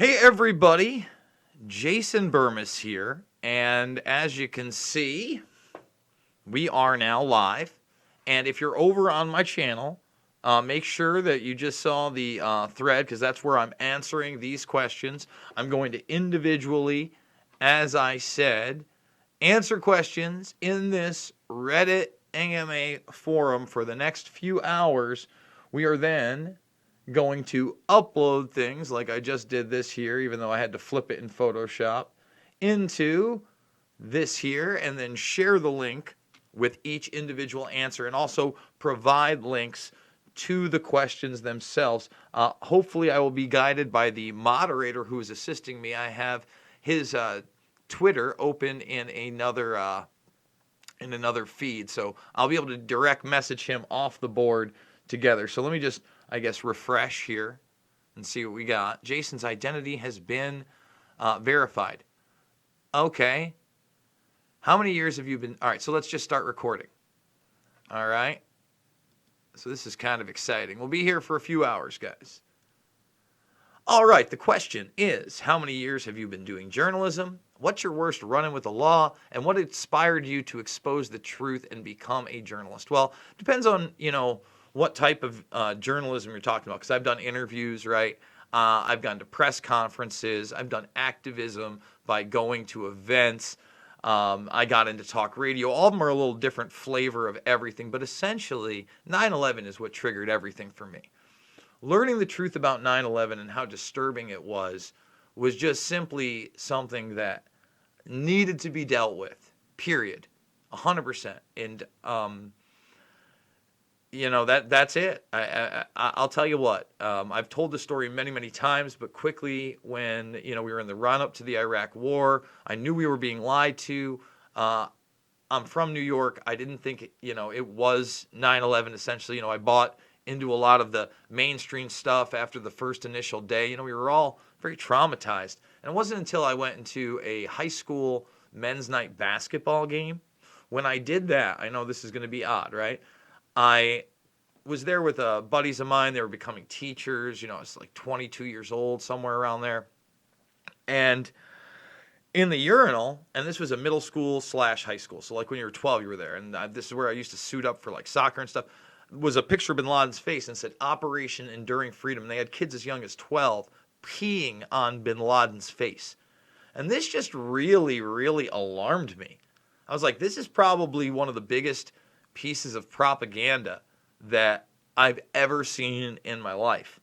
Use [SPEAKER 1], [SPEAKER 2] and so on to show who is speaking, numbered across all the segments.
[SPEAKER 1] Hey everybody, Jason Burmis here, and as you can see, we are now live. And if you're over on my channel, make sure that you just saw the thread, because that's where I'm answering these questions. I'm going to individually, as I said, answer questions in this Reddit AMA forum for the next few hours. We are then going to upload things like I just did this here, even though I had to flip it in Photoshop, into this here, and then share the link with each individual answer, and also provide links to the questions themselves. Hopefully I will be guided by the moderator who is assisting me. I have his Twitter open in another feed, so I'll be able to direct message him off the board together. So let me just, I guess, refresh here and see what we got. Jason's identity has been verified. Okay. How many years have you been? All right, so let's just start recording. All right. So this is kind of exciting. We'll be here for a few hours, guys. All right, the question is, how many years have you been doing journalism? What's your worst run-in with the law? And what inspired you to expose the truth and become a journalist? Well, depends on, what type of journalism you're talking about, because I've done interviews, right? I've gone to press conferences. I've done activism by going to events. I got into talk radio. All of them are a little different flavor of everything, but essentially 9/11 is what triggered everything for me. Learning the truth about 9/11 and how disturbing it was just simply something that needed to be dealt with, period, 100%. And that's it. I'll tell you what. I've told the story many, many times, but quickly when we were in the run-up to the Iraq War, I knew we were being lied to. I'm from New York. I didn't think it was 9/11. Essentially, I bought into a lot of the mainstream stuff after the first initial day. We were all very traumatized, and it wasn't until I went into a high school men's night basketball game. When I did that, I know this is going to be odd, right? I was there with buddies of mine. They were becoming teachers. I was like 22 years old, somewhere around there. And in the urinal, and this was a middle school / high school. So like when you were 12, you were there. And this is where I used to suit up for like soccer and stuff. Was a picture of bin Laden's face and said Operation Enduring Freedom. And they had kids as young as 12 peeing on bin Laden's face. And this just really, really alarmed me. I was like, this is probably one of the biggest pieces of propaganda that I've ever seen in my life.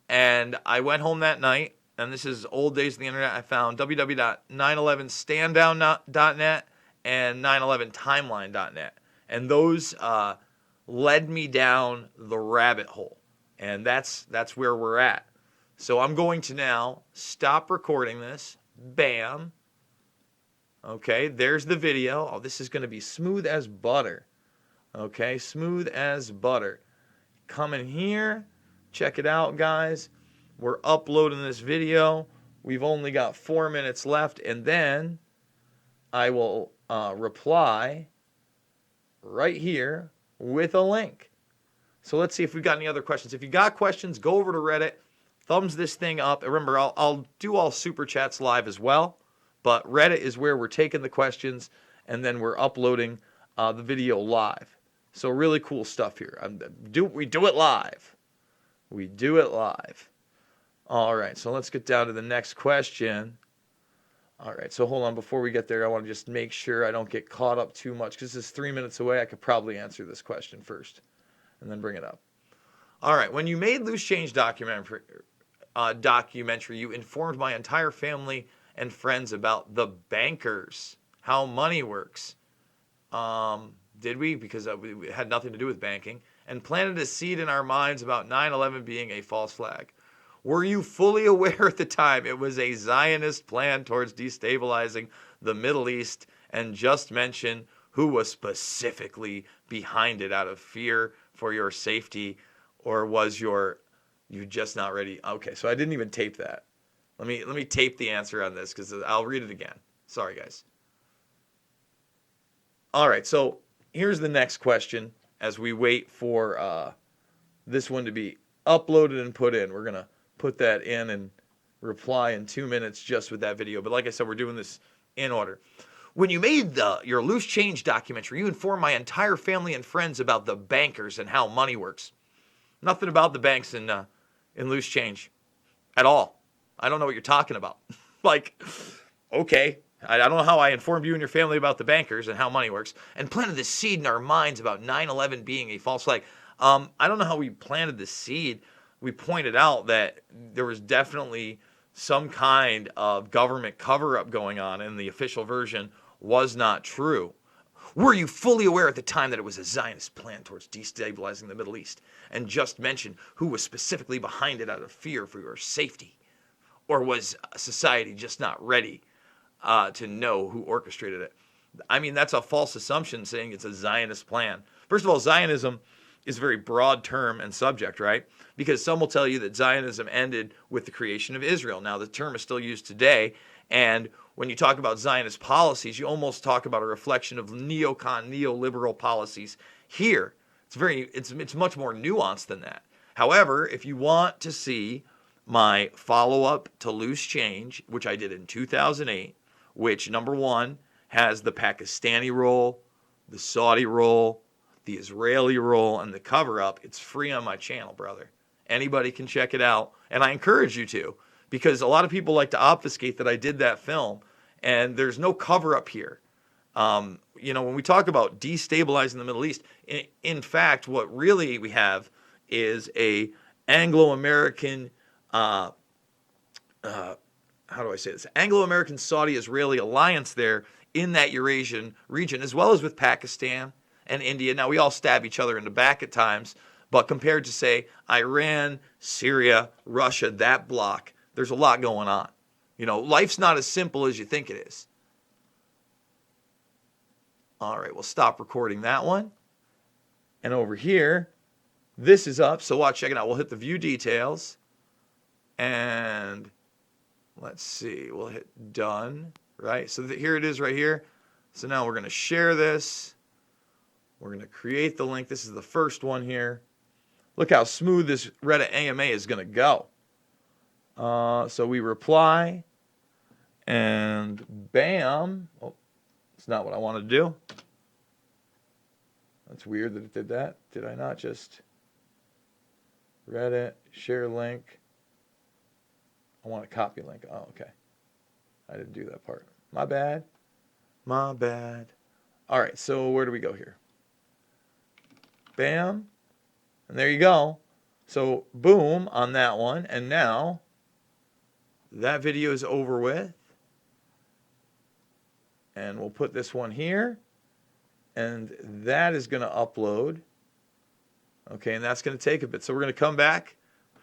[SPEAKER 1] And I went home that night, and this is old days of the internet. I found www.911standdown.net and 911timeline.net. And those led me down the rabbit hole. And that's where we're at. So I'm going to now stop recording this. Bam. Okay, there's the video. Oh, this is going to be smooth as butter. Okay, smooth as butter. Come in here. Check it out, guys. We're uploading this video. We've only got 4 minutes left, and then I will reply right here with a link. So let's see if we've got any other questions. If you got questions, go over to Reddit. Thumbs this thing up. And remember, I'll do all super chats live as well. But Reddit is where we're taking the questions, and then we're uploading the video live. So really cool stuff here. We do it live. We do it live. All right, so let's get down to the next question. All right, so hold on. Before we get there, I want to just make sure I don't get caught up too much, because this is 3 minutes away. I could probably answer this question first and then bring it up. All right, when you made Loose Change documentary, you informed my entire family and friends about the bankers, how money works. Did we? Because it had nothing to do with banking. And planted a seed in our minds about 9/11 being a false flag. Were you fully aware at the time it was a Zionist plan towards destabilizing the Middle East? And just mention who was specifically behind it out of fear for your safety, or was you just not ready? Okay, so I didn't even tape that. Let me tape the answer on this, because I'll read it again. Sorry, guys. All right, so here's the next question as we wait for this one to be uploaded and put in. We're going to put that in and reply in 2 minutes just with that video. But like I said, we're doing this in order. When you made your Loose Change documentary, you informed my entire family and friends about the bankers and how money works. Nothing about the banks in Loose Change at all. I don't know what you're talking about. Like, okay, I don't know how I informed you and your family about the bankers and how money works, and planted this seed in our minds about 9/11 being a false flag. I don't know how we planted the seed. We pointed out that there was definitely some kind of government cover-up going on, and the official version was not true. Were you fully aware at the time that it was a Zionist plan towards destabilizing the Middle East? And just mention who was specifically behind it out of fear for your safety? Or was society just not ready to know who orchestrated it? I mean, that's a false assumption saying it's a Zionist plan. First of all, Zionism is a very broad term and subject, right? Because some will tell you that Zionism ended with the creation of Israel. Now, the term is still used today, and when you talk about Zionist policies, you almost talk about a reflection of neoliberal policies here. It's much more nuanced than that. However, if you want to see my follow-up to Loose Change, which I did in 2008, which, number one, has the Pakistani role, the Saudi role, the Israeli role, and the cover-up, it's free on my channel, brother. Anybody can check it out, and I encourage you to, because a lot of people like to obfuscate that I did that film, and there's no cover-up here. When we talk about destabilizing the Middle East, in fact, what really we have is a Anglo-American, how do I say this? Anglo-American Saudi-Israeli alliance there in that Eurasian region, as well as with Pakistan and India. Now, we all stab each other in the back at times, but compared to, say, Iran, Syria, Russia, that bloc, there's a lot going on. Life's not as simple as you think it is. All right, we'll stop recording that one. And over here, this is up. So watch, check it out. We'll hit the view details. And let's see, we'll hit done, right? So here it is right here. So now we're going to share this. We're going to create the link. This is the first one here. Look how smooth this Reddit AMA is going to go. So we reply. And bam. Oh, it's not what I want to do. That's weird that it did that. Did I not just Reddit, share link? I want a copy link. Oh, okay. I didn't do that part. My bad. My bad. All right, so where do we go here? Bam. And there you go. So boom on that one. And now that video is over with. And we'll put this one here. And that is going to upload. Okay, and that's going to take a bit. So we're going to come back.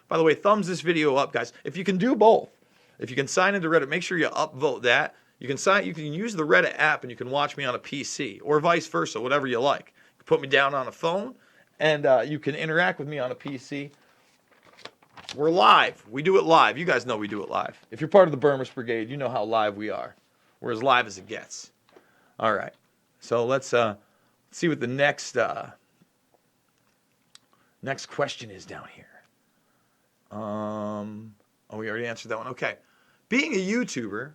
[SPEAKER 1] By the way, thumbs this video up, guys. If you can do both, if you can sign into Reddit, make sure you upvote that. You can use the Reddit app and you can watch me on a PC or vice versa, whatever you like. You can put me down on a phone and you can interact with me on a PC. We're live. We do it live. You guys know we do it live. If you're part of the Burmist Brigade, you know how live we are. We're as live as it gets. All right. So let's see what the next question is down here. We already answered that one. Okay. Being a YouTuber,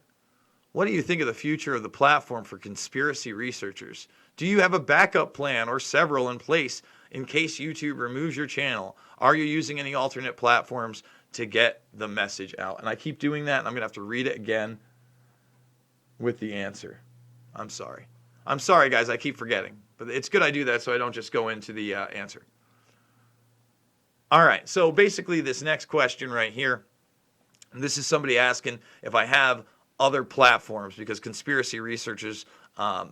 [SPEAKER 1] what do you think of the future of the platform for conspiracy researchers? Do you have a backup plan or several in place in case YouTube removes your channel? Are you using any alternate platforms to get the message out? And I keep doing that, and I'm going to have to read it again with the answer. I'm sorry. I'm sorry, guys. I keep forgetting. But it's good I do that so I don't just go into the answer. All right. So basically this next question right here, this is somebody asking if I have other platforms because conspiracy researchers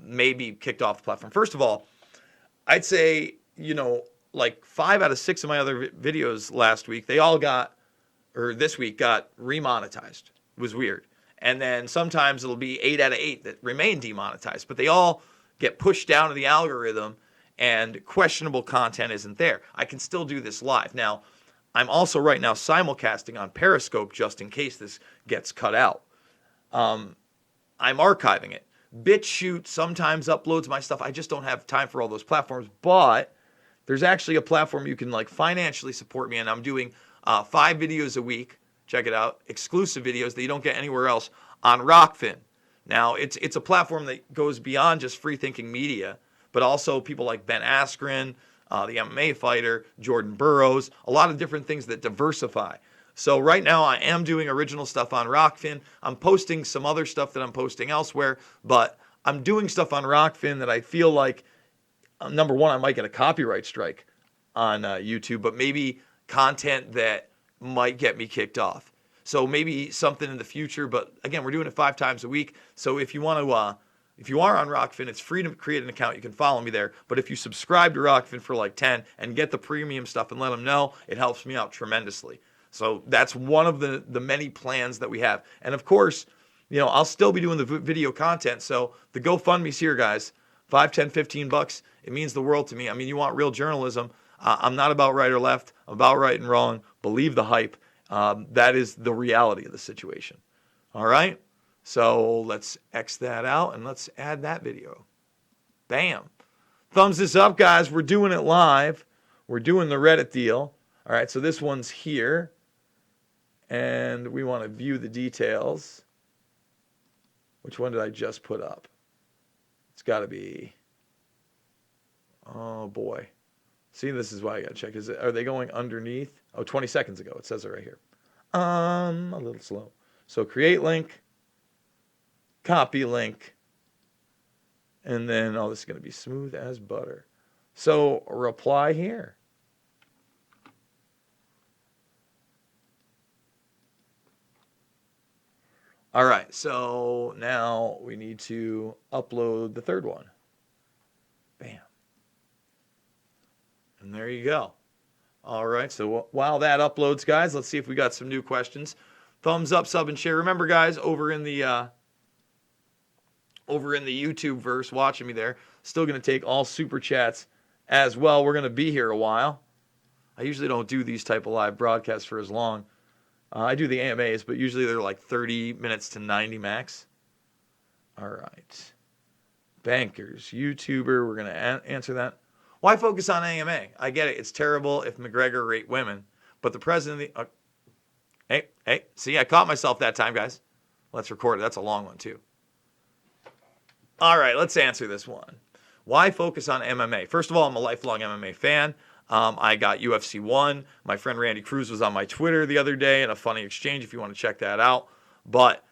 [SPEAKER 1] may be kicked off the platform. First of all, I'd say, like 5 out of 6 of my other videos last week, this week got remonetized. It was weird. And then sometimes it'll be 8 out of 8 that remain demonetized, but they all get pushed down to the algorithm and questionable content isn't there. I can still do this live. Now, I'm also right now simulcasting on Periscope just in case this gets cut out. I'm archiving it. BitChute sometimes uploads my stuff. I just don't have time for all those platforms, but there's actually a platform you can financially support me, and I'm doing 5 videos a week Check it out. Exclusive videos that you don't get anywhere else on Rockfin. Now, it's a platform that goes beyond just free-thinking media, but also people like Ben Askren, the MMA fighter, Jordan Burroughs, a lot of different things that diversify. So right now I am doing original stuff on Rockfin. I'm posting some other stuff that I'm posting elsewhere, but I'm doing stuff on Rockfin that I feel like, number one, I might get a copyright strike on YouTube, but maybe content that might get me kicked off. So maybe something in the future, but again, we're doing it 5 times a week. So if you want to, if you are on Rockfin, it's free to create an account. You can follow me there. But if you subscribe to Rockfin for like 10 and get the premium stuff and let them know, it helps me out tremendously. So that's one of the many plans that we have. And of course, you know, I'll still be doing the video content. So the GoFundMe's here, guys. $5, $10, $15. It means the world to me. I mean, you want real journalism. I'm not about right or left. I'm about right and wrong. Believe the hype. That is the reality of the situation. All right? So let's X that out and let's add that video. Bam. Thumbs this up, guys. We're doing it live. We're doing the Reddit deal. All right, so this one's here. And we want to view the details. Which one did I just put up? It's got to be... Oh, boy. See, this is why I got to check. Are they going underneath? Oh, 20 seconds ago. It says it right here. A little slow. So create link. Copy link. And then, oh, this is going to be smooth as butter. So reply here. All right, so now we need to upload the third one. Bam. And there you go. All right, so while that uploads, guys, let's see if we got some new questions. Thumbs up, sub, and share. Remember, guys, over in the YouTube verse, watching me there, still going to take all super chats as well. We're going to be here a while. I usually don't do these type of live broadcasts for as long. I do the AMAs, but usually they're like 30 minutes to 90 max. All right. Bankers, YouTuber, we're going to answer that. Why focus on AMA? I get it. It's terrible if McGregor raped women. But the president of the... Hey, see, I caught myself that time, guys. Let's record it. That's a long one, too. All right, let's answer this one. Why focus on MMA? First of all, I'm a lifelong MMA fan. I got UFC 1. My friend Randy Cruz was on my Twitter the other day in a funny exchange if you want to check that out. But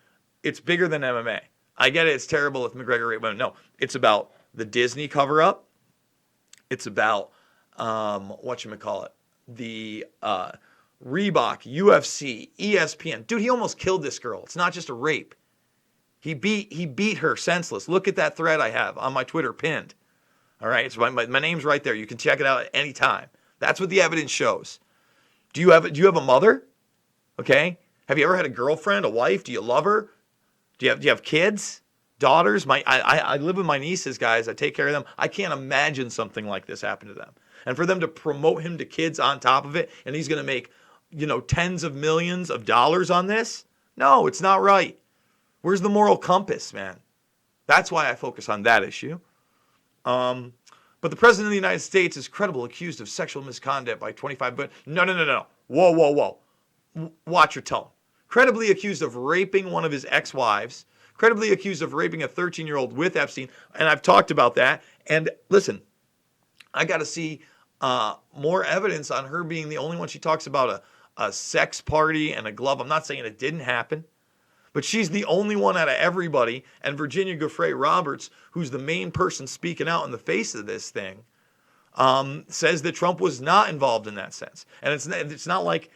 [SPEAKER 1] it's bigger than MMA. I get it. It's terrible if McGregor raped women. No, it's about the Disney cover-up. It's about, the Reebok, UFC, ESPN. Dude, he almost killed this girl. It's not just a rape. He beat her senseless. Look at that thread I have on my Twitter pinned. All right, it's my name's right there. You can check it out at any time. That's what the evidence shows. Do you have a mother? Okay. Have you ever had a girlfriend, a wife? Do you love her? Do you have kids, daughters? I live with my nieces, guys. I take care of them. I can't imagine something like this happen to them. And for them to promote him to kids on top of it, and he's going to make, tens of millions of dollars on this? No, it's not right. Where's the moral compass, man? That's why I focus on that issue. But the president of the United States is credible accused of sexual misconduct by 25, but no. Whoa. Watch your tone. Credibly accused of raping one of his ex-wives, credibly accused of raping a 13-year-old with Epstein, and I've talked about that. And listen, I got to see more evidence on her being the only one. She talks about a sex party and a glove. I'm not saying it didn't happen. But she's the only one out of everybody, and Virginia Giuffre Roberts, who's the main person speaking out in the face of this thing, says that Trump was not involved in that sense. And it's not like,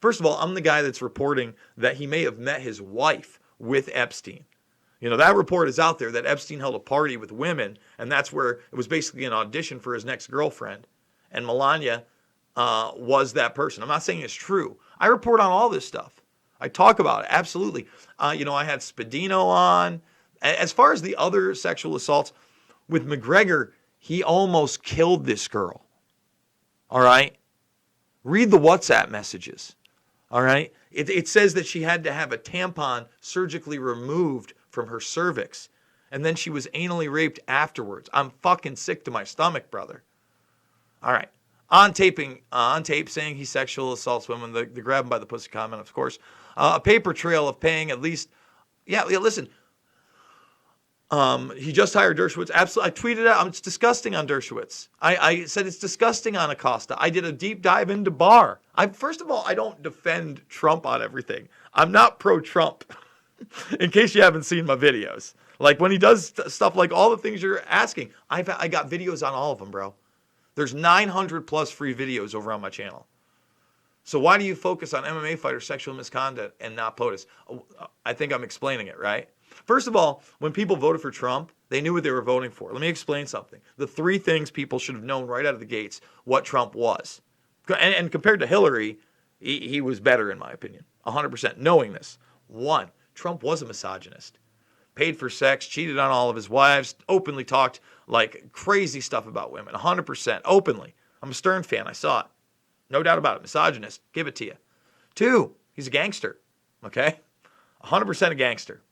[SPEAKER 1] first of all, I'm the guy that's reporting that he may have met his wife with Epstein. That report is out there that Epstein held a party with women, and that's where it was basically an audition for his next girlfriend. And Melania was that person. I'm not saying it's true. I report on all this stuff. I talk about it, absolutely. I had Spadino on. As far as the other sexual assaults, with McGregor, he almost killed this girl. All right? Read the WhatsApp messages. All right? It says that she had to have a tampon surgically removed from her cervix. And then she was anally raped afterwards. I'm fucking sick to my stomach, brother. All right. on tape saying he sexual assaults women, the grab him by the pussy comment, of course. A paper trail of paying at least, listen, he just hired Dershowitz. Absolutely. I tweeted out, it's disgusting on Dershowitz. I said it's disgusting on Acosta. I did a deep dive into Barr. First of all, I don't defend Trump on everything. I'm not pro-Trump, in case you haven't seen my videos. Like when he does stuff like all the things you're asking, I got videos on all of them, bro. There's 900 plus free videos over on my channel. So why do you focus on MMA fighter sexual misconduct and not POTUS? I think I'm explaining it, right? First of all, when people voted for Trump, they knew what they were voting for. Let me explain something. The three things people should have known right out of the gates what Trump was. And compared to Hillary, he was better in my opinion. 100% knowing this. One, Trump was a misogynist. Paid for sex, cheated on all of his wives, openly talked like crazy stuff about women. 100% openly. I'm a Stern fan. I saw it. No doubt about it. Misogynist. Give it to you. Two, he's a gangster. Okay? 100% a gangster.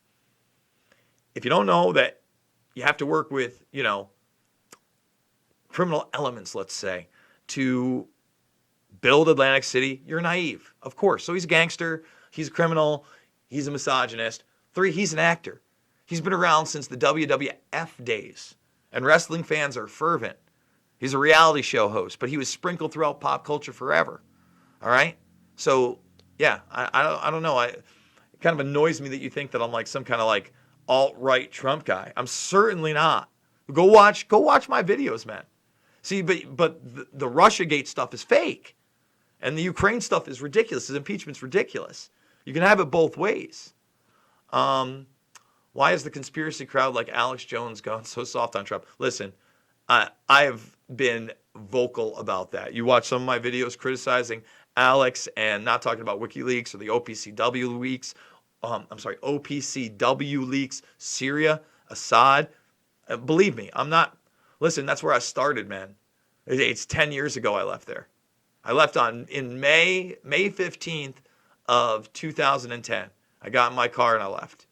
[SPEAKER 1] If you don't know that you have to work with, criminal elements, let's say, to build Atlantic City, you're naive. Of course. So he's a gangster. He's a criminal. He's a misogynist. Three, he's an actor. He's been around since the WWF days. And wrestling fans are fervent. He's a reality show host, but he was sprinkled throughout pop culture forever. All right? So, yeah, I don't know. It kind of annoys me that you think that I'm like some kind of like alt-right Trump guy. I'm certainly not. Go watch my videos, man. See, but the Russiagate stuff is fake. And the Ukraine stuff is ridiculous. His impeachment's ridiculous. You can have it both ways. Why is the conspiracy crowd like Alex Jones going so soft on Trump? Listen, I have been vocal about that. You watch some of my videos criticizing Alex and not talking about WikiLeaks or the OPCW leaks. OPCW leaks, Syria, Assad. Believe me, I'm not. Listen, that's where I started, man. It's 10 years ago I left there. I left in May 15th of 2010. I got in my car and I left.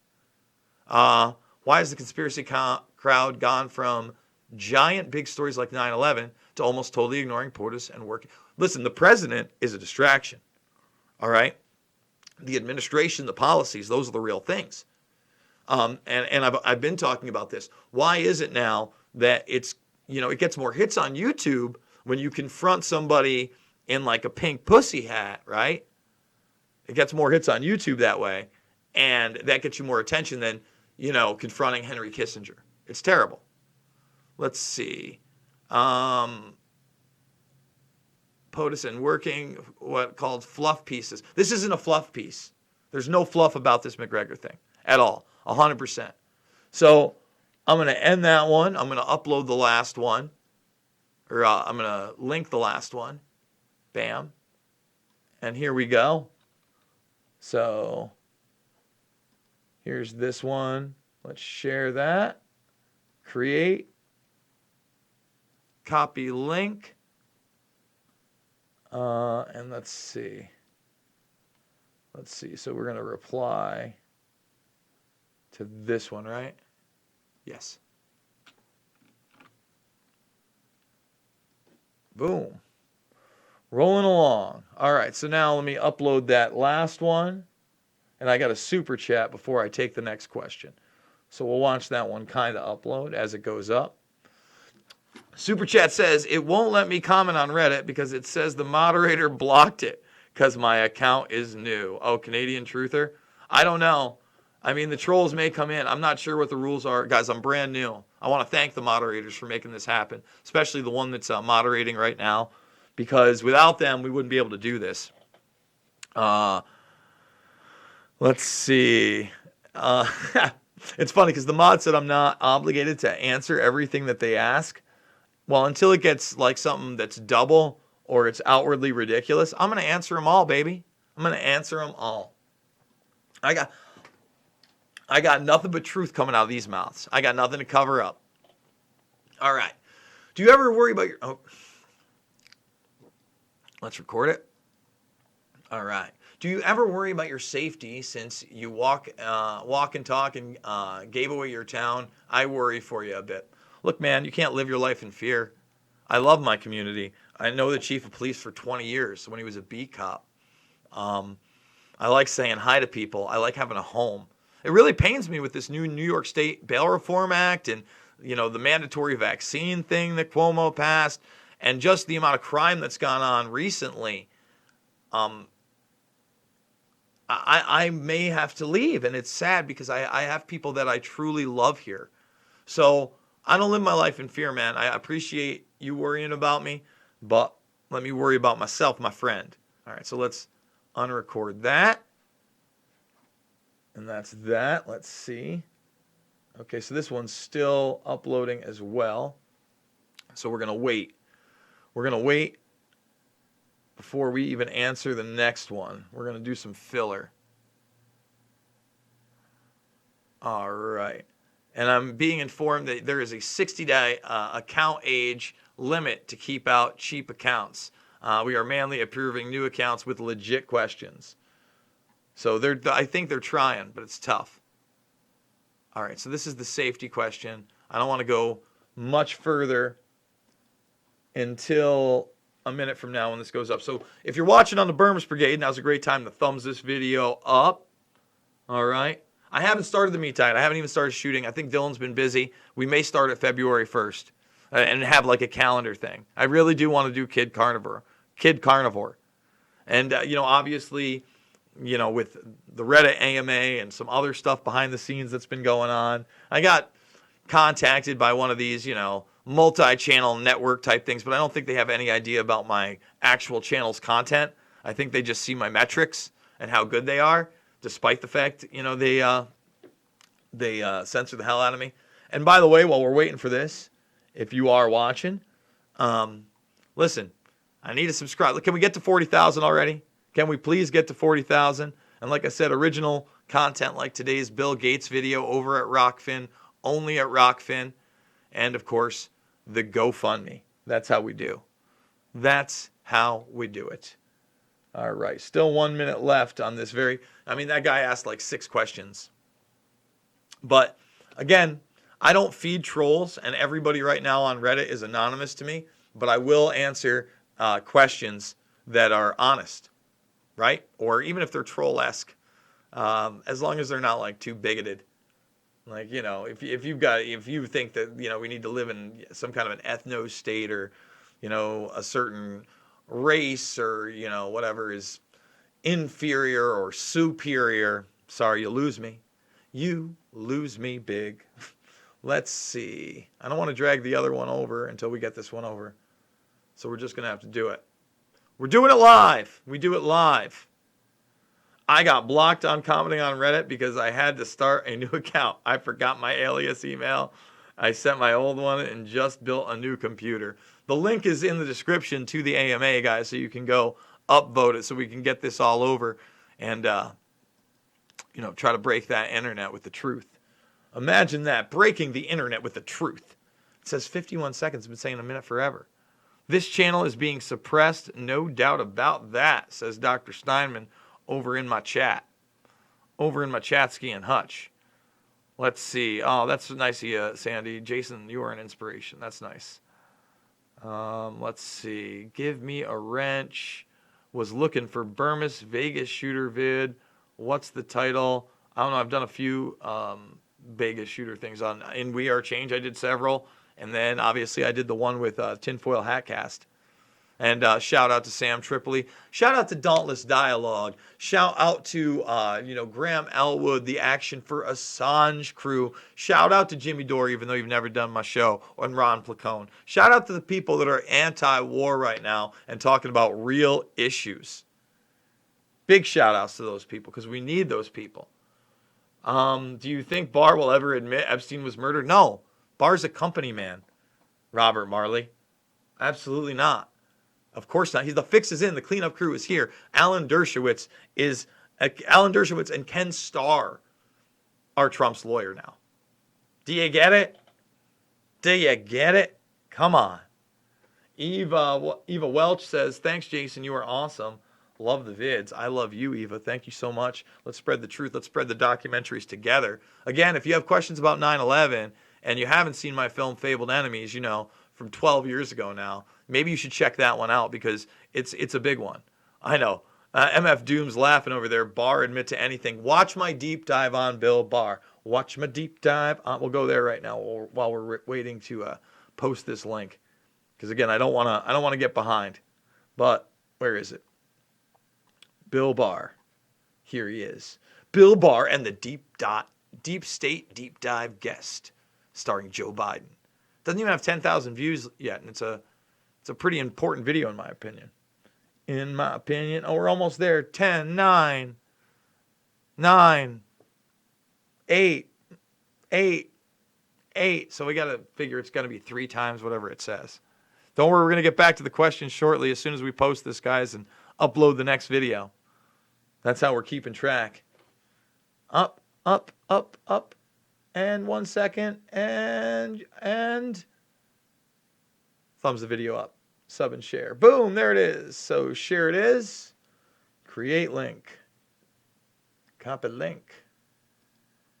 [SPEAKER 1] Why has the conspiracy crowd gone from giant big stories like 9/11 to almost totally ignoring POTUS and working? Listen, the president is a distraction. All right? The administration, the policies, those are the real things. And I've been talking about this. Why is it now that it gets more hits on YouTube when you confront somebody in like a pink pussy hat, right? It gets more hits on YouTube that way, and that gets you more attention than, confronting Henry Kissinger. It's terrible. Let's see. POTUS and working what called fluff pieces. This isn't a fluff piece. There's no fluff about this McGregor thing at all. 100%. So I'm going to end that one. I'm going to upload the last one. Or I'm going to link the last one. Bam. And here we go. So here's this one. Let's share that. Create. Copy link. And let's see. So we're going to reply to this one, right? Yes. Boom. Rolling along. All right, so now let me upload that last one. And I got a super chat before I take the next question. So we'll watch that one kind of upload as it goes up. Super chat says, it won't let me comment on Reddit because it says the moderator blocked it because my account is new. Oh, Canadian Truther? I don't know. I mean, the trolls may come in. I'm not sure what the rules are. Guys, I'm brand new. I want to thank the moderators for making this happen, especially the one that's moderating right now, because without them, we wouldn't be able to do this. Let's see. It's funny because the mod said I'm not obligated to answer everything that they ask. Well, until it gets like something that's double or it's outwardly ridiculous, I'm going to answer them all, baby. I'm going to answer them all. I got nothing but truth coming out of these mouths. I got nothing to cover up. All right. Do you ever worry about your... Oh. Let's record it. All right. Do you ever worry about your safety since you walk and talk and gave away your town? I worry for you a bit. Look, man, you can't live your life in fear. I love my community. I know the chief of police for 20 years when he was a beat cop. I like saying hi to people. I like having a home. It really pains me with this new New York State Bail Reform Act and, the mandatory vaccine thing that Cuomo passed and just the amount of crime that's gone on recently. I may have to leave, and it's sad because I have people that I truly love here. So I don't live my life in fear, man. I appreciate you worrying about me, but let me worry about myself, my friend. All right, so let's unrecord that. And that's that. Let's see. Okay, so this one's still uploading as well. So we're going to wait. We're going to wait before we even answer the next one. We're going to do some filler. All right. And I'm being informed that there is a 60-day account age limit to keep out cheap accounts. We are mainly approving new accounts with legit questions. So I think they're trying, but it's tough. All right, so this is the safety question. I don't want to go much further until a minute from now when this goes up. So if you're watching on the Burmese Brigade, now's a great time to thumbs this video up. All right. I haven't started the meat diet. I haven't even started shooting. I think Dylan's been busy. We may start at February 1st and have like a calendar thing. I really do want to do Kid Carnivore. And, obviously, with the Reddit AMA and some other stuff behind the scenes that's been going on, I got contacted by one of these, multi-channel network type things, but I don't think they have any idea about my actual channel's content. I think they just see my metrics and how good they are, despite the fact, they censor the hell out of me. And by the way, while we're waiting for this, if you are watching, listen, I need to subscribe. Can we get to 40,000 already? Can we please get to 40,000? And like I said, original content like today's Bill Gates video over at Rockfin, only at Rockfin. And of course, the GoFundMe. That's how we do. That's how we do it. All right. Still 1 minute left on this that guy asked like 6 questions. But again, I don't feed trolls, and everybody right now on Reddit is anonymous to me, but I will answer questions that are honest, right? Or even if they're troll-esque, as long as they're not like too bigoted. Like, if you think that, we need to live in some kind of an ethno state or, a certain race or, whatever is inferior or superior, sorry, you lose me. You lose me big. Let's see. I don't want to drag the other one over until we get this one over. So we're just going to have to do it. We're doing it live. We do it live. I got blocked on commenting on Reddit because I had to start a new account. I forgot my alias email. I sent my old one and just built a new computer. The link is in the description to the AMA, guys, so you can go upvote it so we can get this all over and, try to break that internet with the truth. Imagine that, breaking the internet with the truth. It says 51 seconds. I've been saying a minute forever. This channel is being suppressed, no doubt about that, says Dr. Steinman over in my chat. Over in my chat-ski and hutch. Let's see. Oh, that's nice of you, Sandy. Jason, you are an inspiration. That's nice. Let's see. Give me a wrench. Was looking for Burmese Vegas shooter vid. What's the title? I don't know. I've done a few Vegas shooter things in We Are Change. I did several. And then, obviously, I did the one with Tinfoil Hatcast. And shout out to Sam Tripoli. Shout out to Dauntless Dialogue. Shout out to, Graham Elwood, the Action for Assange crew. Shout out to Jimmy Dore, even though you've never done my show, and Ron Placone. Shout out to the people that are anti-war right now and talking about real issues. Big shout outs to those people because we need those people. Do you think Barr will ever admit Epstein was murdered? No. Barr's a company man, Robert Marley. Absolutely not. Of course not. The fix is in. The cleanup crew is here. Alan Dershowitz and Ken Starr are Trump's lawyer now. Do you get it? Do you get it? Come on. Eva Welch says, thanks, Jason. You are awesome. Love the vids. I love you, Eva. Thank you so much. Let's spread the truth. Let's spread the documentaries together. Again, if you have questions about 9/11 and you haven't seen my film Fabled Enemies, from 12 years ago now, maybe you should check that one out because it's a big one. I know. MF Doom's laughing over there. Barr admit to anything. Watch my deep dive on Bill Barr. Watch my deep dive. We'll go there right now while we're waiting to post this link. Because again, I don't want to get behind. But where is it? Bill Barr. Here he is. Bill Barr and the Deep State Deep Dive Guest, starring Joe Biden. Doesn't even have 10,000 views yet, and it's a pretty important video in my opinion. Oh, we're almost there. 10, 9, 9, 8, 8, 8. So we got to figure it's going to be 3 times whatever it says. Don't worry, we're going to get back to the questions shortly as soon as we post this, guys, and upload the next video. That's how we're keeping track. Up, up, up, up. And 1 second. And thumbs the video up. Sub and share. Boom, there it is. So share it is. Create link. Copy link.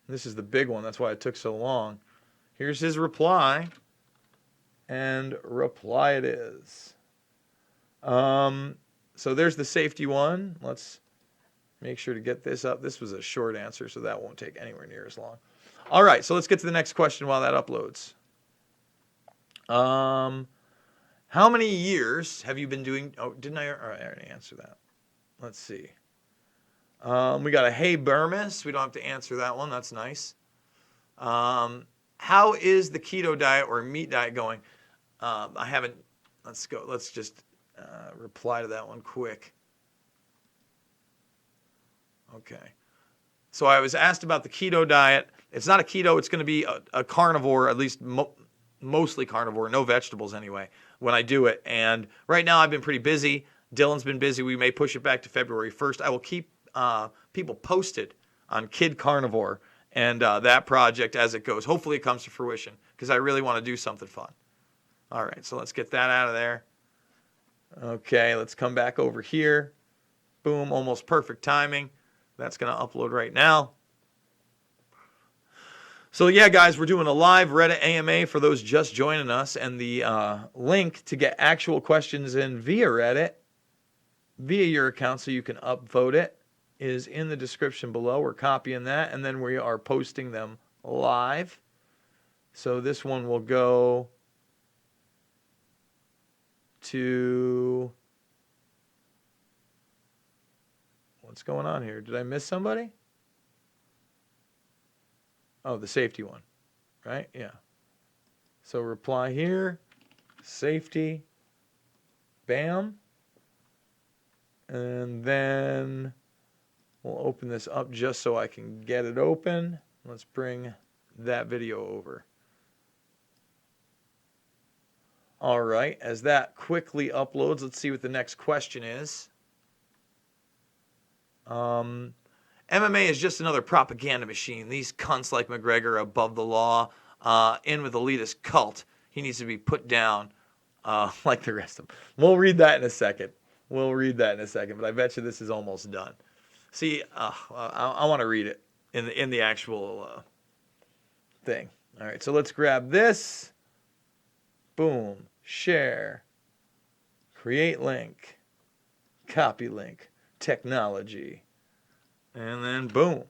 [SPEAKER 1] This is the big one. That's why it took so long. Here's his reply. And reply it is. So there's the safety one. Let's make sure to get this up. This was a short answer, so that won't take anywhere near as long. All right, so let's get to the next question while that uploads. How many years have you been doing... Oh, didn't I... All right, I already answered that. Let's see. We got a hey Burmis. We don't have to answer that one. That's nice. How is the keto diet or meat diet going? I haven't... Let's go. Let's just reply to that one quick. Okay. So I was asked about the keto diet. It's not a keto. It's going to be a carnivore, at least mostly carnivore, no vegetables anyway, when I do it. And right now I've been pretty busy. Dylan's been busy. We may push it back to February 1st. I will keep people posted on Kid Carnivore and that project as it goes. Hopefully it comes to fruition because I really want to do something fun. All right, so let's get that out of there. Okay, let's come back over here. Boom, almost perfect timing. That's going to upload right now. So yeah, guys, we're doing a live Reddit AMA for those just joining us, and the link to get actual questions in via Reddit, via your account so you can upvote it, is in the description below. We're copying that, and then we are posting them live. So this one will go to... What's going on here? Did I miss somebody? Oh, the safety one, right? Yeah. So reply here, safety, bam. And then we'll open this up just so I can get it open. Let's bring that video over. All right, as that quickly uploads, let's see what the next question is. MMA is just another propaganda machine. These cunts like McGregor are above the law, in with elitist cult. He needs to be put down like the rest of them. We'll read that in a second. But I bet you this is almost done. See, I want to read it in the actual thing. All right, so let's grab this. Boom. Share. Create link. Copy link. Technology. And then boom.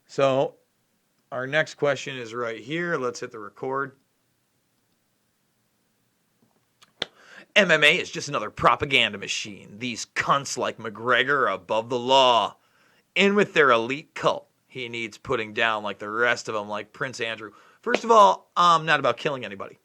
[SPEAKER 1] So our next question is right here. Let's hit the record. MMA is just another propaganda machine. These cunts like McGregor are above the law. In with their elite cult. He needs putting down like the rest of them, like Prince Andrew. First of all, not about killing anybody.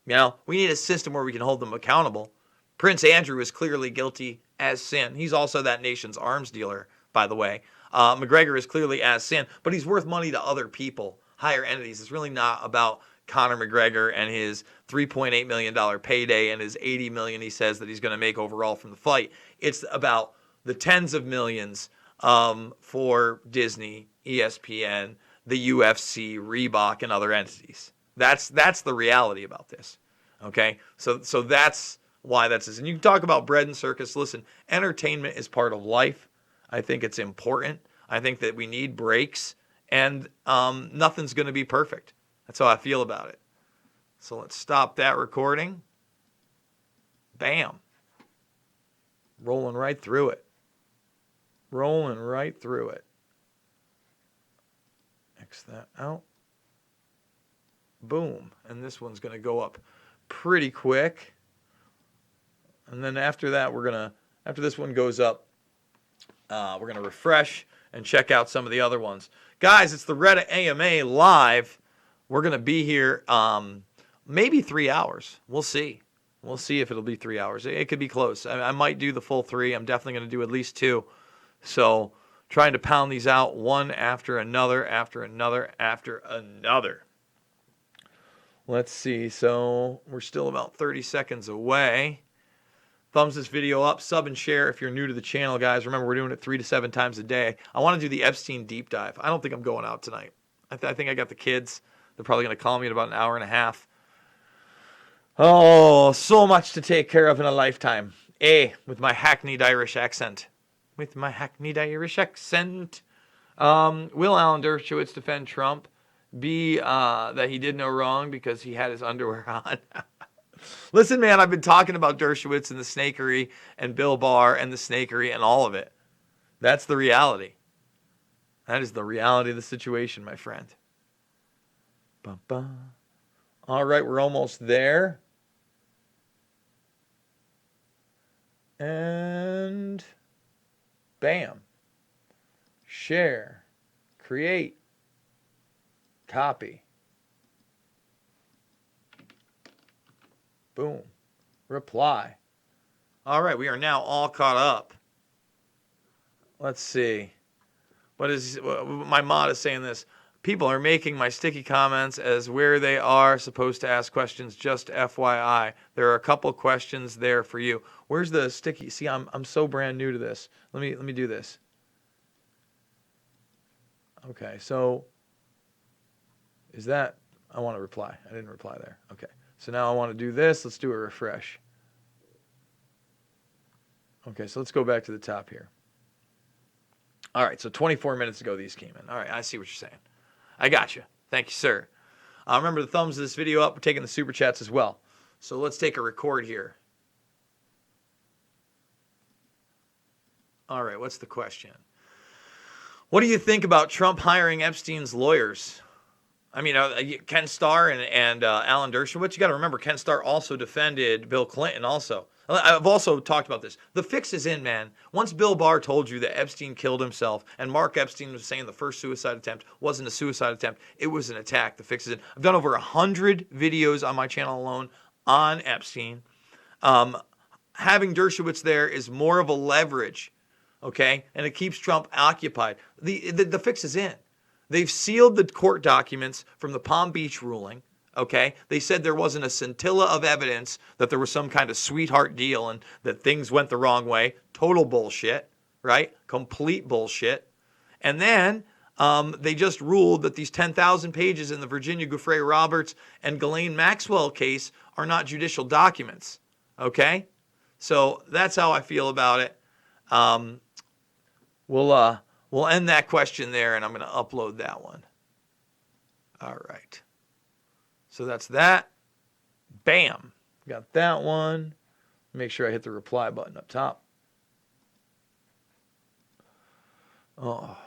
[SPEAKER 1] You know, we need a system where we can hold them accountable. Prince Andrew is clearly guilty as sin. He's also that nation's arms dealer, by the way. McGregor is clearly as sin, but he's worth money to other people, higher entities. It's really not about Conor McGregor and his $3.8 million payday and his $80 million he says that he's going to make overall from the fight. It's about the tens of millions for Disney, ESPN, the UFC, Reebok, and other entities. That's the reality about this. Okay? So that's why that's this. And you can talk about bread and circus. Listen, entertainment is part of life. I think it's important. I think that we need breaks, and nothing's going to be perfect. That's how I feel about it. So let's stop that recording. Bam. Rolling right through it. Rolling right through it. X that out. Boom. And this one's going to go up pretty quick. And then after that, after this one goes up, we're going to refresh and check out some of the other ones. Guys, it's the Reddit AMA live. We're going to be here maybe 3 hours. We'll see. We'll see if it'll be 3 hours. It could be close. I might do the full 3. I'm definitely going to do at least 2. So trying to pound these out one after another, after another, after another. Let's see. So we're still about 30 seconds away. Thumbs this video up, sub and share if you're new to the channel, guys. Remember, we're doing it 3 to 7 times a day. I want to do the Epstein deep dive. I don't think I'm going out tonight. I think I got the kids. They're probably going to call me in about an hour and a half. Oh, so much to take care of in a lifetime. A, with my hackneyed Irish accent. With my hackneyed Irish accent. Will Alan Dershowitz defend Trump? B, that he did no wrong because he had his underwear on. Listen, man, I've been talking about Dershowitz and the snakery and Bill Barr and the snakery and all of it. That's the reality. That is the reality of the situation, my friend. Ba-ba. All right, we're almost there. And bam. Share. Create. Copy. Boom. Reply. All right, we are now all caught up. Let's see. My mod is saying this. People are making my sticky comments as where they are supposed to ask questions, just FYI. There are a couple questions there for you. Where's the sticky? See, I'm so brand new to this. Let me do this. Okay, so is that I want to reply. I didn't reply there. Okay. So now I want to do this. Let's do a refresh. Okay, so let's go back to the top here. All right, so 24 minutes ago these came in. All right, I see what you're saying. I got you. Thank you, sir. Remember the thumbs of this video up. We're taking the super chats as well. So let's take a record here. All right, what's the question? What do you think about Trump hiring Epstein's lawyers? I mean, Ken Starr and Alan Dershowitz. You got to remember, Ken Starr also defended Bill Clinton also. I've also talked about this. The fix is in, man. Once Bill Barr told you that Epstein killed himself, and Mark Epstein was saying the first suicide attempt wasn't a suicide attempt, it was an attack. The fix is in. I've done over 100 videos on my channel alone on Epstein. Having Dershowitz there is more of a leverage, okay? And it keeps Trump occupied. The fix is in. They've sealed the court documents from the Palm Beach ruling, okay? They said there wasn't a scintilla of evidence that there was some kind of sweetheart deal and that things went the wrong way. Total bullshit, right? Complete bullshit. And then they just ruled that these 10,000 pages in the Virginia Giuffre Roberts and Ghislaine Maxwell case are not judicial documents, okay? So that's how I feel about it. We'll end that question there, and I'm going to upload that one. All right. So that's that. Bam. Got that one. Make sure I hit the reply button up top. Oh.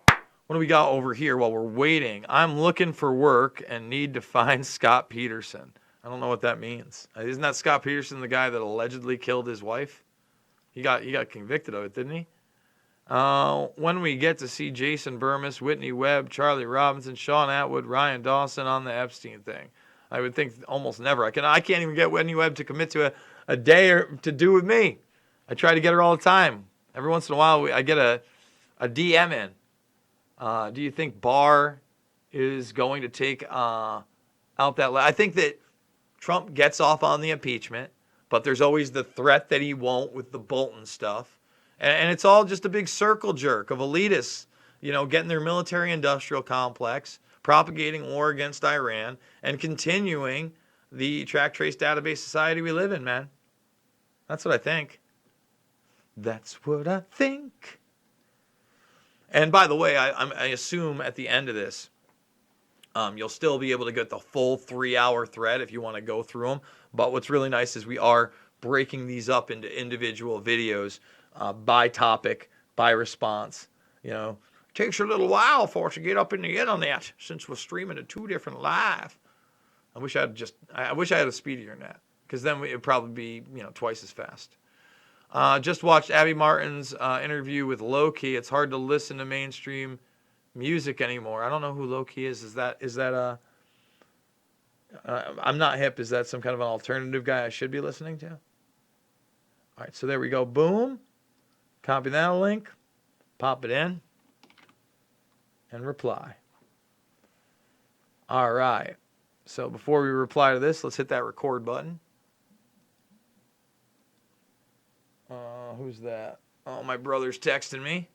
[SPEAKER 1] What do we got over here while we're waiting? I'm looking for work and need to find Scott Peterson. I don't know what that means. Isn't that Scott Peterson the guy that allegedly killed his wife? He got convicted of it, didn't he? When we get to see Jason Burmis, Whitney Webb, Charlie Robinson, Sean Atwood, Ryan Dawson on the Epstein thing. I would think almost never. I can't even get Whitney Webb to commit to a day or to do with me. I try to get her all the time. Every once in a while, I get a DM in. Do you think Barr is going to take out that? I think that Trump gets off on the impeachment, but there's always the threat that he won't with the Bolton stuff. And it's all just a big circle jerk of elitists, getting their military-industrial complex, propagating war against Iran, and continuing the track, trace, database society we live in, man. That's what I think. That's what I think. And by the way, I assume at the end of this, You'll still be able to get the full 3-hour thread if you want to go through them. But what's really nice is we are breaking these up into individual videos by topic, by response. You know, it takes a little while for us to get up in the internet since we're streaming to 2 different live. I wish I had a speedier than that, because then it would probably be, twice as fast. Just watched Abby Martin's interview with Loki. It's hard to listen to mainstream music anymore. I don't know who Loki is. Is that I'm not hip. Is that some kind of an alternative guy I should be listening to? All right, so there we go. Boom. Copy that link. Pop it in. And reply. All right. So before we reply to this, let's hit that record button. Who's that? Oh, my brother's texting me.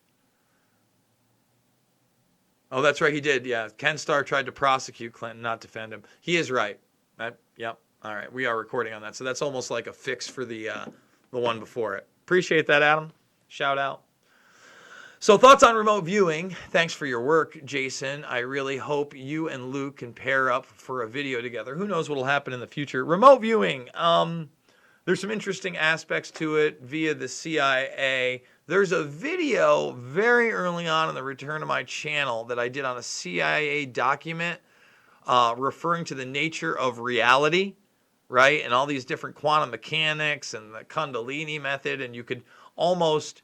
[SPEAKER 1] Oh, that's right. He did. Yeah. Ken Starr tried to prosecute Clinton, not defend him. He is right. Yep. All right. We are recording on that. So that's almost like a fix for the one before it. Appreciate that, Adam. Shout out. So thoughts on remote viewing. Thanks for your work, Jason. I really hope you and Luke can pair up for a video together. Who knows what will happen in the future. Remote viewing. There's some interesting aspects to it via the CIA. There's a video very early on in the return to my channel that I did on a CIA document referring to the nature of reality, right? And all these different quantum mechanics and the Kundalini method. And you could almost,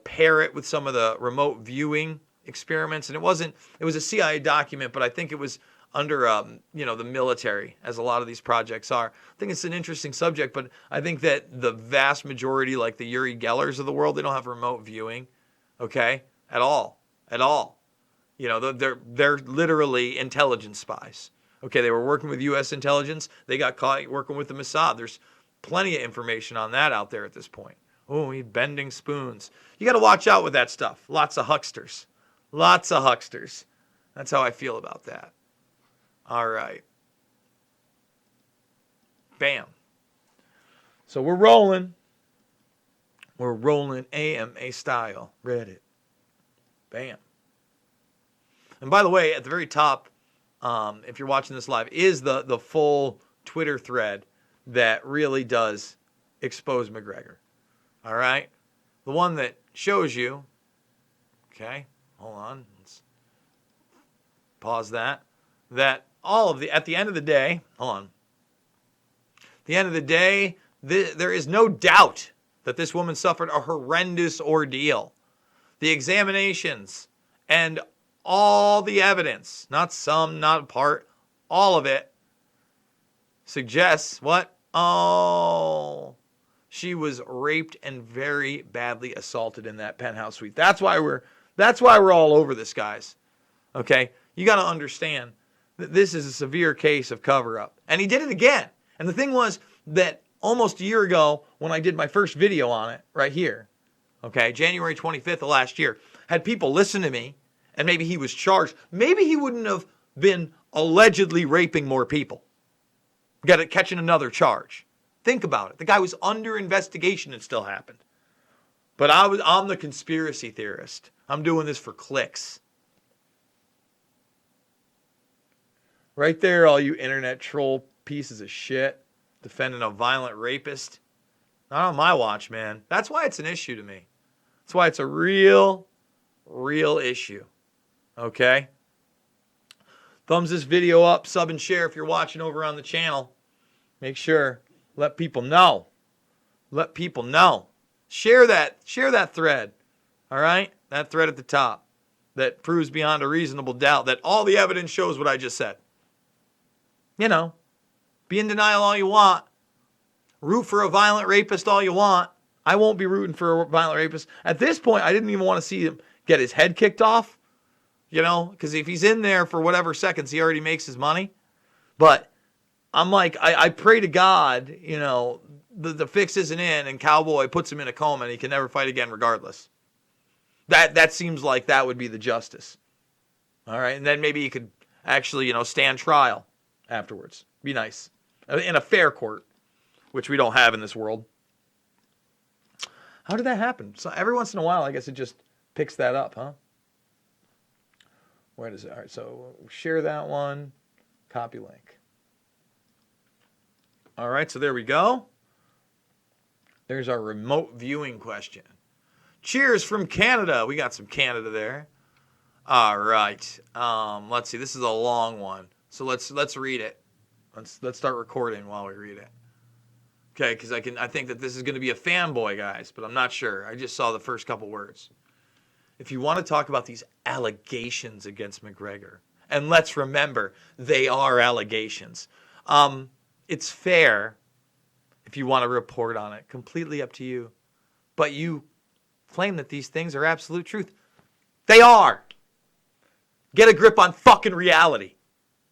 [SPEAKER 1] pair it with some of the remote viewing experiments. And it was a CIA document, but I think it was under, the military, as a lot of these projects are. I think it's an interesting subject, but I think that the vast majority, like the Uri Gellers of the world, they don't have remote viewing, okay, at all. They're literally intelligence spies. Okay, they were working with U.S. intelligence. They got caught working with the Mossad. There's plenty of information on that out there at this point. Oh, he's bending spoons. You got to watch out with that stuff. Lots of hucksters. That's how I feel about that. All right. Bam. So we're rolling. We're rolling AMA style. Reddit. Bam. And by the way, at the very top, if you're watching this live, is the full Twitter thread that really does expose McGregor. All right? The one that shows you, okay, hold on. Let's pause that at the end of the day, hold on. At the end of the day, there is no doubt that this woman suffered a horrendous ordeal. The examinations and all the evidence, not some, not part, all of it suggests what? Oh, she was raped and very badly assaulted in that penthouse suite. That's why we're all over this, guys. Okay? You got to understand that this is a severe case of cover-up. And he did it again. And the thing was that almost a year ago, when I did my first video on it, right here, okay, January 25th of last year, had people listen to me, and maybe he was charged. Maybe he wouldn't have been allegedly raping more people. Catching another charge. Think about it. The guy was under investigation. It still happened. But I'm the conspiracy theorist. I'm doing this for clicks. Right there, all you internet troll pieces of shit defending a violent rapist. Not on my watch, man. That's why it's an issue to me. That's why it's a real issue. Okay? Thumbs this video up, sub and share if you're watching over on the channel. Make sure. Let people know. Let people know. Share that thread. All right? That thread at the top that proves beyond a reasonable doubt that all the evidence shows what I just said. Be in denial all you want. Root for a violent rapist all you want. I won't be rooting for a violent rapist. At this point, I didn't even want to see him get his head kicked off. Because if he's in there for whatever seconds, he already makes his money. But I'm like, I pray to God, the fix isn't in and Cowboy puts him in a coma and he can never fight again regardless. That seems like that would be the justice. All right. And then maybe he could actually, stand trial afterwards. Be nice. In a fair court, which we don't have in this world. How did that happen? So every once in a while, I guess it just picks that up, huh? Where does it? All right, so share that one. Copy link. All right, so there we go. There's our remote viewing question. Cheers from Canada. We got some Canada there. All right. Let's see. This is a long one, so let's read it. Let's start recording while we read it. Okay, because I think that this is going to be a fanboy, guys, but I'm not sure. I just saw the first couple words. If you want to talk about these allegations against McGregor, and let's remember, they are allegations. It's fair if you want to report on it. Completely up to you. But you claim that these things are absolute truth. They are. Get a grip on fucking reality.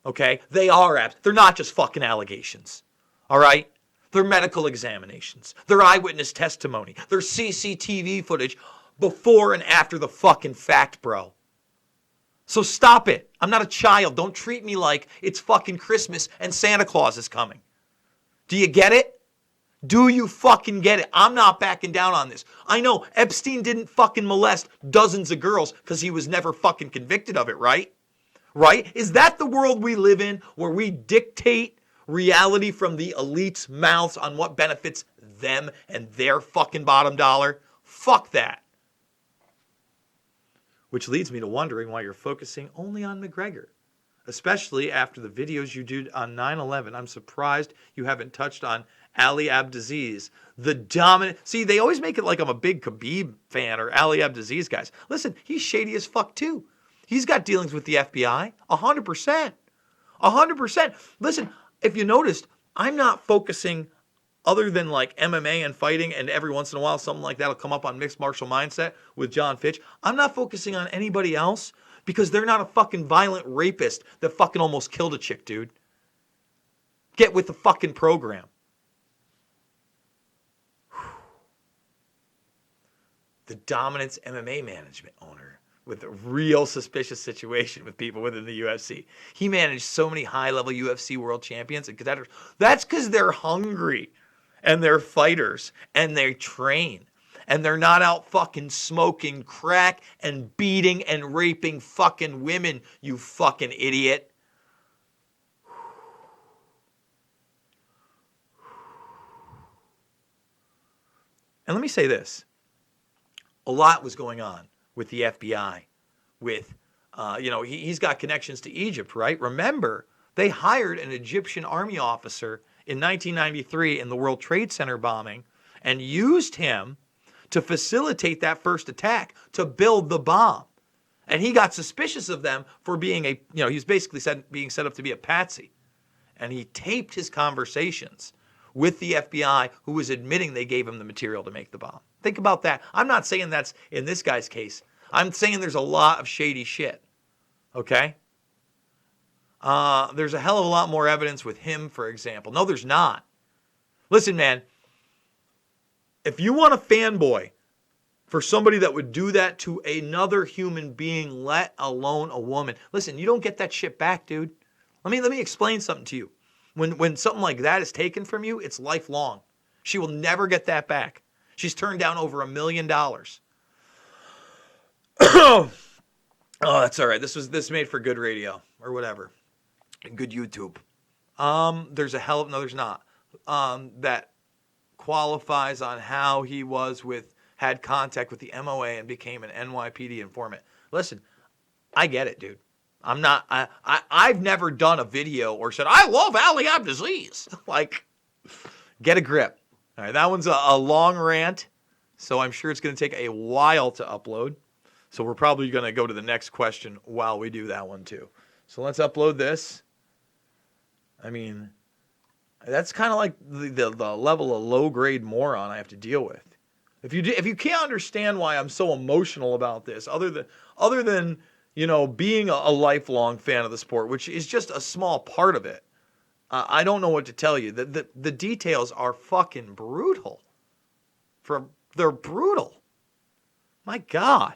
[SPEAKER 1] Okay? They are. They're not just fucking allegations. All right? They're medical examinations. They're eyewitness testimony. They're CCTV footage before and after the fucking fact, bro. So stop it. I'm not a child. Don't treat me like it's fucking Christmas and Santa Claus is coming. Do you get it? Do you fucking get it? I'm not backing down on this. I know Epstein didn't fucking molest dozens of girls because he was never fucking convicted of it, right? Right? Is that the world we live in where we dictate reality from the elite's mouths on what benefits them and their fucking bottom dollar? Fuck that. Which leads me to wondering why you're focusing only on McGregor. Especially after the videos you did on 9/11. I'm surprised you haven't touched on Ali Abdelaziz, the dominant... See, they always make it like I'm a big Khabib fan or Ali Abdelaziz guys. Listen, he's shady as fuck too. He's got dealings with the FBI. 100%. 100%. Listen, if you noticed, I'm not focusing other than like MMA and fighting, and every once in a while something like that will come up on Mixed Martial Mindset with John Fitch. I'm not focusing on anybody else because they're not a fucking violent rapist that fucking almost killed a chick, dude. Get with the fucking program. The Dominance MMA management owner with a real suspicious situation with people within the UFC. He managed so many high-level UFC world champions and competitors. That's because they're hungry and they're fighters and they train. And they're not out fucking smoking crack and beating and raping fucking women, you fucking idiot. And let me say this. A lot was going on with the FBI. With, he's got connections to Egypt, right? Remember, they hired an Egyptian army officer in 1993 in the World Trade Center bombing and used him to facilitate that first attack, to build the bomb. And he got suspicious of them for being he's basically being set up to be a patsy. And he taped his conversations with the FBI, who was admitting they gave him the material to make the bomb. Think about that. I'm not saying that's in this guy's case. I'm saying there's a lot of shady shit. Okay? There's a hell of a lot more evidence with him, for example. No, there's not. Listen, man. If you want a fanboy for somebody that would do that to another human being, let alone a woman, listen, you don't get that shit back, dude. Let me explain something to you. When something like that is taken from you, it's lifelong. She will never get that back. She's turned down over $1 million. Oh, that's all right. This made for good radio or whatever, good YouTube. There's there's not. That qualifies on how he had contact with the MOA and became an NYPD informant. Listen, I get it, dude. I've never done a video or said, I love Ali Abdelaziz. Like, get a grip. All right, that one's a long rant, so I'm sure it's going to take a while to upload. So we're probably going to go to the next question while we do that one too. So let's upload this. I mean, that's kind of like the level of low-grade moron I have to deal with. If you can't understand why I'm so emotional about this, other than being a lifelong fan of the sport, which is just a small part of it, I don't know what to tell you. The details are fucking brutal. They're brutal. My God.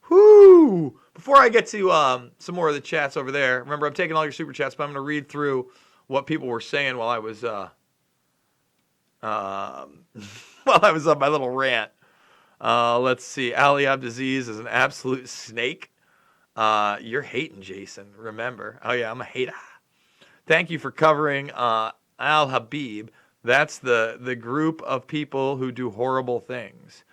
[SPEAKER 1] Whoo! Before I get to some more of the chats over there, remember I'm taking all your super chats, but I'm going to read through what people were saying while I was on my little rant. Let's see. Ali Abdelaziz is an absolute snake. You're hating Jason, remember. Oh, yeah, I'm a hater. Thank you for covering Al Habib. That's the group of people who do horrible things.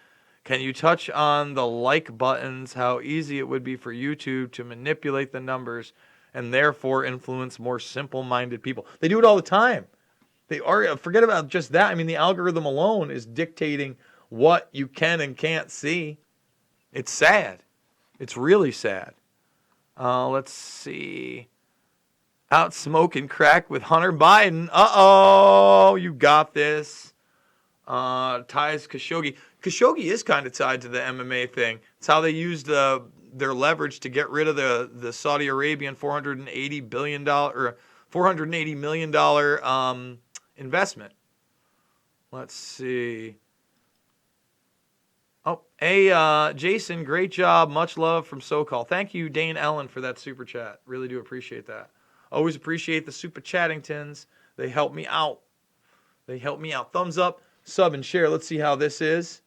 [SPEAKER 1] Can you touch on the like buttons, how easy it would be for YouTube to manipulate the numbers and therefore influence more simple-minded people? They do it all the time. They are, forget about just that. I mean, the algorithm alone is dictating what you can and can't see. It's sad. It's really sad. Let's see. Out smoking crack with Hunter Biden. Uh-oh, you got this. Ties Khashoggi. Khashoggi is kind of tied to the MMA thing. It's how they used their leverage to get rid of the Saudi Arabian $480 billion or $480 million investment. Let's see. Oh, hey, Jason, great job. Much love from SoCal. Thank you, Dane Ellen, for that super chat. Really do appreciate that. Always appreciate the super chattingtons. They help me out. Thumbs up, sub, and share. Let's see how this is.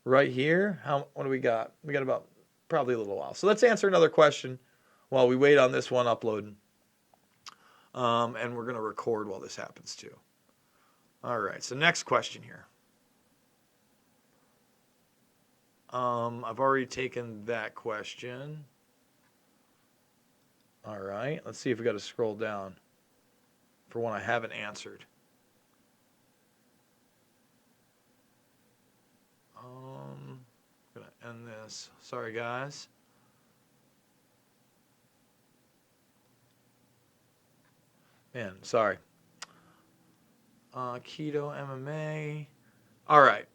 [SPEAKER 1] Right here. What do we got? We got about probably a little while. So let's answer another question while we wait on this one uploading. And we're going to record while this happens too. All right. So next question here. I've already taken that question. All right. Let's see if we got to scroll down for one I haven't answered. I'm going to end this. Sorry, guys. Man, sorry. Keto MMA. All right.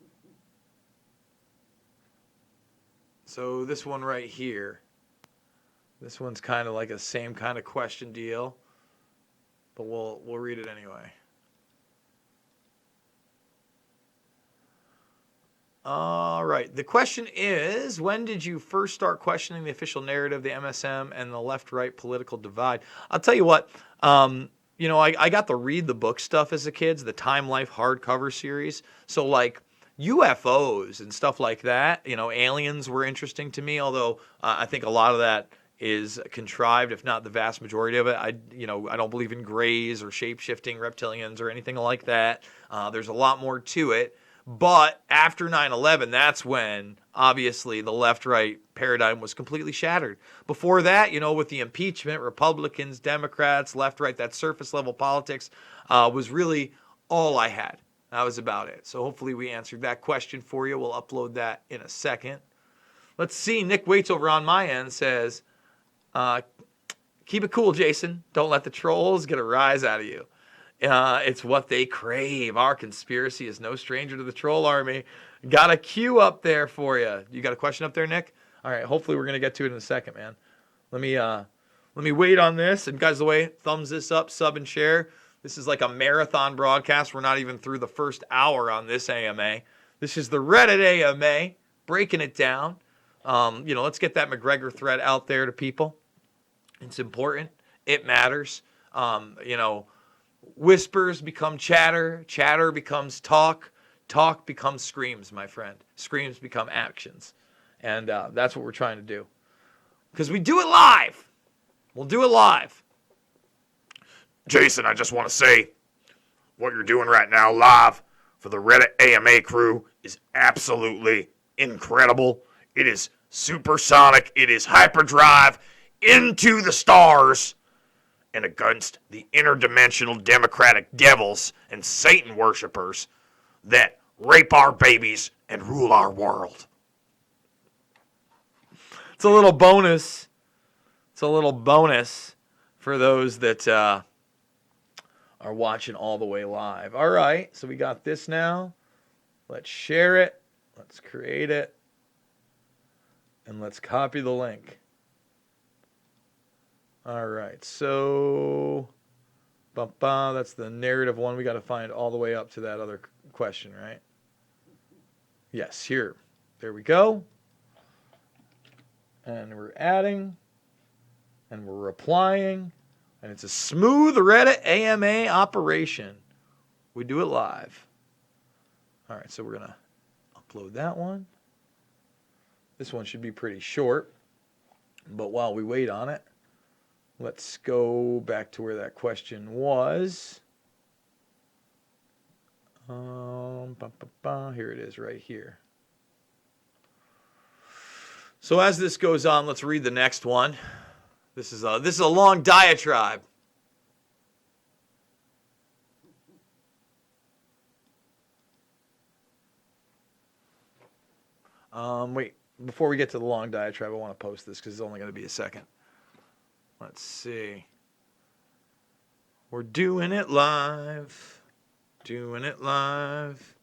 [SPEAKER 1] So this one right here. This one's kind of like a same kind of question deal, but we'll read it anyway. All right. The question is, when did you first start questioning the official narrative, the MSM, and the left-right political divide? I'll tell you what. I got to read the book stuff as a kid, the Time Life hardcover series. So like UFOs and stuff like that, aliens were interesting to me. Although I think a lot of that is contrived, if not the vast majority of it. I don't believe in grays or shape-shifting reptilians or anything like that. There's a lot more to it. But after 9/11, that's when, obviously, the left-right paradigm was completely shattered. Before that, with the impeachment, Republicans, Democrats, left-right, that surface-level politics was really all I had. That was about it. So hopefully we answered that question for you. We'll upload that in a second. Let's see. Nick Waits over on my end says, keep it cool, Jason. Don't let the trolls get a rise out of you. It's what they crave. Our conspiracy is no stranger to the troll army. Got a queue up there for you. You got a question up there, Nick? All right. Hopefully we're gonna get to it in a second, man. Let me wait on this. And guys, the way, thumbs this up, sub and share. This is like a marathon broadcast. We're not even through the first hour on this AMA. This is the Reddit AMA, breaking it down. Let's get that McGregor thread out there to people. It's important. It matters. Whispers become chatter. Chatter becomes talk. Talk becomes screams, my friend. Screams become actions. And that's what we're trying to do. Because we do it live. We'll do it live.
[SPEAKER 2] Jason, I just want to say what you're doing right now live for the Reddit AMA crew is absolutely incredible. It is supersonic. It is hyperdrive into the stars and against the interdimensional democratic devils and Satan worshipers that rape our babies and rule our world.
[SPEAKER 1] It's a little bonus. It's a little bonus for those that are watching all the way live. All right, so we got this now. Let's share it. Let's create it. And let's copy the link. All right, so that's the narrative one. We got to find all the way up to that other question, right? Yes, here. There we go. And we're adding, and we're replying, and it's a smooth Reddit AMA operation. We do it live. All right, so we're going to upload that one. This one should be pretty short. But while we wait on it, let's go back to where that question was. Here it is right here. So as this goes on, let's read the next one. This is a long diatribe. Wait, before we get to the long diatribe, I want to post this because it's only going to be a second. Let's see. We're doing it live. Doing it live.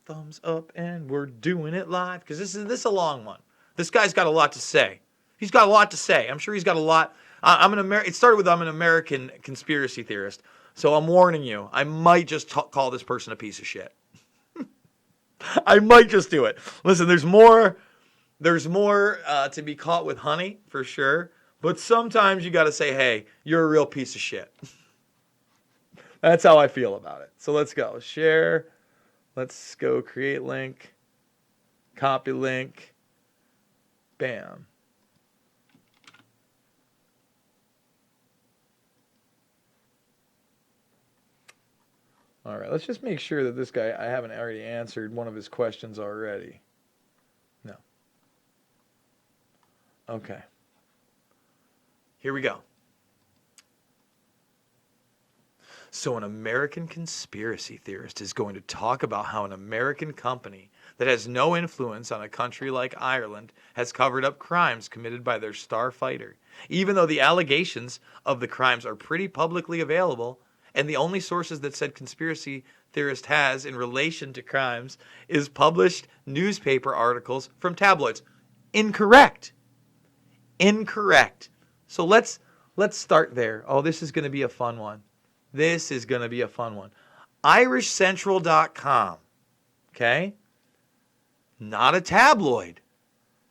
[SPEAKER 1] Thumbs up, and we're doing it live because this is a long one. This guy's got a lot to say. He's got a lot to say. I'm sure he's got a lot. It started with I'm an American conspiracy theorist, so I'm warning you. I might just call this person a piece of shit. I might just do it. Listen, there's more to be caught with honey for sure, but sometimes you got to say, hey, you're a real piece of shit. That's how I feel about it. So let's go share. Let's go create link, copy link, bam. All right, let's just make sure that this guy, I haven't already answered one of his questions already. No. Okay. Here we go. So an American conspiracy theorist is going to talk about how an American company that has no influence on a country like Ireland has covered up crimes committed by their star fighter, even though the allegations of the crimes are pretty publicly available, and the only sources that said conspiracy theorist has in relation to crimes is published newspaper articles from tabloids. Incorrect. Incorrect. So let's start there. Oh, this is going to be a fun one. This is going to be a fun one. IrishCentral.com. Okay? Not a tabloid.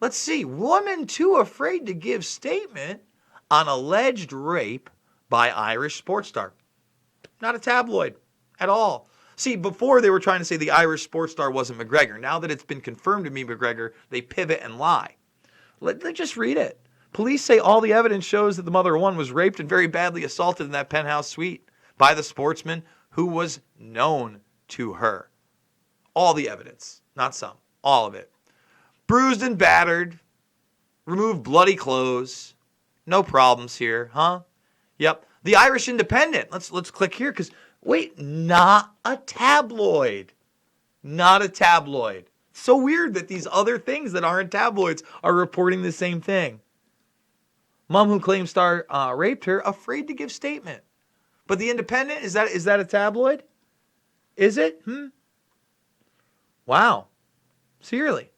[SPEAKER 1] Let's see. Woman too afraid to give statement on alleged rape by Irish sports star. Not a tabloid at all. See, before they were trying to say the Irish sports star wasn't McGregor. Now that it's been confirmed to be McGregor, they pivot and lie. Let's just read it. Police say all the evidence shows that the mother of one was raped and very badly assaulted in that penthouse suite by the sportsman who was known to her. All the evidence, not some, all of it. Bruised and battered, removed bloody clothes, no problems here, huh? Yep. The Irish Independent. Let's click here because wait, not a tabloid. Not a tabloid. It's so weird that these other things that aren't tabloids are reporting the same thing. Mom who claims star raped her, afraid to give statement. But the Independent, is that a tabloid? Is it? Wow. Seriously.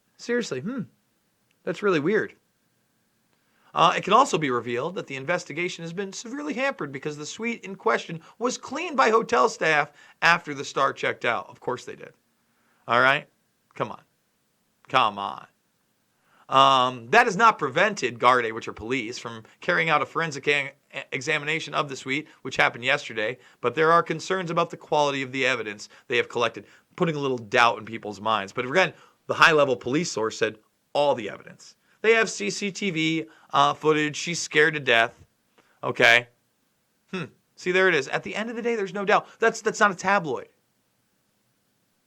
[SPEAKER 1] That's really weird. It can also be revealed that the investigation has been severely hampered because the suite in question was cleaned by hotel staff after the star checked out. Of course they did. All right? Come on. That has not prevented Gardaí, which are police, from carrying out a forensic examination of the suite, which happened yesterday, but there are concerns about the quality of the evidence they have collected, putting a little doubt in people's minds. But again, the high-level police source said all the evidence. They have CCTV footage. She's scared to death. Okay. See, there it is. At the end of the day, there's no doubt. That's not a tabloid.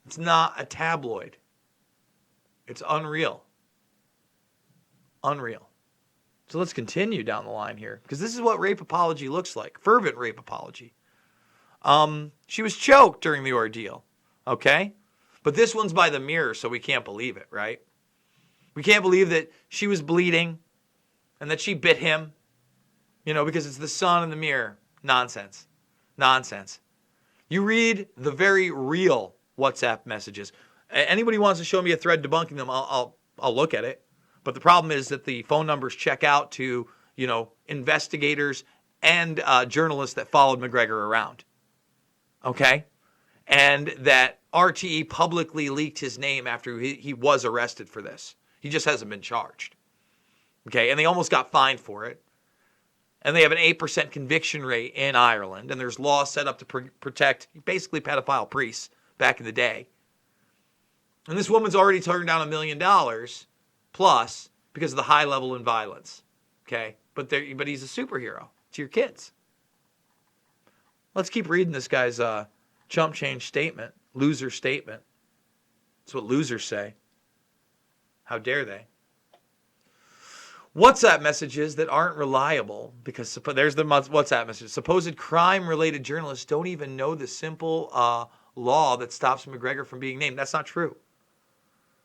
[SPEAKER 1] It's not a tabloid. It's unreal. So let's continue down the line here, because this is what rape apology looks like. Fervent rape apology. She was choked during the ordeal. Okay? But this one's by the Mirror, so we can't believe it, right? We can't believe that she was bleeding and that she bit him, because it's the sun in the Mirror. Nonsense. You read the very real WhatsApp messages. Anybody wants to show me a thread debunking them, I'll look at it. But the problem is that the phone numbers check out to, investigators and journalists that followed McGregor around. Okay? And that RTE publicly leaked his name after he was arrested for this. He just hasn't been charged. Okay? And they almost got fined for it. And they have an 8% conviction rate in Ireland. And there's laws set up to protect basically pedophile priests back in the day. And this woman's already turned down $1 million plus because of the high level in violence. Okay? But he's a superhero to your kids. Let's keep reading this guy's chump change statement, loser statement. That's what losers say. How dare they? WhatsApp messages that aren't reliable, because there's the WhatsApp message. Supposed crime-related journalists don't even know the simple law that stops McGregor from being named. That's not true.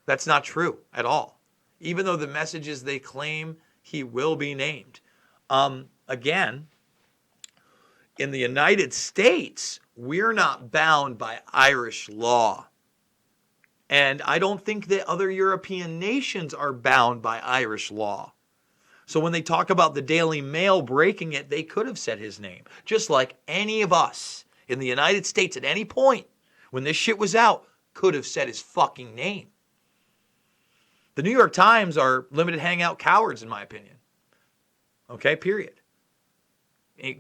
[SPEAKER 1] That's not true at all. Even though the messages they claim he will be named. Again, in the United States, we're not bound by Irish law. And I don't think that other European nations are bound by Irish law. So when they talk about the Daily Mail breaking it, they could have said his name. Just like any of us in the United States at any point, when this shit was out, could have said his fucking name. The New York Times are limited hangout cowards, in my opinion. Okay, period.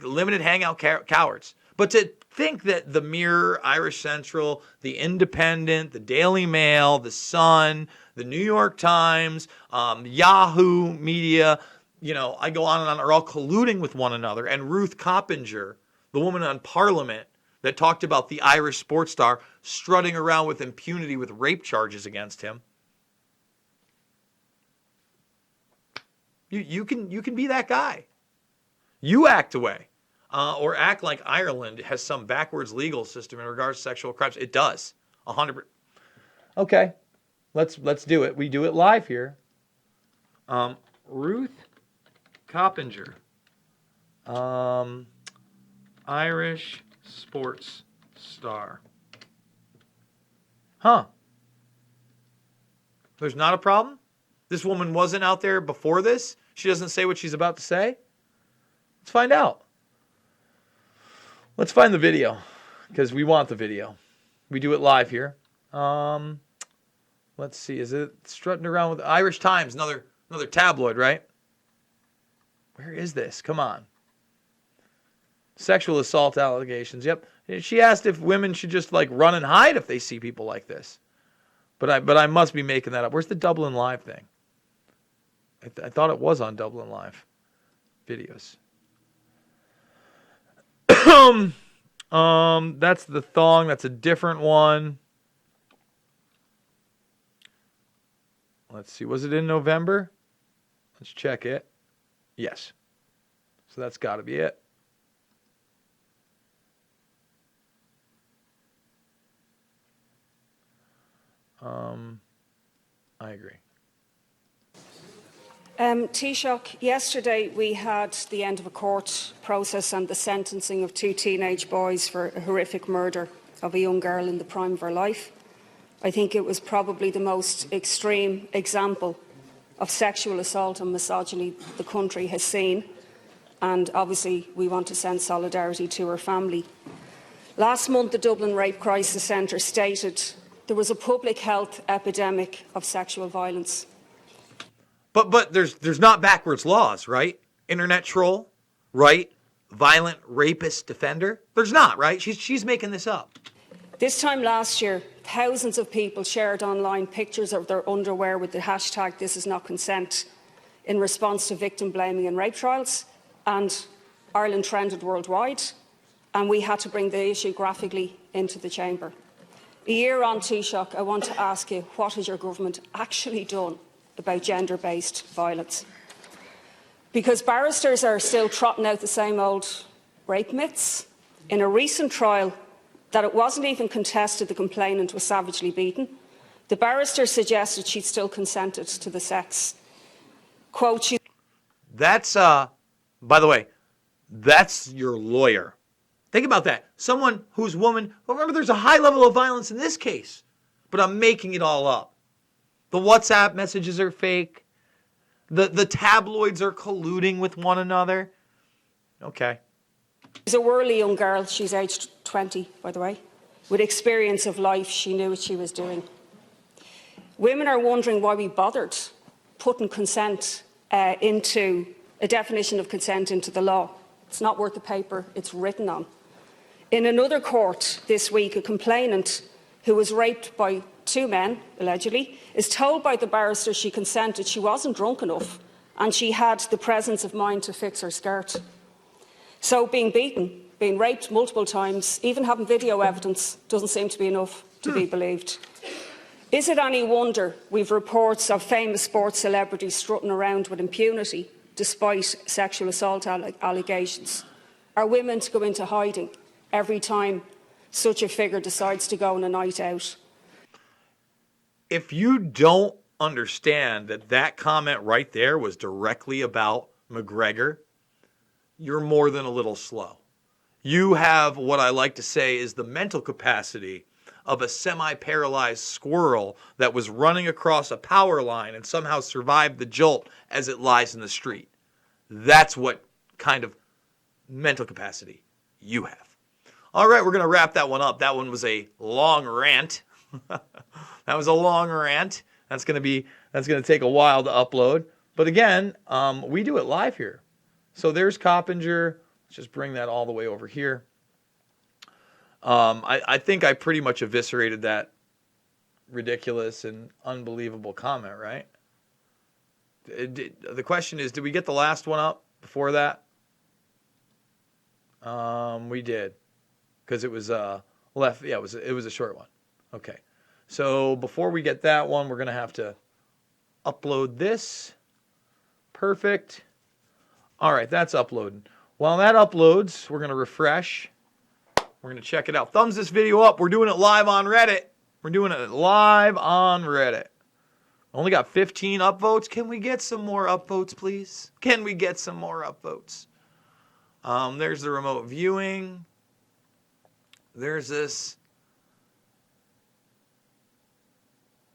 [SPEAKER 1] Limited hangout cowards. But to think that the Mirror, Irish Central, the Independent, the Daily Mail, the Sun, the New York Times, Yahoo Media, I go on and on, are all colluding with one another. And Ruth Coppinger, the woman on Parliament that talked about the Irish sports star strutting around with impunity with rape charges against him. You can be that guy. You act away. Or act like Ireland has some backwards legal system in regards to sexual crimes. It does. 100%. Okay. Let's do it. We do it live here. Ruth Coppinger. Irish sports star. Huh. There's not a problem? This woman wasn't out there before this? She doesn't say what she's about to say? Let's find out. Let's find the video, because we want the video. We do it live here. Let's see. Is it strutting around with Irish Times? Another tabloid, right? Where is this? Come on. Sexual assault allegations. Yep. She asked if women should just run and hide if they see people like this. But I must be making that up. Where's the Dublin Live thing? I thought it was on Dublin Live videos. That's the thong. That's a different one. Let's see. Was it in November? Let's check it. Yes. So that's got to be it. I agree.
[SPEAKER 3] Taoiseach, yesterday we had the end of a court process and the sentencing of 2 teenage boys for a horrific murder of a young girl in the prime of her life. I think it was probably the most extreme example of sexual assault and misogyny the country has seen, and obviously we want to send solidarity to her family. Last month, the Dublin Rape Crisis Centre stated there was a public health epidemic of sexual violence.
[SPEAKER 1] But there's not backwards laws, right? Internet troll, right? Violent rapist defender. There's not, right? She's making this up.
[SPEAKER 3] This time last year, thousands of people shared online pictures of their underwear with the hashtag "This is not consent" in response to victim blaming in rape trials, and Ireland trended worldwide, and we had to bring the issue graphically into the chamber. A year on, Taoiseach, I want to ask you, what has your government actually done about gender-based violence? Because barristers are still trotting out the same old rape myths. In a recent trial, that it wasn't even contested the complainant was savagely beaten. The barrister suggested she'd still consented to the sex. Quote,
[SPEAKER 1] That's, by the way, that's your lawyer. Think about that. Someone who's woman, remember there's a high level of violence in this case, but I'm making it all up. The WhatsApp messages are fake. The tabloids are colluding with one another. Okay.
[SPEAKER 3] She's a whirly young girl. She's aged 20, by the way. With experience of life, she knew what she was doing. Women are wondering why we bothered putting consent into a definition of consent into the law. It's not worth the paper it's written on. In another court this week, a complainant who was raped by two men, allegedly, is told by the barrister she consented she wasn't drunk enough and she had the presence of mind to fix her skirt. So being beaten, being raped multiple times, even having video evidence doesn't seem to be enough to be believed. Is it any wonder we've reports of famous sports celebrities strutting around with impunity despite sexual assault allegations? Are women to go into hiding every time such a figure decides to go on a night out?
[SPEAKER 1] If you don't understand that that comment right there was directly about McGregor, you're more than a little slow. You have what I like to say is the mental capacity of a semi-paralyzed squirrel that was running across a power line and somehow survived the jolt as it lies in the street. That's what kind of mental capacity you have. All right, we're going to wrap that one up. That one was a long rant. That was a long rant. That's going to take a while to upload. But again, we do it live here. So there's Coppinger. Let's just bring that all the way over here. I think I pretty much eviscerated that ridiculous and unbelievable comment, right? The question is, did we get the last one up before that? We did, because it was left. Yeah, it was a short one. Okay, so before we get that one, we're gonna have to upload this. Perfect. All right, that's uploading. While that uploads, we're gonna refresh. We're going to check it out. Thumbs this video up. We're doing it live on Reddit. We're doing it live on Reddit. Only got 15 upvotes. Can we get some more upvotes, please? Can we get some more upvotes? There's the remote viewing. There's this.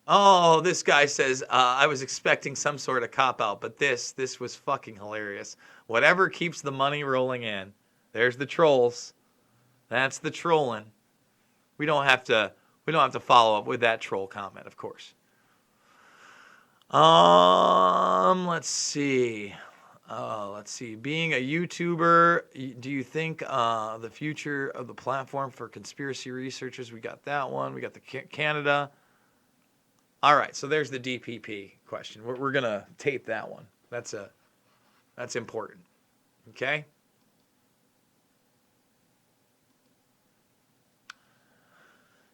[SPEAKER 1] Oh, this guy says, I was expecting some sort of cop-out, but this was fucking hilarious. Whatever keeps the money rolling in. There's the trolls. That's the trolling. We don't have to follow up with that troll comment, of course. Let's see. Being a YouTuber, do you think the future of the platform for conspiracy researchers? We got that one. We got the Canada. All right, so there's the DPP question. We're gonna tape that one. That's important. Okay.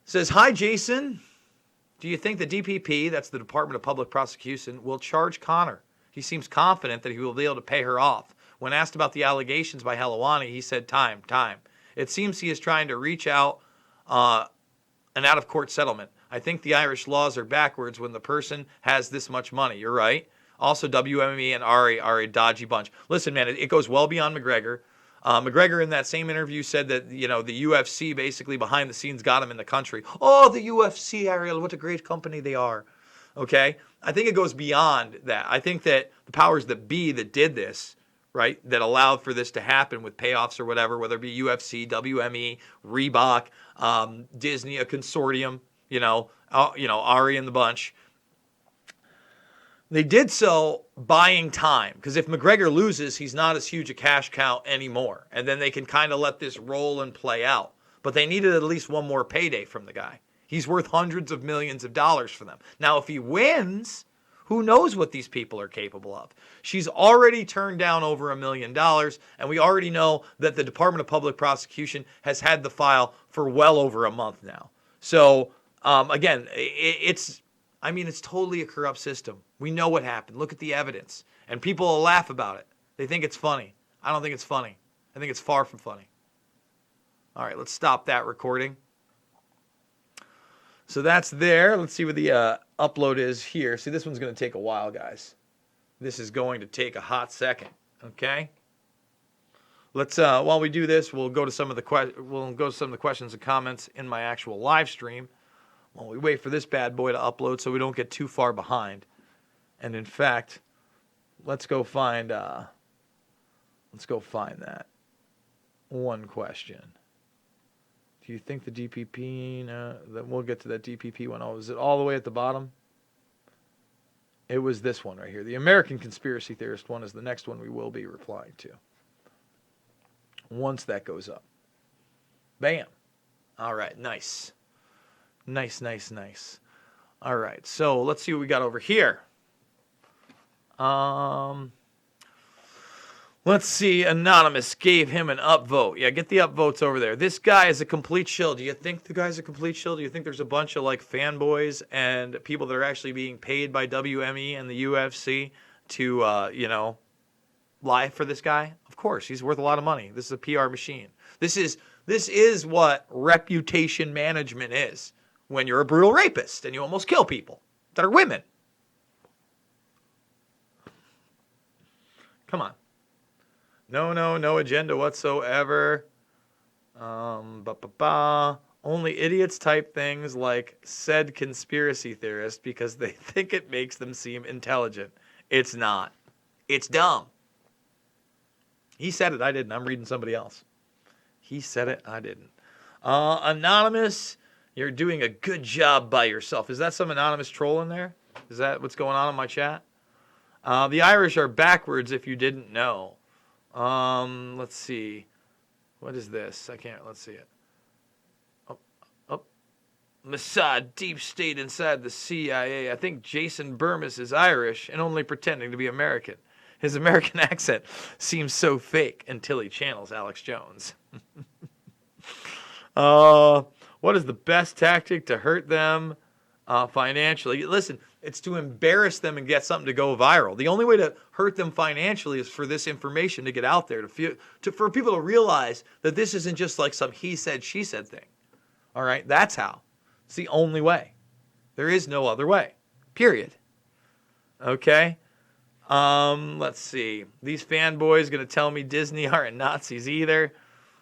[SPEAKER 1] Says, hi, Jason. Do you think the DPP, that's the Department of Public Prosecution, will charge Connor? He seems confident that he will be able to pay her off. When asked about the allegations by Helwani, he said, time. It seems he is trying to reach out an out-of-court settlement. I think the Irish laws are backwards when the person has this much money. You're right. Also, WME and Ari are a dodgy bunch. Listen, man, it goes well beyond McGregor. McGregor in that same interview said that, the UFC basically behind the scenes got him in the country. Oh, the UFC, Ariel, what a great company they are. Okay? I think it goes beyond that. I think that the powers that be that did this, right, that allowed for this to happen with payoffs or whatever, whether it be UFC, WME, Reebok, Disney, a consortium, Ari and the bunch. They did so buying time, because if McGregor loses, he's not as huge a cash cow anymore. And then they can kind of let this roll and play out. But they needed at least one more payday from the guy. He's worth hundreds of millions of dollars for them. Now, if he wins, who knows what these people are capable of? She's already turned down over $1 million, and we already know that the Department of Public Prosecution has had the file for well over a month now. So, again, it's totally a corrupt system. We know what happened. Look at the evidence. And people will laugh about it. They think it's funny. I don't think it's funny. I think it's far from funny. All right, let's stop that recording. So that's there. Let's see what the upload is here. See, this one's going to take a while, guys. This is going to take a hot second. Okay? Let's while we do this, we'll go to some of the questions and comments in my actual live stream. While we wait for this bad boy to upload so we don't get too far behind. And in fact, let's go find that one question. Do you think the DPP, that we'll get to that DPP one. Oh, is it all the way at the bottom? It was this one right here. The American conspiracy theorist one is the next one we will be replying to. Once that goes up. Bam. All right, nice. Nice. All right, so let's see what we got over here. Let's see. Anonymous gave him an upvote. Yeah, get the upvotes over there. This guy is a complete shill. Do you think the guy's a complete shill? Do you think there's a bunch of like fanboys and people that are actually being paid by WME and the UFC to, lie for this guy? Of course, he's worth a lot of money. This is a PR machine. This is what reputation management is when you're a brutal rapist and you almost kill people that are women. Come on. No agenda whatsoever. Only idiots type things like said conspiracy theorist because they think it makes them seem intelligent. It's not. It's dumb. He said it, I didn't. I'm reading somebody else. He said it, I didn't. Anonymous, you're doing a good job by yourself. Is that some anonymous troll in there? Is that what's going on in my chat? The Irish are backwards if you didn't know. Let's see. What is this? Let's see it. Mossad, deep state inside the CIA. I think Jason Burmis is Irish and only pretending to be American. His American accent seems so fake until he channels Alex Jones. What is the best tactic to hurt them financially? Listen, it's to embarrass them and get something to go viral. The only way to hurt them financially is for this information to get out there, for people to realize that this isn't just like some he said, she said thing. All right? That's how. It's the only way. There is no other way. Period. Okay? Let's see. These fanboys going to tell me Disney aren't Nazis either.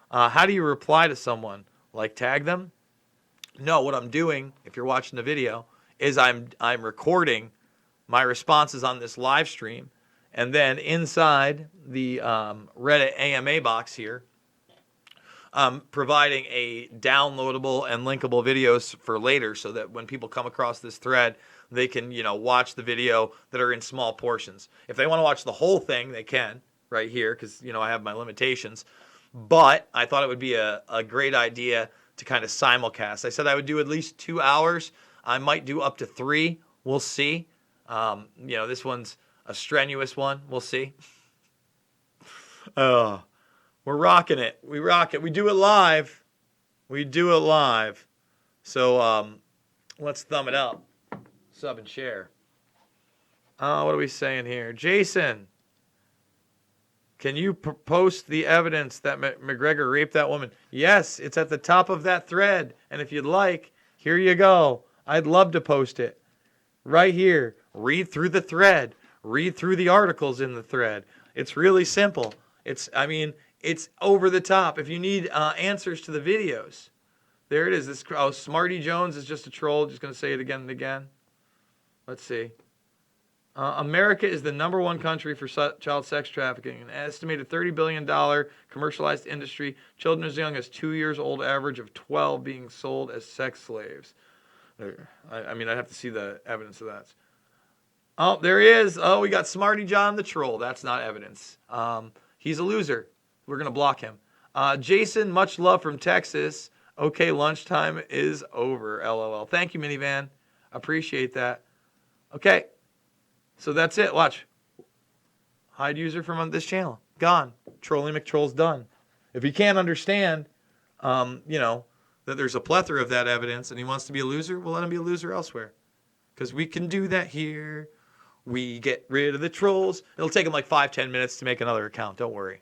[SPEAKER 1] How do you reply to someone? Like tag them? No, what I'm doing, if you're watching the video, is I'm recording my responses on this live stream, and then inside the Reddit AMA box here, I'm providing a downloadable and linkable videos for later so that when people come across this thread, they can, watch the video that are in small portions. If they want to watch the whole thing, they can right here because, I have my limitations. But I thought it would be a great idea to kind of simulcast. I said I would do at least 2 hours. I might do up to 3. We'll see. This one's a strenuous one. We'll see. We're rocking it. We rock it. We do it live. So let's thumb it up. Sub and share. What are we saying here? Jason, can you post the evidence that McGregor raped that woman? Yes, it's at the top of that thread. And if you'd like, here you go. I'd love to post it. Right here. Read through the thread. Read through the articles in the thread. It's really simple. It's over the top. If you need answers to the videos, there it is. Smarty Jones is just a troll. Just going to say it again and again. Let's see. America is the #1 country for child sex trafficking. An estimated $30 billion commercialized industry. Children as young as 2 years old, average of 12 being sold as sex slaves. I'd have to see the evidence of that. Oh, there he is. Oh, we got Smarty John the troll. That's not evidence. He's a loser. We're going to block him. Jason, much love from Texas. Okay, lunchtime is over. LOL. Thank you, Minivan. Appreciate that. Okay. So that's it. Watch. Hide user from this channel. Gone. Trolling McTroll's done. If he can't understand, that there's a plethora of that evidence and he wants to be a loser, we'll let him be a loser elsewhere. Because we can do that here. We get rid of the trolls. It'll take him like 5-10 minutes to make another account. Don't worry.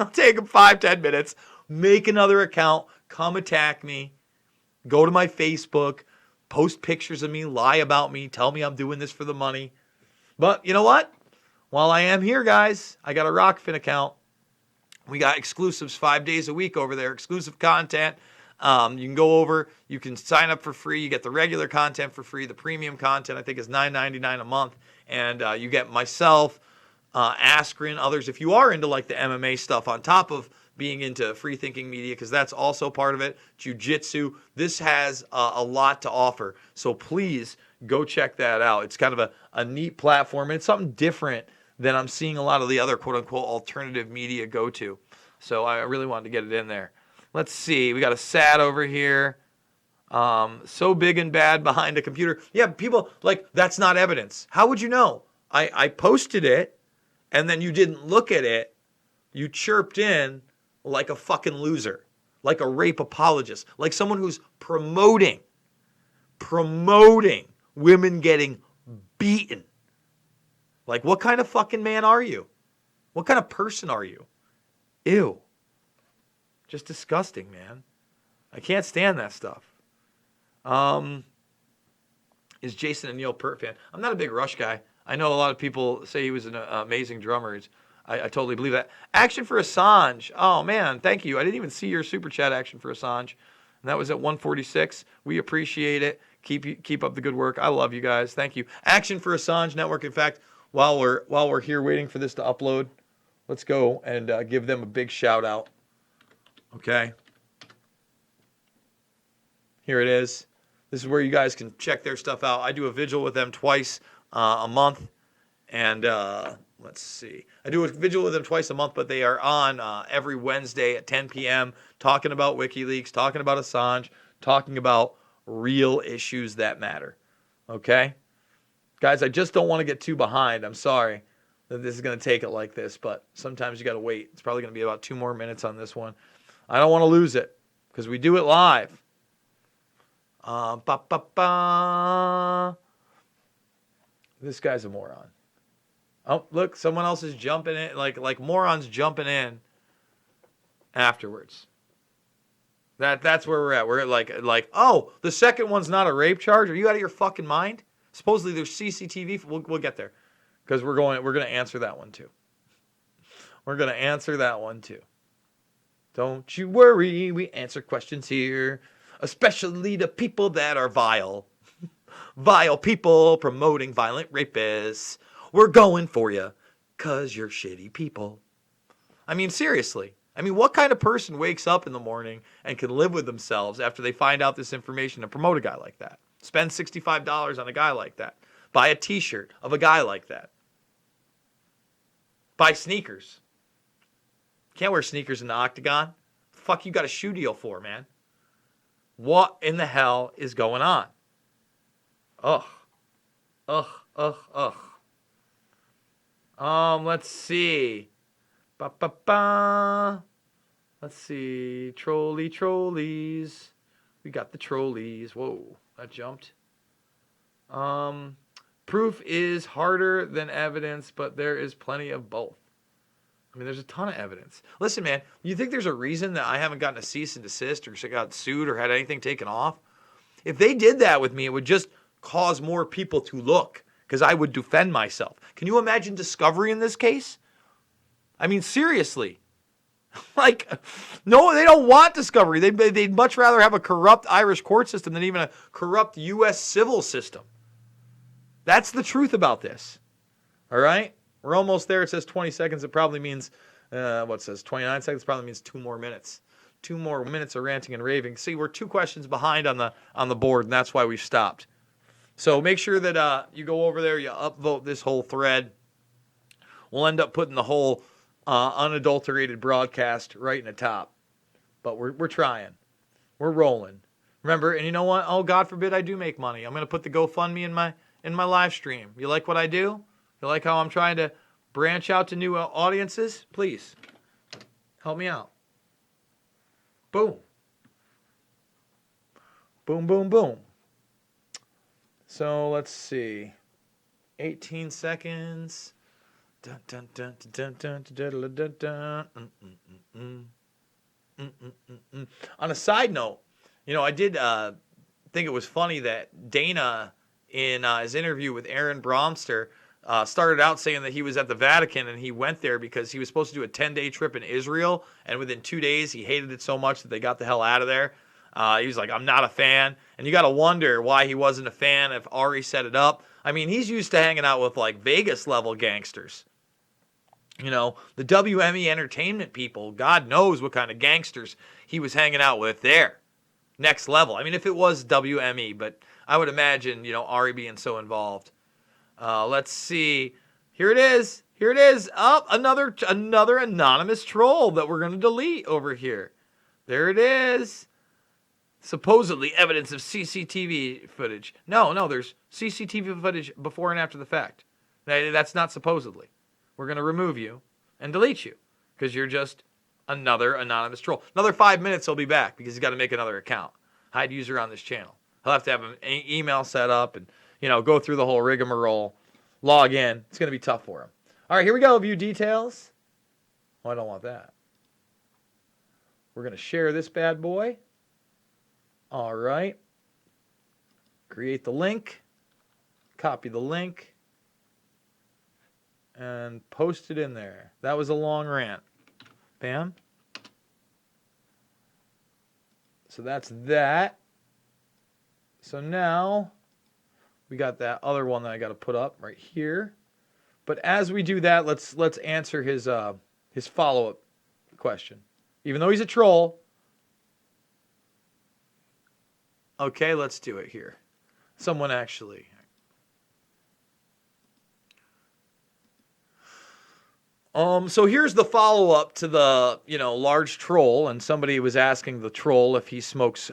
[SPEAKER 1] It'll take him 5-10 minutes. Make another account. Come attack me. Go to my Facebook. Post pictures of me. Lie about me. Tell me I'm doing this for the money. But you know what? While I am here, guys, I got a Rockfin account. We got exclusives 5 days a week over there. Exclusive content. You can go over. You can sign up for free. You get the regular content for free. The premium content, I think, is $9.99 a month. And you get myself, Askren, others. If you are into like the MMA stuff on top of being into free thinking media, because that's also part of it, jiu-jitsu, this has a lot to offer. So please go check that out. It's kind of a neat platform. And it's something different than I'm seeing a lot of the other quote-unquote alternative media go to. So I really wanted to get it in there. Let's see. We got a SAT over here. So big and bad behind a computer. Yeah, people like, that's not evidence. How would you know? I posted it, and then you didn't look at it. You chirped in like a fucking loser, like a rape apologist, like someone who's promoting women getting beaten. Like, what kind of fucking man are you? What kind of person are you? Ew. Just disgusting, man. I can't stand that stuff. Is Jason a Neil Peart fan? I'm not a big Rush guy. I know a lot of people say he was an amazing drummer. I totally believe that. Action for Assange. Oh, man, thank you. I didn't even see your super chat, Action for Assange. And that was at 146. We appreciate it. Keep up the good work. I love you guys. Thank you. Action for Assange Network. In fact, while we're here waiting for this to upload, let's go and give them a big shout out. Okay. Here it is. This is where you guys can check their stuff out. I do a vigil with them twice a month. And let's see. I do a vigil with them twice a month, but they are on every Wednesday at 10 p.m. talking about WikiLeaks, talking about Assange, talking about real issues that matter. Okay? Guys, I just don't want to get too behind. I'm sorry that this is going to take it like this, but sometimes you got to wait. It's probably going to be about 2 more minutes on this one. I don't want to lose it because we do it live. This guy's a moron. Oh, look, someone else is jumping in, like morons jumping in afterwards. That's where we're at. We're at like, oh, the second one's not a rape charge. Are you out of your fucking mind? Supposedly there's CCTV. We'll get there, because we're going to answer that one too. We're going to answer that one too. Don't you worry, we answer questions here, especially to people that are vile. Vile people promoting violent rapists. We're going for you because you're shitty people. I mean, seriously. I mean, what kind of person wakes up in the morning and can live with themselves after they find out this information and promote a guy like that? Spend $65 on a guy like that. Buy a t-shirt of a guy like that. Buy sneakers. Can't wear sneakers in the octagon. Fuck you got a shoe deal for, man? What in the hell is going on? Ugh. Let's see. Let's see. Trolleys. We got the trolleys. Whoa, that jumped. Proof is harder than evidence, but there is plenty of both. I mean, there's a ton of evidence. Listen, man, you think there's a reason that I haven't gotten a cease and desist or got sued or had anything taken off? If they did that with me, it would just cause more people to look, because I would defend myself. Can you imagine Discovery in this case? I mean, seriously. Like, no, they don't want Discovery. They'd much rather have a corrupt Irish court system than even a corrupt U.S. civil system. That's the truth about this. All right? We're almost there. It says 20 seconds. It probably means, what says 29 seconds? Probably means 2 more minutes. 2 more minutes of ranting and raving. See, we're 2 questions behind on the board, and that's why we stopped. So make sure that you go over there, you upvote this whole thread. We'll end up putting the whole unadulterated broadcast right in the top. But we're trying. We're rolling. Remember, and you know what? Oh, God forbid I do make money. I'm going to put the GoFundMe in my live stream. You like what I do? You like how I'm trying to branch out to new audiences? Please, help me out. Boom. Boom, boom, boom. So let's see. 18 seconds. Dun, dun, dun, dun, dun, dun, dun, dun, dun. On a side note, I did think it was funny that Dana, in his interview with Aaron Bromster, started out saying that he was at the Vatican and he went there because he was supposed to do a 10-day trip in Israel, and within 2 days he hated it so much that they got the hell out of there. He was like, I'm not a fan. And you got to wonder why he wasn't a fan if Ari set it up. I mean, he's used to hanging out with like Vegas level gangsters. The WME entertainment people, God knows what kind of gangsters he was hanging out with there. Next level. I mean, if it was WME, but I would imagine, Ari being so involved. Let's see. Here it is. Up, another anonymous troll that we're going to delete over here. There it is. supposedly evidence of CCTV footage. No, there's CCTV footage before and after the fact. That's not supposedly. We're going to remove you and delete you because you're just another anonymous troll. Another 5 minutes, he'll be back because he's got to make another account. Hide user on this channel. He'll have to have an email set up and, go through the whole rigmarole, log in. It's going to be tough for him. All right, here we go. View details. Oh, I don't want that. We're going to share this bad boy. All right. Create the link. Copy the link. And post it in there. That was a long rant. Bam. So that's that. So now we got that other one that I got to put up right here. But as we do that, let's answer his follow-up question. Even though he's a troll. Okay, let's do it here. Someone actually. So here's the follow-up to the, large troll, and somebody was asking the troll if he smokes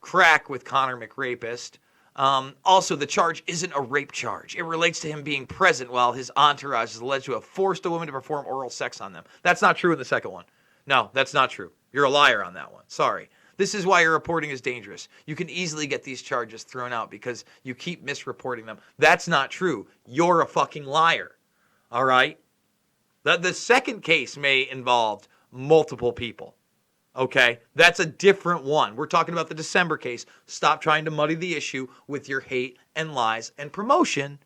[SPEAKER 1] crack with Conor McRapist. Also, the charge isn't a rape charge. It relates to him being present while his entourage is alleged to have forced a woman to perform oral sex on them. That's not true in the second one. No, that's not true. You're a liar on that one. Sorry. This is why your reporting is dangerous. You can easily get these charges thrown out because you keep misreporting them. That's not true. You're a fucking liar. All right? The second case may involve multiple people. Okay? That's a different one. We're talking about the December case. Stop trying to muddy the issue with your hate and lies and promotion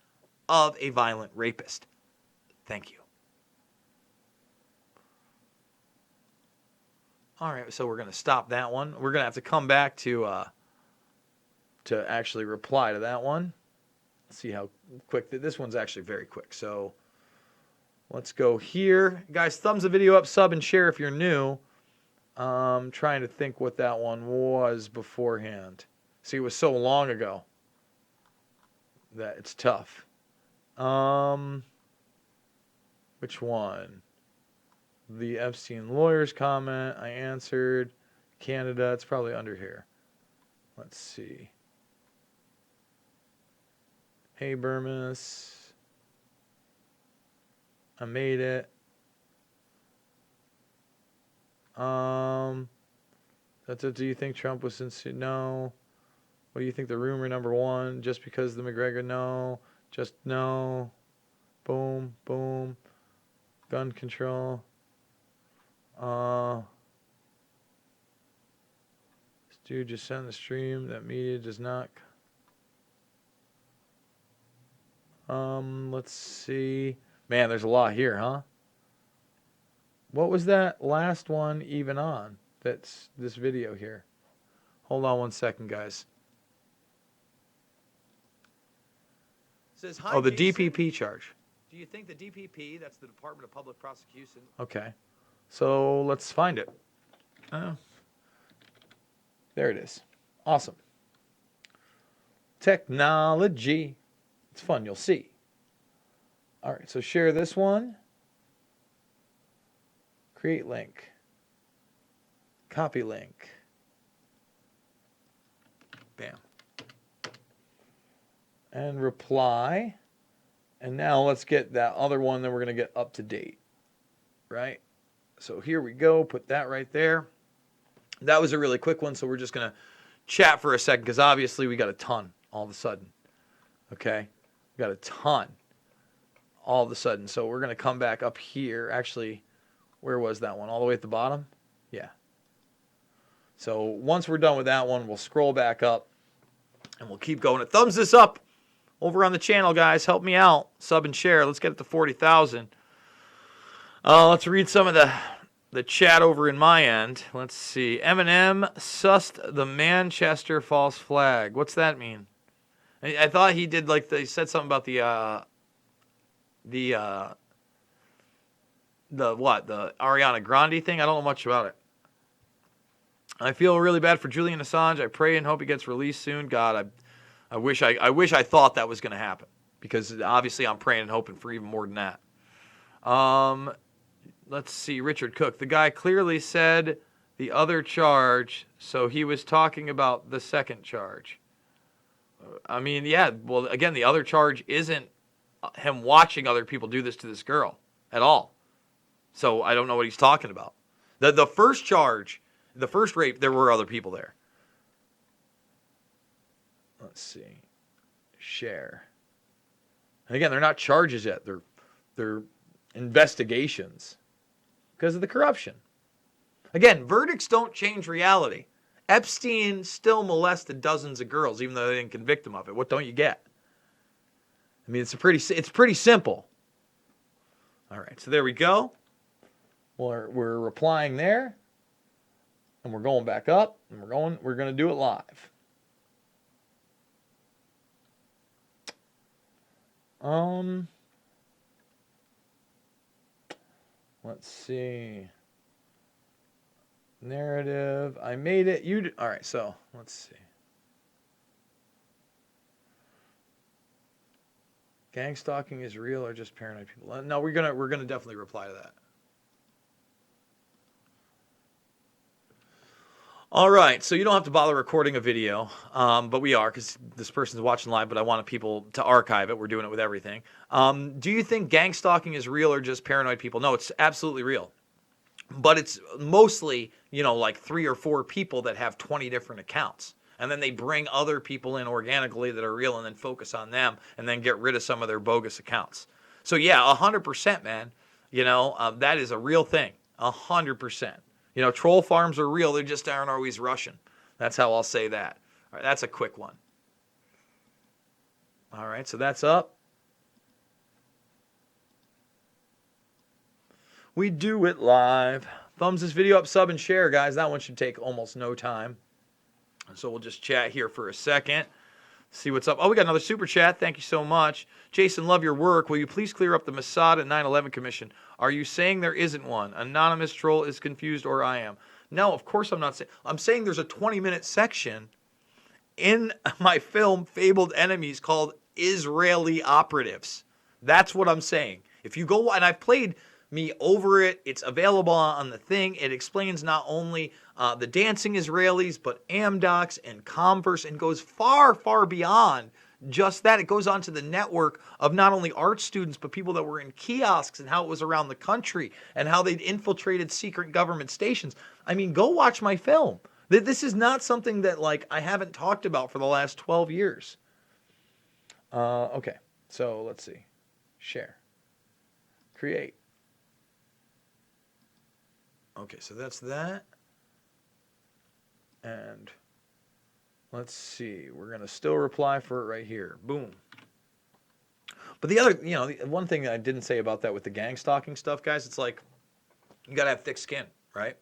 [SPEAKER 1] of a violent rapist. Thank you. All right, so we're going to stop that one. We're going to have to come back to actually reply to that one. Let's see how quick. This one's actually very quick. So let's go here. Guys, thumbs the video up, sub, and share if you're new. Trying to think what that one was beforehand. See, it was so long ago that it's tough. Which one? The Epstein lawyer's comment, I answered. Canada, it's probably under here. Let's see. Hey, Burmis. I made it. Do you think Trump was sincere? No. What do you think the rumor number one? Just because the McGregor? No. Just no. Boom, boom. Gun control. This dude just sent the stream that media does not. Let's see. Man, there's a lot here, huh? What was that last one even on? That's this video here. Hold on 1 second, guys. It says, hi, the Jason. DPP charge. Do you think the DPP, that's the Department of Public Prosecution? Okay. So let's find it. There it is. Awesome. Technology. It's fun, you'll see. All right, so share this one. Create link. Copy link. Bam. And reply. And now let's get that other one that we're going to get up to date. Right? So here we go. Put that right there. That was a really quick one, so we're just going to chat for a second because obviously we got a ton all of a sudden. Okay? We got a ton all of a sudden. So we're going to come back up here. Actually, where was that one? All the way at the bottom? Yeah. So once we're done with that one, we'll scroll back up and we'll keep going. Thumbs this up over on the channel, guys. Help me out. Sub and share. Let's get it to 40,000. Let's read some of the chat over in my end. Let's see. Eminem sussed the Manchester false flag. What's that mean? I thought he did he said something about the Ariana Grande thing. I don't know much about it. I feel really bad for Julian Assange. I pray and hope he gets released soon. God, I wish I thought that was going to happen because obviously I'm praying and hoping for even more than that. Let's see. Richard Cook. The guy clearly said The other charge, so he was talking about the second charge. I mean, yeah, well, again, the other charge isn't him watching other people do this to this girl at all. So I don't know what he's talking about. The first charge, the first rape, there were other people there. Let's see. Share. And again, they're not charges yet. They're investigations because of the corruption. Again, verdicts don't change reality. Epstein still molested dozens of girls, even though they didn't convict him of it. What don't you get? I mean, it's pretty simple. All right, so there we go. We're replying there, and we're going back up, and we're going to do it live. Let's see. Narrative. I made it. All right, so let's see. Gang stalking is real or just paranoid people? No, we're gonna definitely reply to that. All right, so you don't have to bother recording a video, but we are because this person's watching live, but I wanted people to archive it. We're doing it with everything. Do you think gang stalking is real or just paranoid people? No, it's absolutely real. But it's mostly, like 3 or 4 people that have 20 different accounts. And then they bring other people in organically that are real and then focus on them and then get rid of some of their bogus accounts. So yeah, 100%, man. That is a real thing. 100%. Troll farms are real. They just aren't always Russian. That's how I'll say that. All right, that's a quick one. All right, so that's up. We do it live. Thumbs this video up, sub, and share, guys. That one should take almost no time. So we'll just chat here for a second. See what's up. Oh, we got another super chat. Thank you so much. Jason, love your work. Will you please clear up the Mossad and 9/11 Commission? Are you saying there isn't one? Anonymous troll is confused, or I am. No, of course I'm not saying. I'm saying there's a 20-minute section in my film, Fabled Enemies, called Israeli Operatives. That's what I'm saying. If you go, and I've played me over it. It's available on the thing. It explains not only the dancing Israelis, but Amdocs and Converse, and goes far, far beyond just that. It goes on to the network of not only art students, but people that were in kiosks and how it was around the country and how they'd infiltrated secret government stations. I mean, go watch my film. This is not something that I haven't talked about for the last 12 years. Okay, so let's see. Share. Create. Okay, so that's that. And let's see. We're going to still reply for it right here. Boom. But the other, one thing I didn't say about that with the gang stalking stuff, guys, it's like you got to have thick skin, right?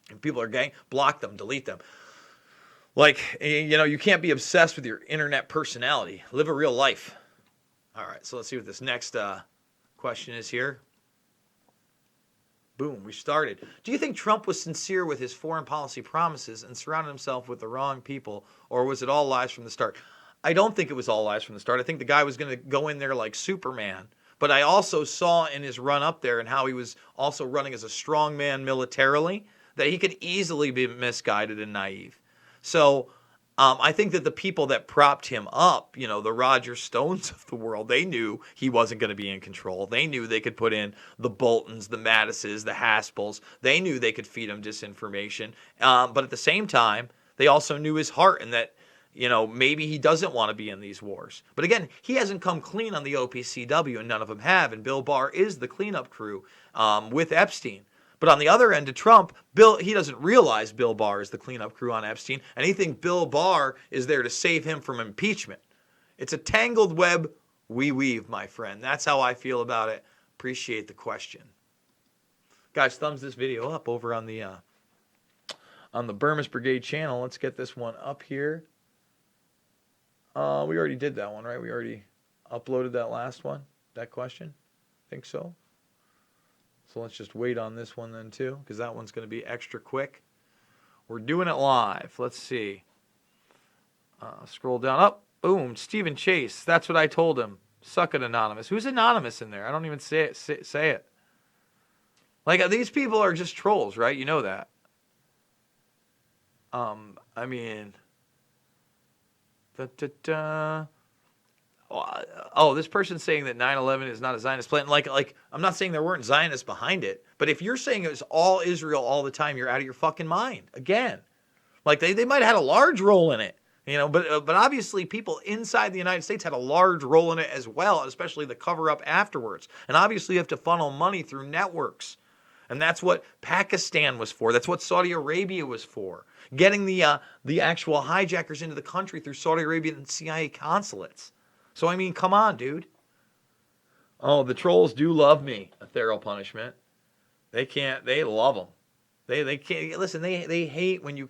[SPEAKER 1] If people are gang, block them, delete them. You can't be obsessed with your internet personality. Live a real life. All right, so let's see what this next question is here. Boom, we started. Do you think Trump was sincere with his foreign policy promises and surrounded himself with the wrong people, or was it all lies from the start? I don't think it was all lies from the start. I think the guy was going to go in there like Superman. But I also saw in his run up there and how he was also running as a strong man militarily that he could easily be misguided and naive. So I think that the people that propped him up, the Roger Stones of the world, they knew he wasn't going to be in control. They knew they could put in the Boltons, the Mattises, the Haspels. They knew they could feed him disinformation. But at the same time, they also knew his heart and that, maybe he doesn't want to be in these wars. But again, he hasn't come clean on the OPCW, and none of them have. And Bill Barr is the cleanup crew with Epstein. But on the other end of Trump, he doesn't realize Bill Barr is the cleanup crew on Epstein, and he thinks Bill Barr is there to save him from impeachment. It's a tangled web we weave, my friend. That's how I feel about it. Appreciate the question. Guys, thumbs this video up over on the Burmese Brigade channel. Let's get this one up here. We already did that one, right? We already uploaded that last one, that question. Think so. So let's just wait on this one then too, because that one's going to be extra quick. We're doing it live. Let's see. Scroll down. Up. Boom. Stephen Chase. That's what I told him. Suck it, Anonymous. Who's Anonymous in there? I don't even say it. These people are just trolls, right? You know that. I mean, da, da, da. Oh, this person's saying that 9/11 is not a Zionist plan. Like, I'm not saying there weren't Zionists behind it, but if you're saying it was all Israel all the time, you're out of your fucking mind. Again, like they might have had a large role in it, but obviously people inside the United States had a large role in it as well, especially the cover up afterwards. And obviously you have to funnel money through networks. And that's what Pakistan was for. That's what Saudi Arabia was for. Getting the actual hijackers into the country through Saudi Arabian CIA consulates. So, I mean, come on, dude. Oh, the trolls do love me, a thorough punishment. They love them. They can't, listen, they hate when you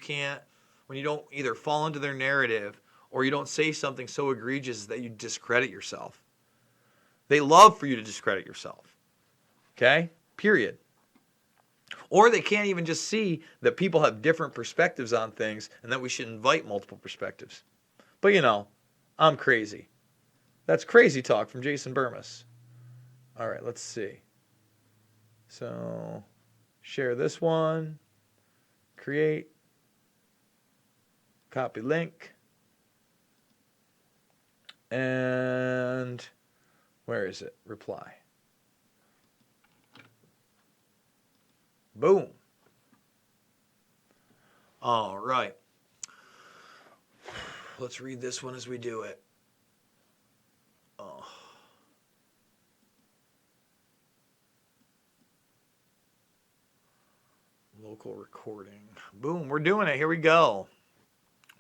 [SPEAKER 1] don't either fall into their narrative or you don't say something so egregious that you discredit yourself. They love for you to discredit yourself. Okay? Period. Or they can't even just see that people have different perspectives on things and that we should invite multiple perspectives. But, I'm crazy. That's crazy talk from Jason Burmis. All right, let's see. So, share this one. Create. Copy link. And where is it? Reply. Boom. All right. Let's read this one as we do it. Oh. Local recording. Boom, we're doing it. Here we go.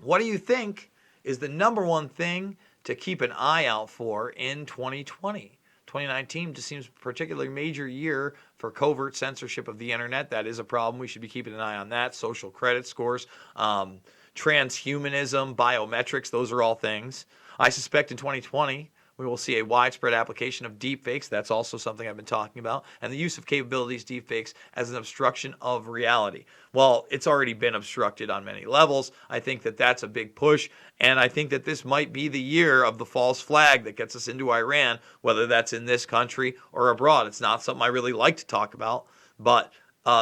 [SPEAKER 1] What do you think is the number one thing to keep an eye out for in 2020? 2019 just seems a particularly major year for covert censorship of the internet. That is a problem. We should be keeping an eye on that. Social credit scores, transhumanism, biometrics, those are all things. I suspect in 2020, we will see a widespread application of deepfakes. That's also something I've been talking about. And the use of capabilities deepfakes as an obstruction of reality. Well, it's already been obstructed on many levels. I think that that's a big push. And I think that this might be the year of the false flag that gets us into Iran, whether that's in this country or abroad. It's not something I really like to talk about. But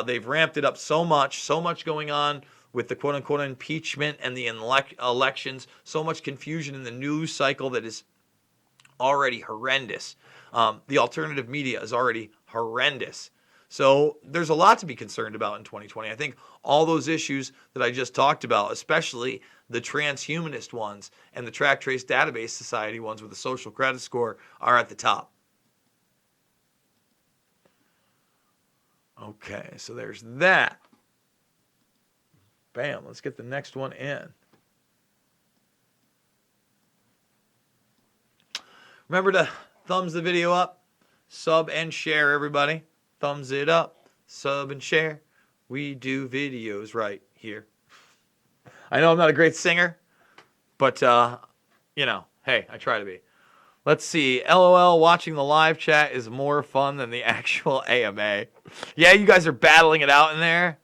[SPEAKER 1] they've ramped it up so much going on with the quote-unquote impeachment and the elections. So much confusion in the news cycle that is already horrendous. The alternative media is already horrendous. So there's a lot to be concerned about in 2020. I think all those issues that I just talked about, especially the transhumanist ones and the Track Trace Database Society ones with the social credit score, are at the top. Okay, so there's that. Bam, let's get the next one in. Remember to thumbs the video up, sub and share, everybody. Thumbs it up, sub and share. We do videos right here. I know I'm not a great singer, but, hey, I try to be. Let's see. LOL, watching the live chat is more fun than the actual AMA. Yeah, you guys are battling it out in there.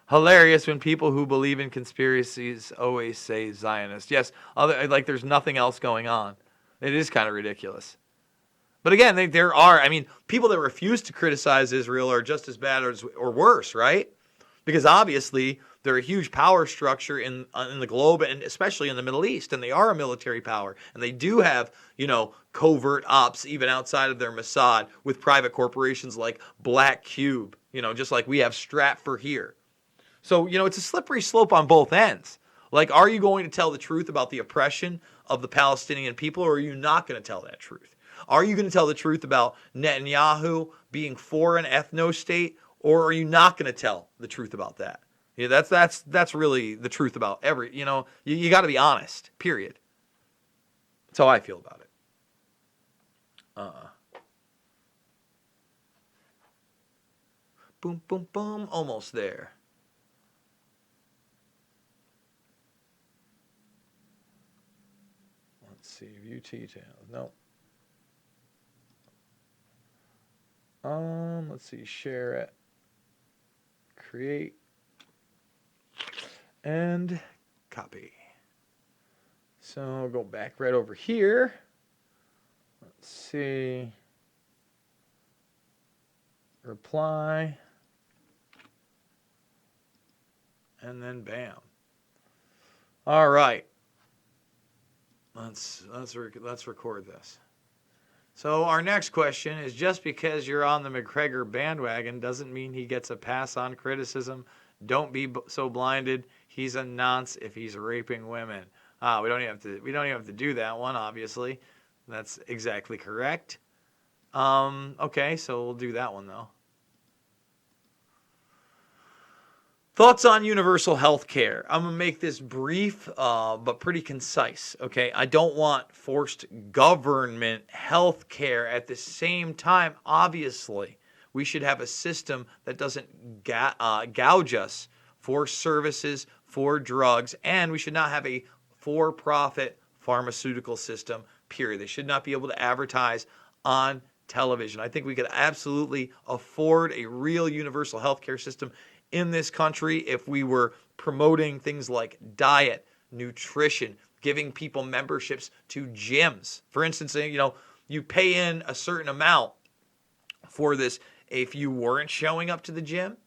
[SPEAKER 1] Hilarious when people who believe in conspiracies always say Zionist. Yes, there's nothing else going on. It is kind of ridiculous. But again, there are, people that refuse to criticize Israel are just as bad or worse, right? Because obviously they're a huge power structure in the globe and especially in the Middle East, and they are a military power, and they do have, covert ops even outside of their Mossad with private corporations like Black Cube, just like we have Stratfor here. So, it's a slippery slope on both ends. Like, are you going to tell the truth about the oppression of the Palestinian people, or are you not going to tell that truth? Are you going to tell the truth about Netanyahu being for an ethno-state, or are you not going to tell the truth about that? That's really the truth about you got to be honest, period. That's how I feel about it. Boom, boom, boom, almost there. Let's see, view details. No. Let's see, share it, create, and copy. So go back right over here. Let's see, reply, and then bam. All right. Let's record this. So our next question is, just because you're on the McGregor bandwagon doesn't mean he gets a pass on criticism. Don't be so blinded. He's a nonce if he's raping women. We don't even have to do that one, obviously. That's exactly correct. Okay, so we'll do that one though. Thoughts on universal health care. I'm going to make this brief, but pretty concise, okay? I don't want forced government health care. At the same time, obviously, we should have a system that doesn't gouge us for services, for drugs, and we should not have a for-profit pharmaceutical system, period. They should not be able to advertise on television. I think we could absolutely afford a real universal health care system in this country if we were promoting things like diet, nutrition, giving people memberships to gyms. For instance, you pay in a certain amount for this if you weren't showing up to the gym,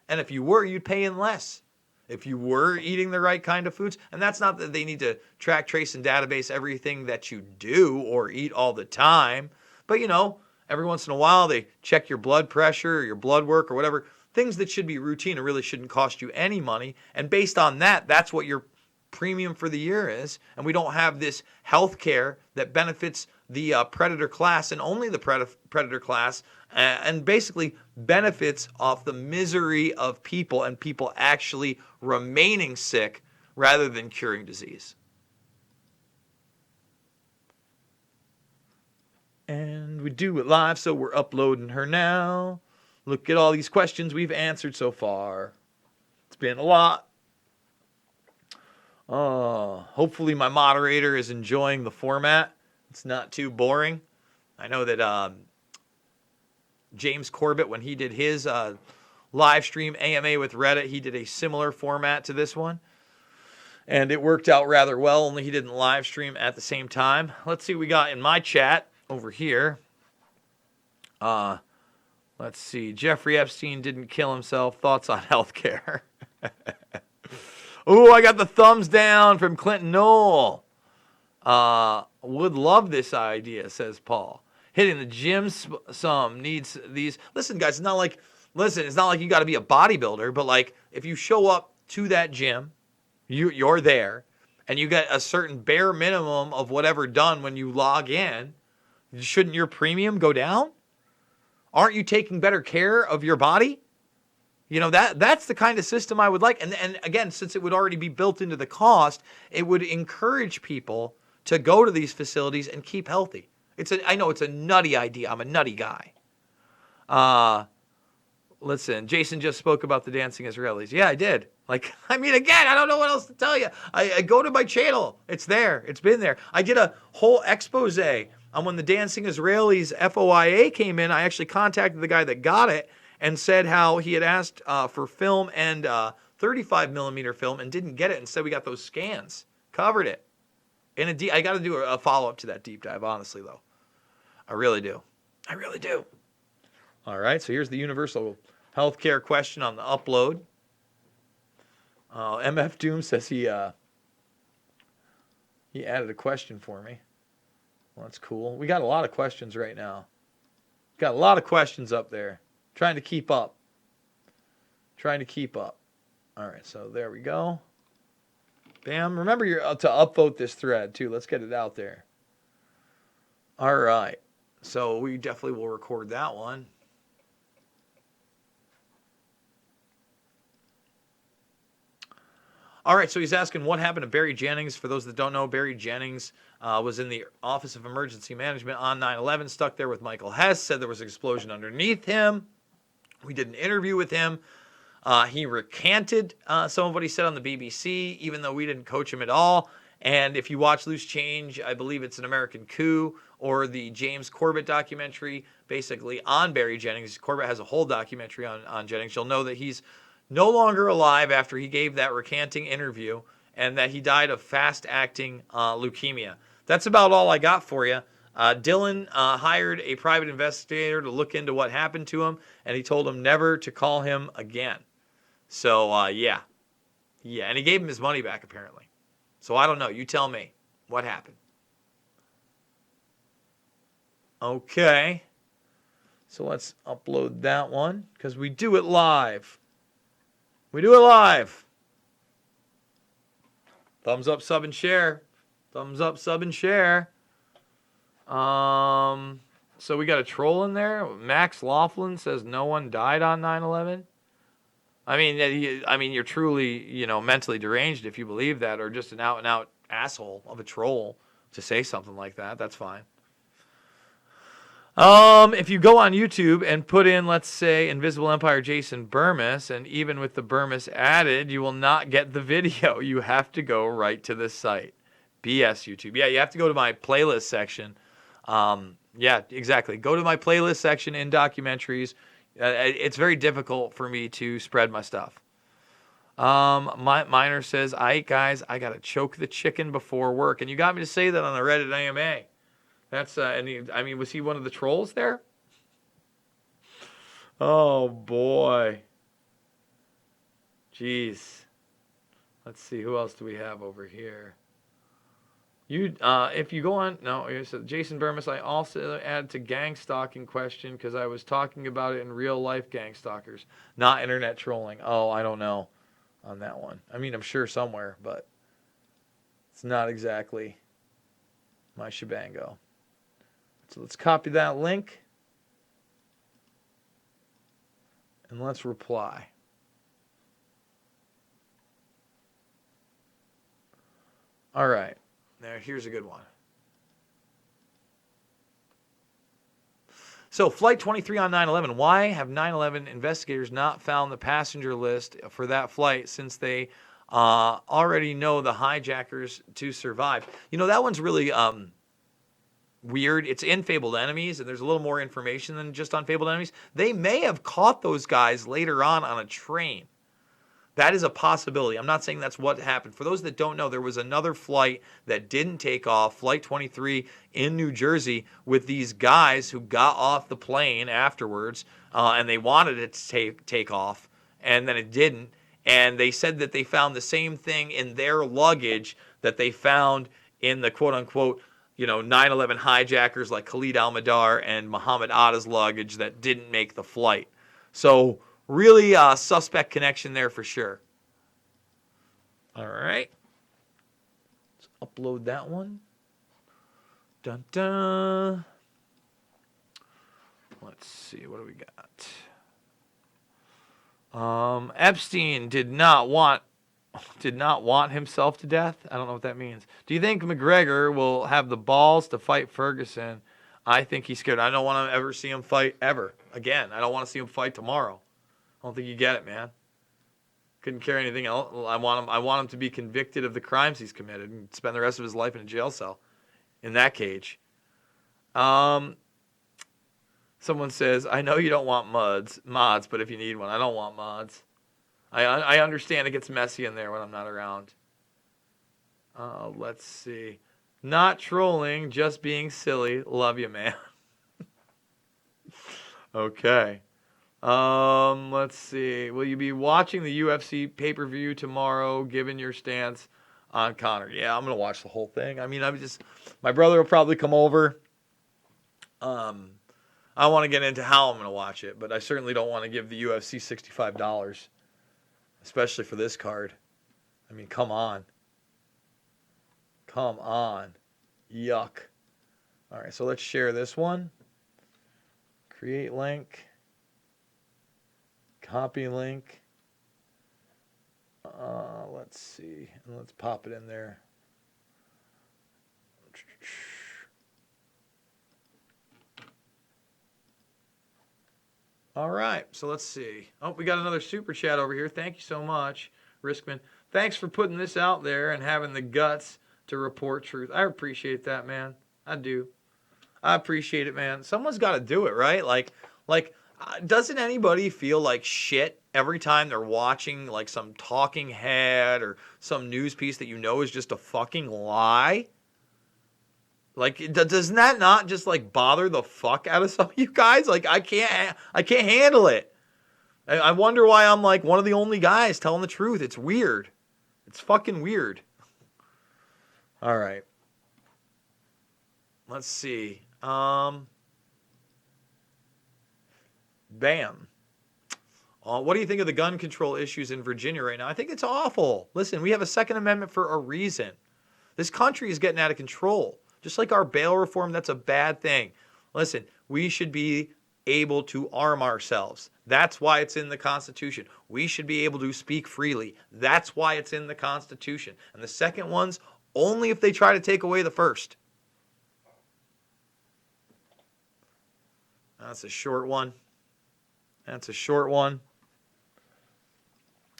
[SPEAKER 1] and if you were, you'd pay in less. If you were eating the right kind of foods, and that's not that they need to track, trace, and database everything that you do or eat all the time, but every once in a while they check your blood pressure or your blood work or whatever. Things that should be routine and really shouldn't cost you any money. And based on that, that's what your premium for the year is. And we don't have this health care that benefits the predator class and only the predator class, and basically benefits off the misery of people and people actually remaining sick rather than curing disease. And we do it live, so we're uploading her now. Look at all these questions we've answered so far. It's been a lot. Hopefully my moderator is enjoying the format. It's not too boring. I know that James Corbett, when he did his live stream AMA with Reddit, he did a similar format to this one. And it worked out rather well, only he didn't live stream at the same time. Let's see what we got in my chat over here. Let's see. Jeffrey Epstein didn't kill himself. Thoughts on healthcare? Oh, I got the thumbs down from Clinton Knoll. Would love this idea, says Paul. Hitting the gym some needs these. Listen, guys, it's not like you got to be a bodybuilder, but like if you show up to that gym, you're there, and you get a certain bare minimum of whatever done when you log in, shouldn't your premium go down? Aren't you taking better care of your body? That's the kind of system I would like. And again, since it would already be built into the cost, it would encourage people to go to these facilities and keep healthy. I know it's a nutty idea. I'm a nutty guy. Listen, Jason just spoke about the dancing Israelis. Yeah, I did. Again, I don't know what else to tell you. I go to my channel. It's there. It's been there. I did a whole expose on when the Dancing Israelis FOIA came in. I actually contacted the guy that got it and said how he had asked for film and 35 millimeter film and didn't get it. Instead, we got those scans. Covered it. I got to do a follow-up to that deep dive, honestly, though. I really do. All right, so here's the universal healthcare question on the upload. MF Doom says he added a question for me. Well, that's cool. We got a lot of questions right now. Got a lot of questions up there. Trying to keep up. All right, so there we go. Bam. Remember to upvote this thread, too. Let's get it out there. All right. So we definitely will record that one. All right, so he's asking what happened to Barry Jennings. For those that don't know, Barry Jennings was in the Office of Emergency Management on 9/11, stuck there with Michael Hess, said there was an explosion underneath him. We did an interview with him. He recanted some of what he said on the BBC, even though we didn't coach him at all. And if you watch Loose Change, I believe it's An American Coup, or the James Corbett documentary, basically on Barry Jennings. Corbett has a whole documentary on Jennings. You'll know that he's no longer alive after he gave that recanting interview, and that he died of fast-acting leukemia. That's about all I got for you. Dylan hired a private investigator to look into what happened to him, and he told him never to call him again. So, yeah, and he gave him his money back, apparently. So I don't know. You tell me what happened. Okay. So let's upload that one because we do it live. We do it live. Thumbs up, sub, and share. Thumbs up, sub, and share. So we got a troll in there. Max Laughlin says no one died on 9/11. I mean, you're truly, mentally deranged if you believe that, or just an out-and-out asshole of a troll to say something like that. That's fine. If you go on YouTube and put in, let's say, Invisible Empire Jason Burmis, and even with the Burmis added, you will not get the video. You have to go right to the site. BS YouTube. Yeah, you have to go to my playlist section. Yeah, exactly. Go to my playlist section in documentaries. It's very difficult for me to spread my stuff. Miner says, guys, I got to choke the chicken before work. And you got me to say that on the Reddit AMA. That's, was he one of the trolls there? Oh, boy. Jeez. Let's see, who else do we have over here? If you go on, no, it says Jason Burmis, I also add to gang stalking question because I was talking about it in real life gang stalkers, not internet trolling. Oh, I don't know on that one. I mean, I'm sure somewhere, but it's not exactly my shebango. So let's copy that link and let's reply. All right. Now, here's a good one. So, Flight 23 on 9/11. Why have 9/11 investigators not found the passenger list for that flight since they already know the hijackers to survive? That one's really weird. It's in Fabled Enemies, and there's a little more information than just on Fabled Enemies. They may have caught those guys later on a train. That is a possibility. I'm not saying that's what happened. For those that don't know, there was another flight that didn't take off, Flight 23 in New Jersey, with these guys who got off the plane afterwards, and they wanted it to take off, and then it didn't. And they said that they found the same thing in their luggage that they found in the quote-unquote 9/11 hijackers like Khalid al-Mihdhar and Muhammad Atta's luggage that didn't make the flight. So really a suspect connection there for sure. All right. Let's upload that one. Dun dun. Let's see, what do we got? Epstein did not want himself to death. I don't know what that means. Do you think McGregor will have the balls to fight Ferguson? I think he's scared. I don't want to ever see him fight ever again. I don't want to see him fight tomorrow. I don't think you get it, man. Couldn't care anything else. I want him to be convicted of the crimes he's committed and spend the rest of his life in a jail cell in that cage. Someone says, I know you don't want mods, but if you need one, I don't want mods. I understand it gets messy in there when I'm not around. Let's see. Not trolling, just being silly. Love you, man. Okay. Let's see. Will you be watching the UFC pay-per-view tomorrow, given your stance on Conor? Yeah, I'm going to watch the whole thing. I mean, my brother will probably come over. I don't want to get into how I'm going to watch it, but I certainly don't want to give the UFC $65, especially for this card. I mean, come on. Come on. Yuck. All right, so let's share this one. Create link. Copy link. Let's see. And let's pop it in there. All right. So let's see. Oh, we got another super chat over here. Thank you so much, Riskman. Thanks for putting this out there and having the guts to report truth. I appreciate that, man. I do. I appreciate it, man. Someone's got to do it, right? Like, doesn't anybody feel like shit every time they're watching like some talking head or some news piece that is just a fucking lie? Like, doesn't that not just like bother the fuck out of some of you guys? Like, I can't handle it. I wonder why I'm like one of the only guys telling the truth. It's weird. It's fucking weird. All right. Let's see. Bam. What do you think of the gun control issues in Virginia right now? I think it's awful. Listen, we have a Second Amendment for a reason. This country is getting out of control. Just like our bail reform, that's a bad thing. Listen, we should be able to arm ourselves. That's why it's in the Constitution. We should be able to speak freely. That's why it's in the Constitution. And the second one's only if they try to take away the first. That's a short one. That's a short one.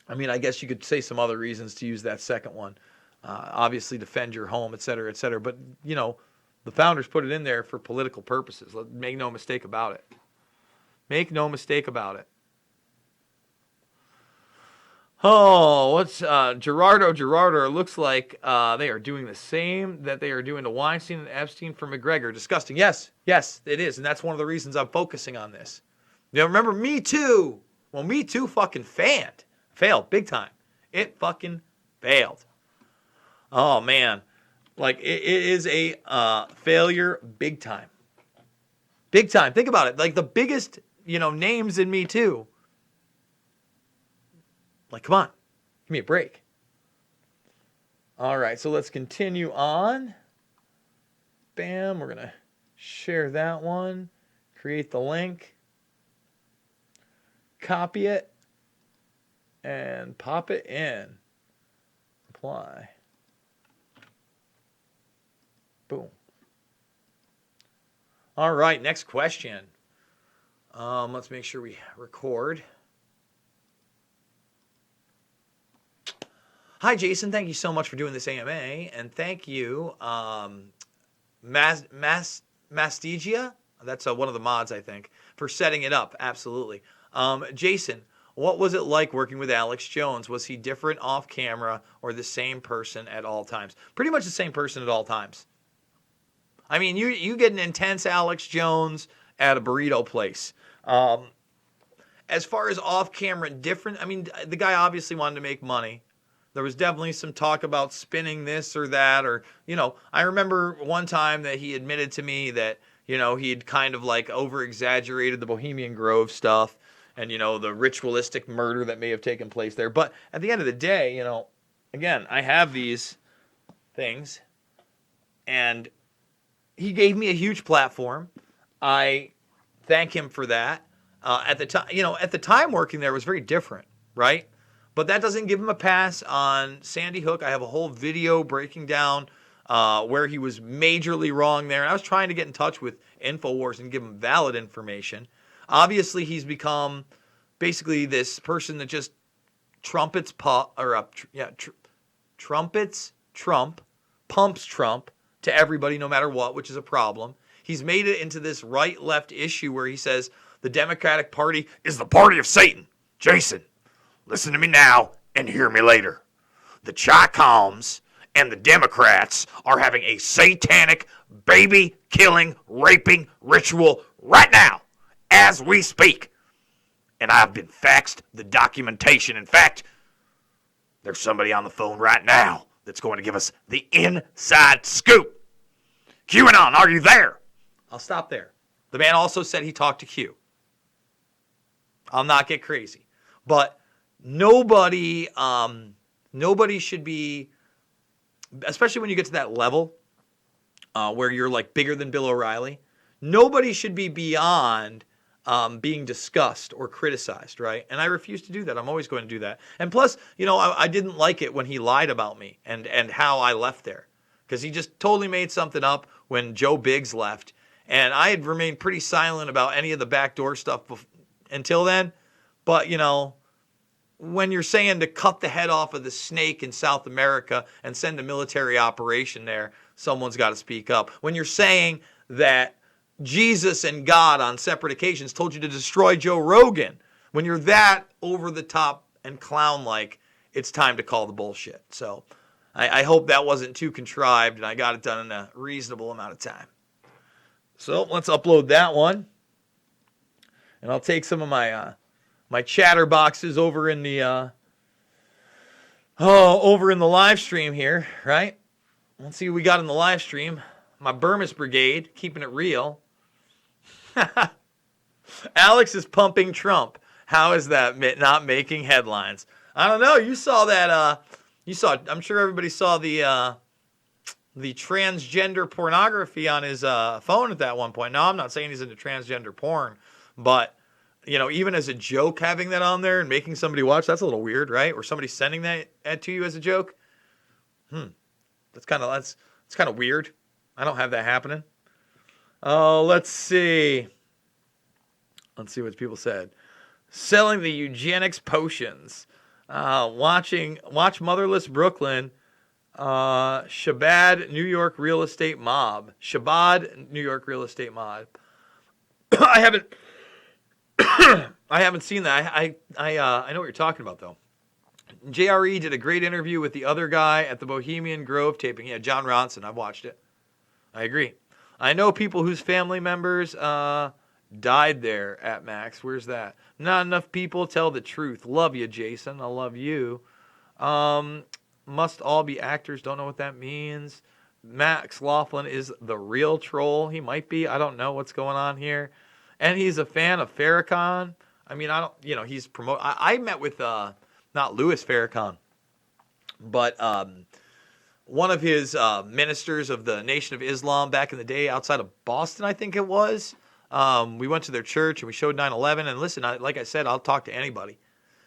[SPEAKER 1] I mean, I guess you could say some other reasons to use that second one. Obviously, defend your home, et cetera, et cetera. But, you know, the founders put it in there for political purposes. Make no mistake about it. Make no mistake about it. Oh, what's Gerardo? It looks like they are doing the same that they are doing to Weinstein and Epstein for McGregor. Disgusting. Yes, it is. And that's one of the reasons I'm focusing on this. You know, remember Me Too? Well, Me Too fucking failed big time. It fucking failed. Oh, man. Like, it is a failure big time. Big time. Think about it. Like, the biggest, names in Me Too. Like, come on. Give me a break. All right, so let's continue on. Bam. We're going to share that one. Create the link. Copy it. And pop it in. Apply. Boom. All right, next question. Let's make sure we record. Hi, Jason. Thank you so much for doing this AMA. And thank you, Mastigia. That's one of the mods, I think, for setting it up. Absolutely. Jason, what was it like working with Alex Jones? Was he different off camera or the same person at all times? Pretty much the same person at all times. I mean, you get an intense Alex Jones at a burrito place. As far as off camera different, I mean, the guy obviously wanted to make money. There was definitely some talk about spinning this or that, or, I remember one time that he admitted to me that, he'd kind of like over-exaggerated the Bohemian Grove stuff and, the ritualistic murder that may have taken place there. But at the end of the day, again, I have these things, and he gave me a huge platform. I thank him for that. At the time working there was very different, right? But that doesn't give him a pass on Sandy Hook. I have a whole video breaking down where he was majorly wrong there. And I was trying to get in touch with InfoWars and give him valid information. Obviously, he's become basically this person that just trumpets Trump, pumps Trump to everybody no matter what, which is a problem. He's made it into this right-left issue where he says the Democratic Party
[SPEAKER 2] is the party of Satan. Jason, listen to me now and hear me later. The Chi-Coms and the Democrats are having a satanic, baby-killing, raping ritual right now, as we speak. And I've been faxed the documentation. In fact, there's somebody on the phone right now that's going to give us the inside scoop. QAnon, are you there?
[SPEAKER 1] I'll stop there. The man also said he talked to Q. I'll not get crazy. But nobody should be, especially when you get to that level where you're like bigger than Bill O'Reilly, nobody should be beyond being discussed or criticized, right? And I refuse to do that. I'm always going to do that. And plus, I didn't like it when he lied about me and how I left there. Because he just totally made something up when Joe Biggs left. And I had remained pretty silent about any of the backdoor stuff until then. But, when you're saying to cut the head off of the snake in South America and send a military operation there, someone's got to speak up. When you're saying that Jesus and God on separate occasions told you to destroy Joe Rogan, when you're that over the top and clown-like, it's time to call the bullshit. So I hope that wasn't too contrived and I got it done in a reasonable amount of time. So let's upload that one. And I'll take some of my my chatter boxes over in the live stream here, right? Let's see what we got in the live stream. My Burmese Brigade, keeping it real. Alex is pumping Trump. How is that not making headlines? I don't know. You saw that. I'm sure everybody saw the transgender pornography on his phone at that one point. No, I'm not saying he's into transgender porn, but even as a joke, having that on there and making somebody watch, that's a little weird, right? Or somebody sending that to you as a joke. That's kind of weird. I don't have that happening. Oh, let's see. Let's see what people said. Selling the eugenics potions. Watch Motherless Brooklyn. Shabbat New York real estate mob. Shabbat New York real estate mob. I haven't seen that. I know what you're talking about though. JRE did a great interview with the other guy at the Bohemian Grove taping. Yeah, John Ronson. I've watched it. I agree. I know people whose family members died there at Max. Where's that? Not enough people tell the truth. Love you, Jason. I love you. Must all be actors. Don't know what that means. Max Laughlin is the real troll. He might be. I don't know what's going on here. And he's a fan of Farrakhan. I mean, he's I met with, not Louis Farrakhan, but one of his ministers of the Nation of Islam back in the day outside of Boston, I think it was. We went to their church and we showed 9/11. And listen, like I said, I'll talk to anybody.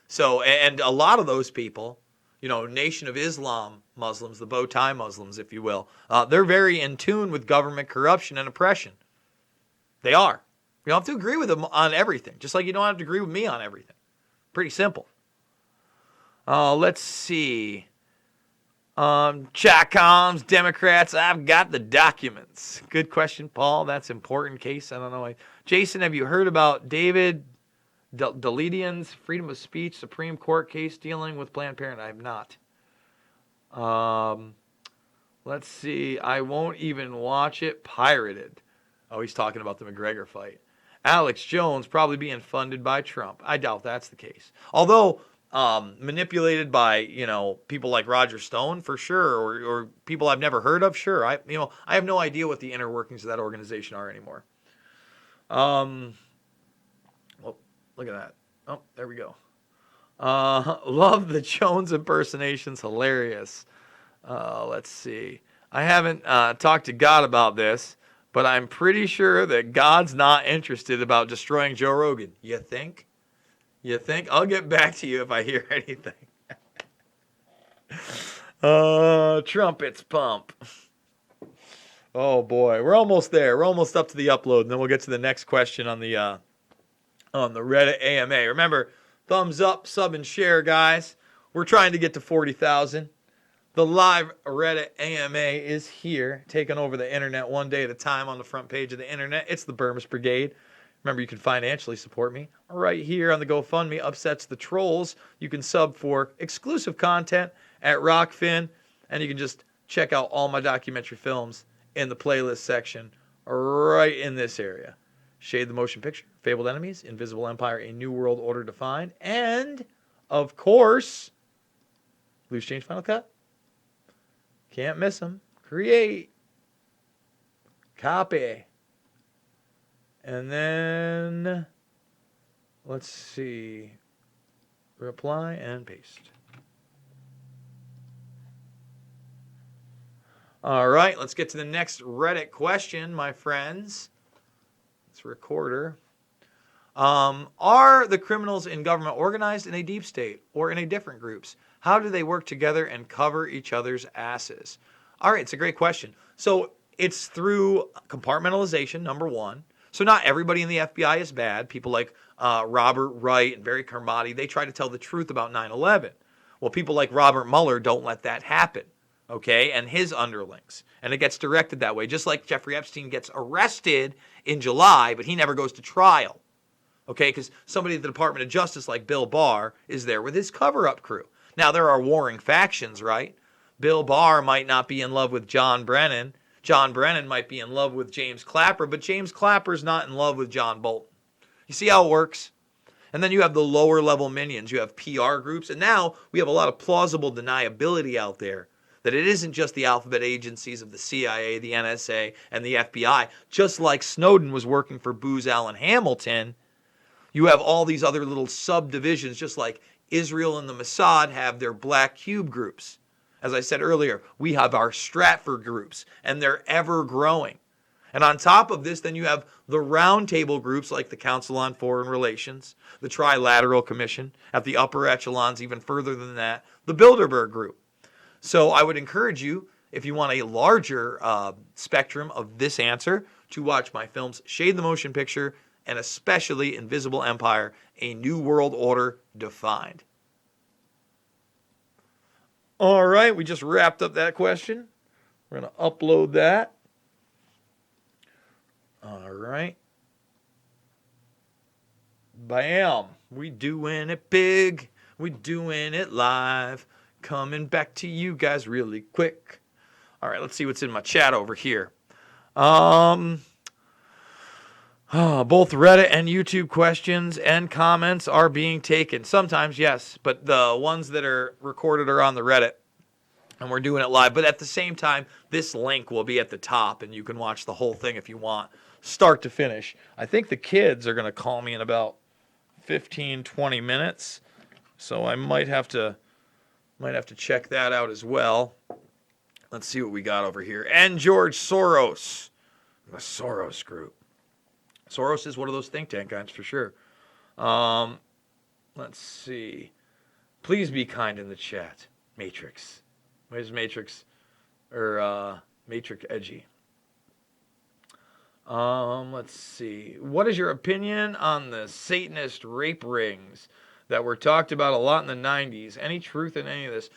[SPEAKER 1] So, and a lot of those people, Nation of Islam Muslims, the bow tie Muslims, if you will, they're very in tune with government corruption and oppression. They are. You don't have to agree with them on everything, just like you don't have to agree with me on everything. Pretty simple. Let's see. Chatcoms, Democrats, I've got the documents. Good question, Paul. That's important case. I don't know. Jason, have you heard about David Daledian's freedom of speech Supreme Court case dealing with Planned Parenthood? I have not. Let's see. I won't even watch it. Pirated. Oh, he's talking about the McGregor fight. Alex Jones probably being funded by Trump. I doubt that's the case. Although manipulated by, people like Roger Stone for sure, or people I've never heard of, sure. I have no idea what the inner workings of that organization are anymore. Well, look at that. Oh, there we go. Love the Jones impersonations. Hilarious. Let's see. I haven't talked to God about this, but I'm pretty sure that God's not interested about destroying Joe Rogan. You think? You think? I'll get back to you if I hear anything. Trumpets pump. Oh boy, we're almost there. We're almost up to the upload, and then we'll get to the next question on the Reddit AMA. Remember, thumbs up, sub, and share, guys. We're trying to get to 40,000. The live Reddit AMA is here, taking over the internet one day at a time on the front page of the internet. It's the Burmese Brigade. Remember, you can financially support me right here on the GoFundMe. Upsets the Trolls. You can sub for exclusive content at Rockfin, and you can just check out all my documentary films in the playlist section right in this area. Shade the Motion Picture, Fabled Enemies, Invisible Empire, A New World Order Defined, and, of course, Loose Change Final Cut. Can't miss them. Create. Copy. And then, let's see. Reply and paste. All right, let's get to the next Reddit question, my friends. It's a recorder. Are the criminals in government organized in a deep state or in a different groups? How do they work together and cover each other's asses? All right, it's a great question. So it's through compartmentalization, number one. So not everybody in the FBI is bad. People like Robert Wright and Barry Carmody, they try to tell the truth about 9/11. Well, people like Robert Mueller don't let that happen, okay, and his underlings. And it gets directed that way, just like Jeffrey Epstein gets arrested in July, but he never goes to trial, okay, because somebody at the Department of Justice like Bill Barr is there with his cover-up crew. Now, there are warring factions, right? Bill Barr might not be in love with John Brennan. John Brennan might be in love with James Clapper, but James Clapper's not in love with John Bolton. You see how it works? And then you have the lower level minions. You have PR groups. And now we have a lot of plausible deniability out there that it isn't just the alphabet agencies of the CIA, the NSA, and the FBI. Just like Snowden was working for Booz Allen Hamilton, you have all these other little subdivisions, just like Israel and the Mossad have their black cube groups. As I said earlier, we have our Stratford groups, and they're ever growing. And on top of this, then you have the roundtable groups like the Council on Foreign Relations, the Trilateral Commission, at the upper echelons, even further than that, the Bilderberg Group. So I would encourage you, if you want a larger spectrum of this answer, to watch my films Shade the Motion Picture and especially Invisible Empire, A New World Order Defined. All right, we just wrapped up that question. We're going to upload that. All right. Bam. We doing it big. We doing it live. Coming back to you guys really quick. All right, let's see what's in my chat over here. Both Reddit and YouTube questions and comments are being taken. Sometimes, yes, but the ones that are recorded are on the Reddit, and we're doing it live. But at the same time, this link will be at the top, and you can watch the whole thing if you want, start to finish. I think the kids are going to call me in about 15, 20 minutes, so I might have to check that out as well. Let's see what we got over here. And George Soros, the Soros Group. Soros is one of those think tank guys for sure. Let's see. Please be kind in the chat. Matrix. Where's Matrix? Or Matrix Edgy. Let's see. What is your opinion on the Satanist rape rings that were talked about a lot in the 90s? Any truth in any of this?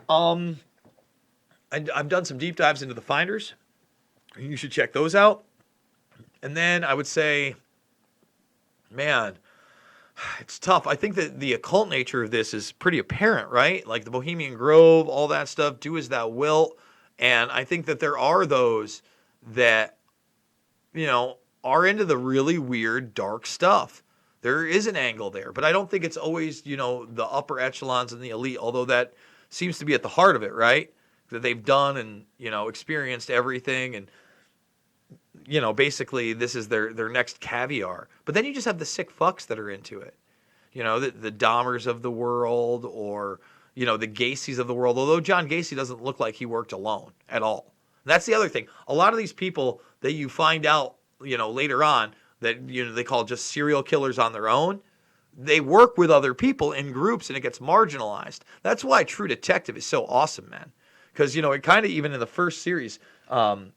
[SPEAKER 1] I've done some deep dives into the finders. You should check those out. And then I would say, man, it's tough. I think that the occult nature of this is pretty apparent, right? Like the Bohemian Grove, all that stuff, do as thou wilt. And I think that there are those that, you know, are into the really weird, dark stuff. There is an angle there, but I don't think it's always, you know, the upper echelons and the elite, although that seems to be at the heart of it, right? That they've done and, you know, experienced everything, and you know, basically this is their next caviar. But then you just have the sick fucks that are into it. You know, the Dahmers of the world, or, you know, the Gacy's of the world. Although John Gacy doesn't look like he worked alone at all. And that's the other thing. A lot of these people that you find out, you know, later on that, you know, they call just serial killers on their own, they work with other people in groups and it gets marginalized. That's why True Detective is so awesome, man. Because, you know, it kind of, even in the first series, you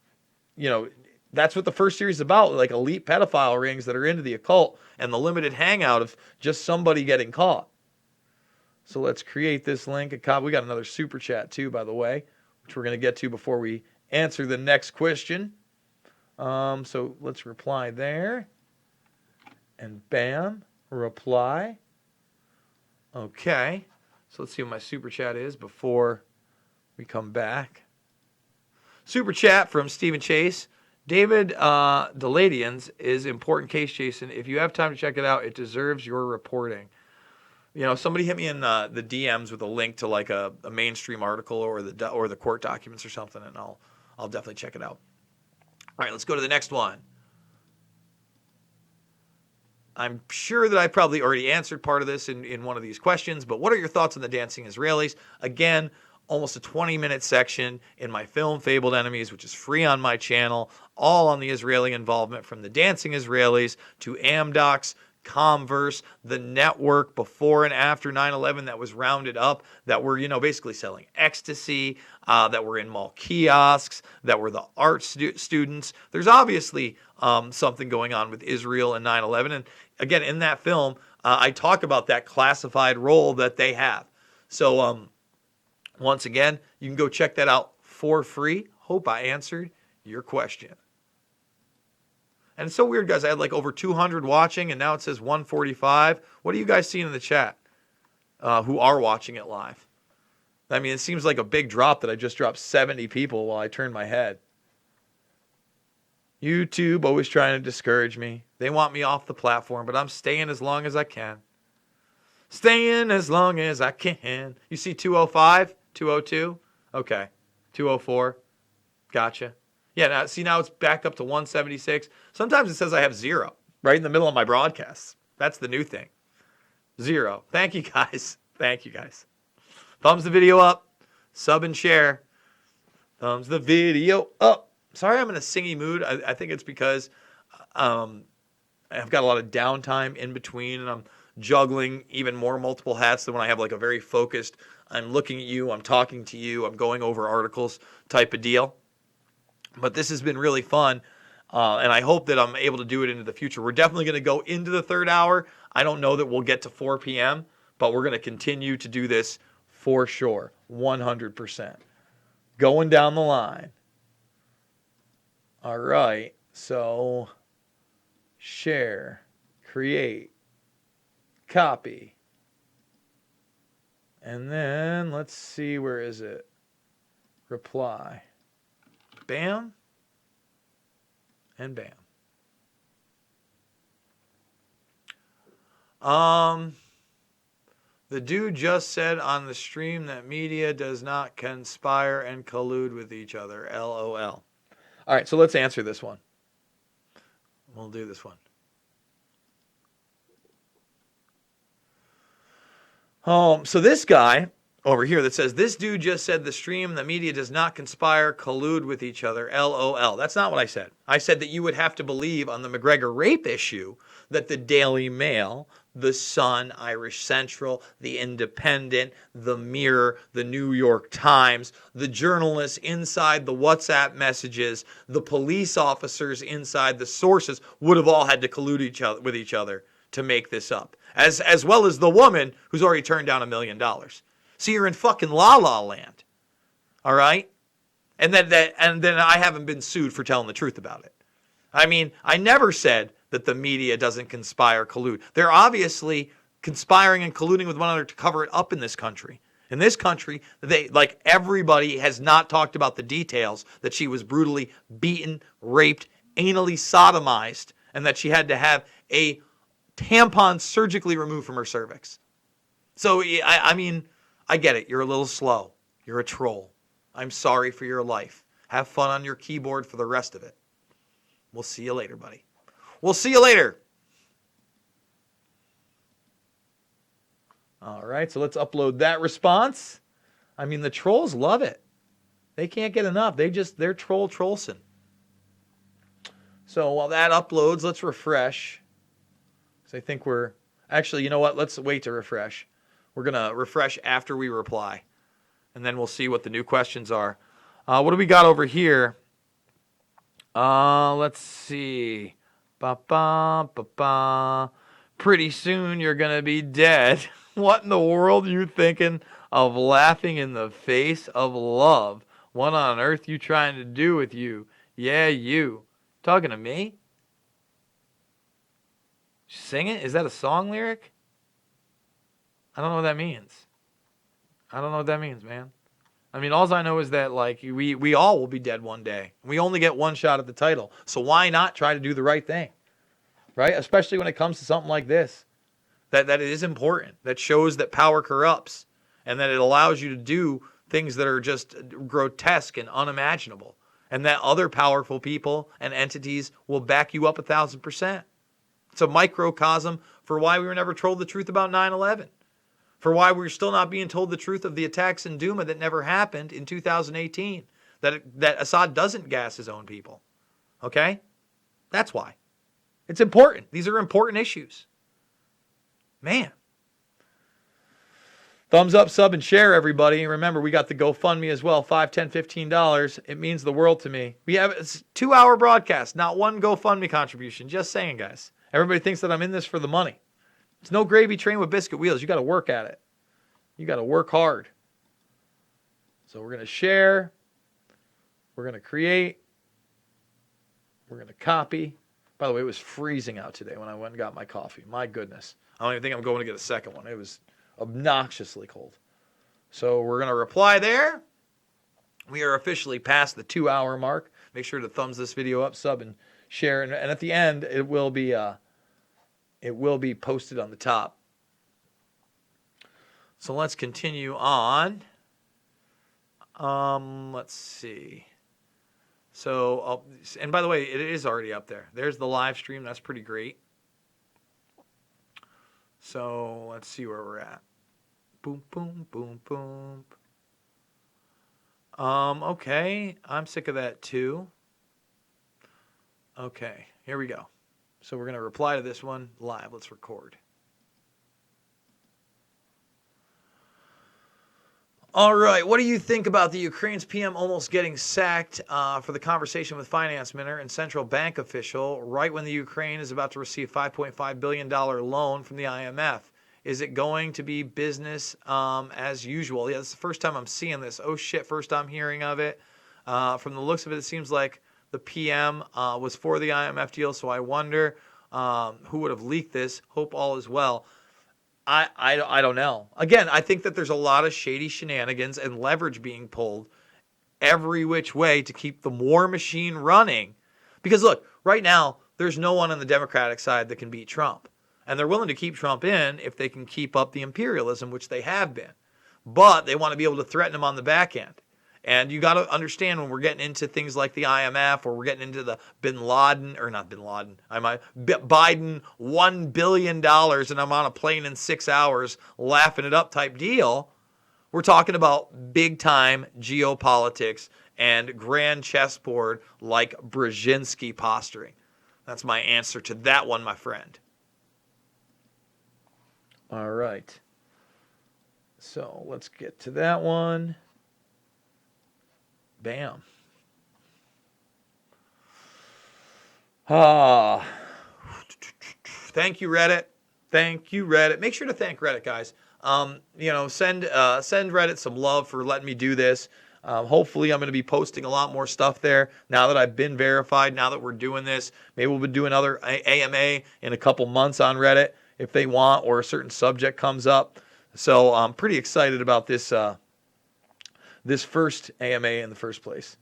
[SPEAKER 1] know, that's what the first series is about, like elite pedophile rings that are into the occult and the limited hangout of just somebody getting caught. So let's create this link. We got another super chat too, by the way, which we're going to get to before we answer the next question. So let's reply there. And bam, reply. Okay. So let's see what my super chat is before we come back. Super chat from Stephen Chase. David Deladians is important case, Jason. If you have time to check it out, it deserves your reporting. You know, somebody hit me in the DMs with a link to like a mainstream article or the court documents or something, and I'll definitely check it out. All right, let's go to the next one. I'm sure that I probably already answered part of this in one of these questions, but what are your thoughts on the dancing Israelis? Again, almost a 20-minute section in my film Fabled Enemies, which is free on my channel, all on the Israeli involvement, from the dancing Israelis to Amdocs, Comverse, the network before and after 9/11 that was rounded up, that were, you know, basically selling ecstasy, that were in mall kiosks, that were the art students. There's obviously something going on with Israel and 9/11. And again, in that film, I talk about that classified role that they have. So, once again, you can go check that out for free. Hope I answered your question. And it's so weird, guys. I had like over 200 watching, and now it says 145. What are you guys seeing in the chat who are watching it live? I mean, it seems like a big drop that I just dropped 70 people while I turned my head. YouTube always trying to discourage me. They want me off the platform, but I'm staying as long as I can. Staying as long as I can. You see 205? 202? Okay. 204. Gotcha. Yeah, now it's back up to 176. Sometimes it says I have 0 right in the middle of my broadcasts. That's the new thing. 0. Thank you, guys. Thank you, guys. Thumbs the video up. Sub and share. Thumbs the video up. Sorry I'm in a singy mood. I think it's because I've got a lot of downtime in between, and I'm juggling even more multiple hats than when I have like a very focused, I'm looking at you, I'm talking to you, I'm going over articles type of deal. But this has been really fun, and I hope that I'm able to do it into the future. We're definitely going to go into the third hour. I don't know that we'll get to 4 p.m., but we're going to continue to do this for sure, 100%. Going down the line. All right, so share, create, copy. And then let's see, where is it? Reply. Bam. And bam. The dude just said on the stream that media does not conspire and collude with each other. LOL. All right, so let's answer this one. We'll do this one. So this guy over here that says, this dude just said the stream, the media does not conspire, collude with each other, LOL. That's not what I said. I said that you would have to believe on the McGregor rape issue that the Daily Mail, the Sun, Irish Central, the Independent, the Mirror, the New York Times, the journalists inside the WhatsApp messages, the police officers inside the sources would have all had to collude with each other to make this up. As well as the woman who's already turned down $1 million. So you're in fucking la-la land. All right? And then I haven't been sued for telling the truth about it. I mean, I never said that the media doesn't conspire, collude. They're obviously conspiring and colluding with one another to cover it up in this country. In this country, everybody has not talked about the details that she was brutally beaten, raped, anally sodomized, and that she had to have a tampon surgically removed from her cervix. So, I mean, I get it. You're a little slow. You're a troll. I'm sorry for your life. Have fun on your keyboard for the rest of it. We'll see you later, buddy. We'll see you later. All right, so let's upload that response. I mean, the trolls love it. They can't get enough. They're trollson. So while that uploads, let's refresh. So I think actually, you know what? Let's wait to refresh. We're going to refresh after we reply. And then we'll see what the new questions are. What do we got over here? Let's see. Ba-ba. Pretty soon you're going to be dead. What in the world are you thinking of laughing in the face of love? What on earth you trying to do with you? Yeah, you. Talking to me? Sing it? Is that a song lyric? I don't know what that means. I don't know what that means, man. I mean, all I know is that, we all will be dead one day. We only get one shot at the title. So why not try to do the right thing? Right? Especially when it comes to something like this. That it is important. That shows that power corrupts. And that it allows you to do things that are just grotesque and unimaginable. And that other powerful people and entities will back you up 1,000%. It's a microcosm for why we were never told the truth about 9/11. For why we're still not being told the truth of the attacks in Duma that never happened in 2018. That Assad doesn't gas his own people. Okay? That's why. It's important. These are important issues. Man. Thumbs up, sub, and share, everybody. Remember, we got the GoFundMe as well. $5, $10, $15. It means the world to me. It's a 2-hour broadcast, not one GoFundMe contribution. Just saying, guys. Everybody thinks that I'm in this for the money. It's no gravy train with biscuit wheels. You got to work at it. You got to work hard. So we're going to share. We're going to create. We're going to copy. By the way, it was freezing out today when I went and got my coffee. My goodness. I don't even think I'm going to get a second one. It was obnoxiously cold. So we're going to reply there. We are officially past the 2-hour mark. Make sure to thumbs this video up, sub, and share. And at the end, it will be posted on the top. So let's continue on. Let's see. So, and by the way, it is already up there. There's the live stream. That's pretty great. So let's see where we're at. Boom, boom, boom, boom. Okay. I'm sick of that too. Okay, here we go. So we're going to reply to this one live. Let's record. All right, what do you think about the Ukraine's PM almost getting sacked for the conversation with finance minister and central bank official right when the Ukraine is about to receive $5.5 billion loan from the IMF? Is it going to be business as usual? Yeah, this is the first time I'm seeing this. Oh shit, first I'm hearing of it. From the looks of it, it seems like the PM was for the IMF deal, so I wonder who would have leaked this. Hope all is well. I don't know. Again, I think that there's a lot of shady shenanigans and leverage being pulled every which way to keep the war machine running. Because look, right now, there's no one on the Democratic side that can beat Trump. And they're willing to keep Trump in if they can keep up the imperialism, which they have been. But they want to be able to threaten him on the back end. And you got to understand when we're getting into things like the IMF or we're getting into the Biden $1 billion and I'm on a plane in 6 hours laughing it up type deal. We're talking about big time geopolitics and grand chessboard like Brzezinski posturing. That's my answer to that one, my friend. All right. So let's get to that one. Bam. Thank you, Reddit. Thank you, Reddit. Make sure to thank Reddit, guys. Send Reddit some love for letting me do this. Hopefully, I'm going to be posting a lot more stuff there now that I've been verified. Now that we're doing this, maybe we'll do another AMA in a couple months on Reddit if they want, or a certain subject comes up. So I'm pretty excited about this. This first AMA in the first place.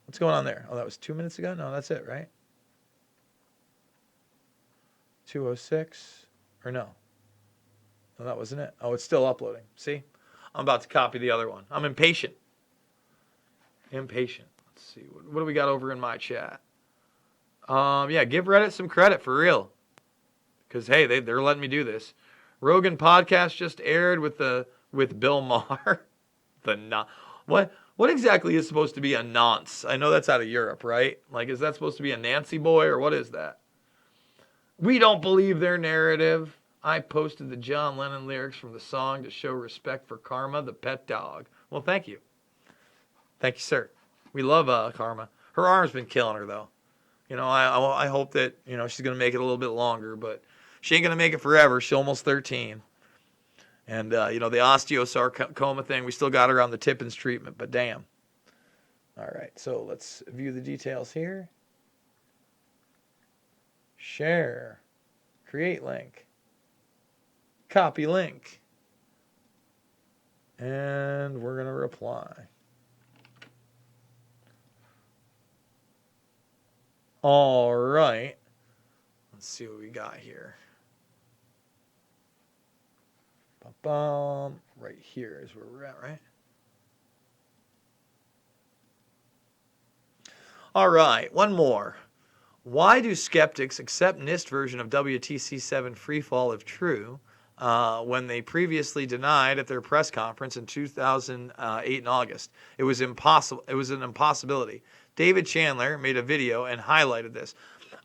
[SPEAKER 1] What's going on there? Oh, that was 2 minutes ago? No, that's it, right? 2:06? Or no? No, that wasn't it. Oh, it's still uploading. See? I'm about to copy the other one. I'm impatient. Let's see. What do we got over in my chat? Yeah, give Reddit some credit for real. Because, hey, they're letting me do this. Rogan podcast just aired with Bill Maher. What exactly is supposed to be a nonce? I know that's out of Europe, right? Like, is that supposed to be a Nancy boy or what is that? We don't believe their narrative. I posted the John Lennon lyrics from the song to show respect for Karma, the pet dog. Well, thank you. Thank you, sir. We love Karma. Her arm's been killing her, though. You know, I hope that, she's going to make it a little bit longer, but she ain't going to make it forever. She's almost 13. And, the osteosarcoma thing, we still got her on the Tippins treatment, but damn. All right, so let's view the details here. Share. Create link. Copy link. And we're going to reply. All right. Let's see what we got here. Right here is where we're at, right? All right, one more. Why do skeptics accept NIST version of WTC7 freefall if true, when they previously denied at their press conference in 2008 in August? It was impossible. It was an impossibility. David Chandler made a video and highlighted this.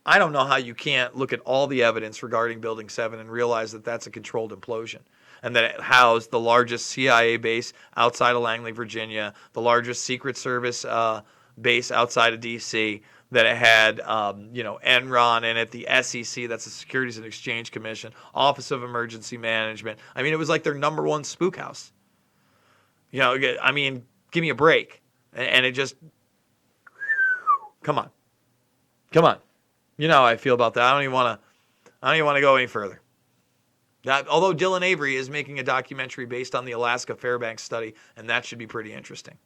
[SPEAKER 1] I don't know how you can't look at all the evidence regarding Building 7 and realize that that's a controlled implosion, and that it housed the largest CIA base outside of Langley, Virginia, the largest Secret Service base outside of D.C., that it had, Enron in it, the SEC, that's the Securities and Exchange Commission, Office of Emergency Management. I mean, it was like their number one spook house. I mean, give me a break. And it just, come on. You know how I feel about that. I don't even want to go any further. Although Dylan Avery is making a documentary based on the Alaska Fairbanks study, and that should be pretty interesting.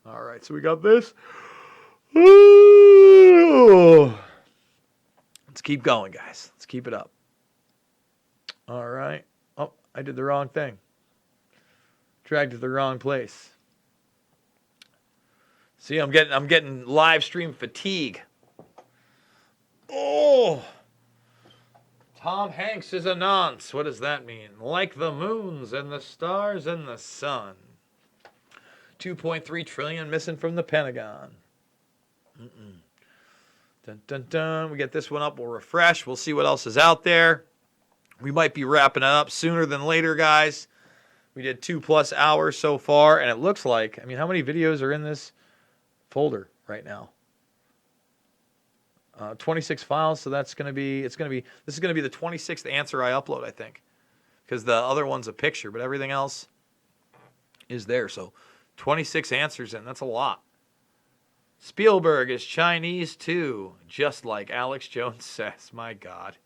[SPEAKER 1] All right, so we got this. Let's keep going, guys. Let's keep it up. All right. Oh, I did the wrong thing. Dragged to the wrong place. See, I'm getting live stream fatigue. Oh, Tom Hanks is a nonce. What does that mean? Like the moons and the stars and the sun. 2.3 trillion missing from the Pentagon. Dun, dun, dun. We get this one up. We'll refresh. We'll see what else is out there. We might be wrapping it up sooner than later, guys. We did 2+ hours so far, and it looks like, I mean, how many videos are in this folder right now? 26 files, so this is going to be the 26th answer I upload, I think, because the other one's a picture, but everything else is there. So 26 answers in, that's a lot. Spielberg is Chinese too, just like Alex Jones says. My God.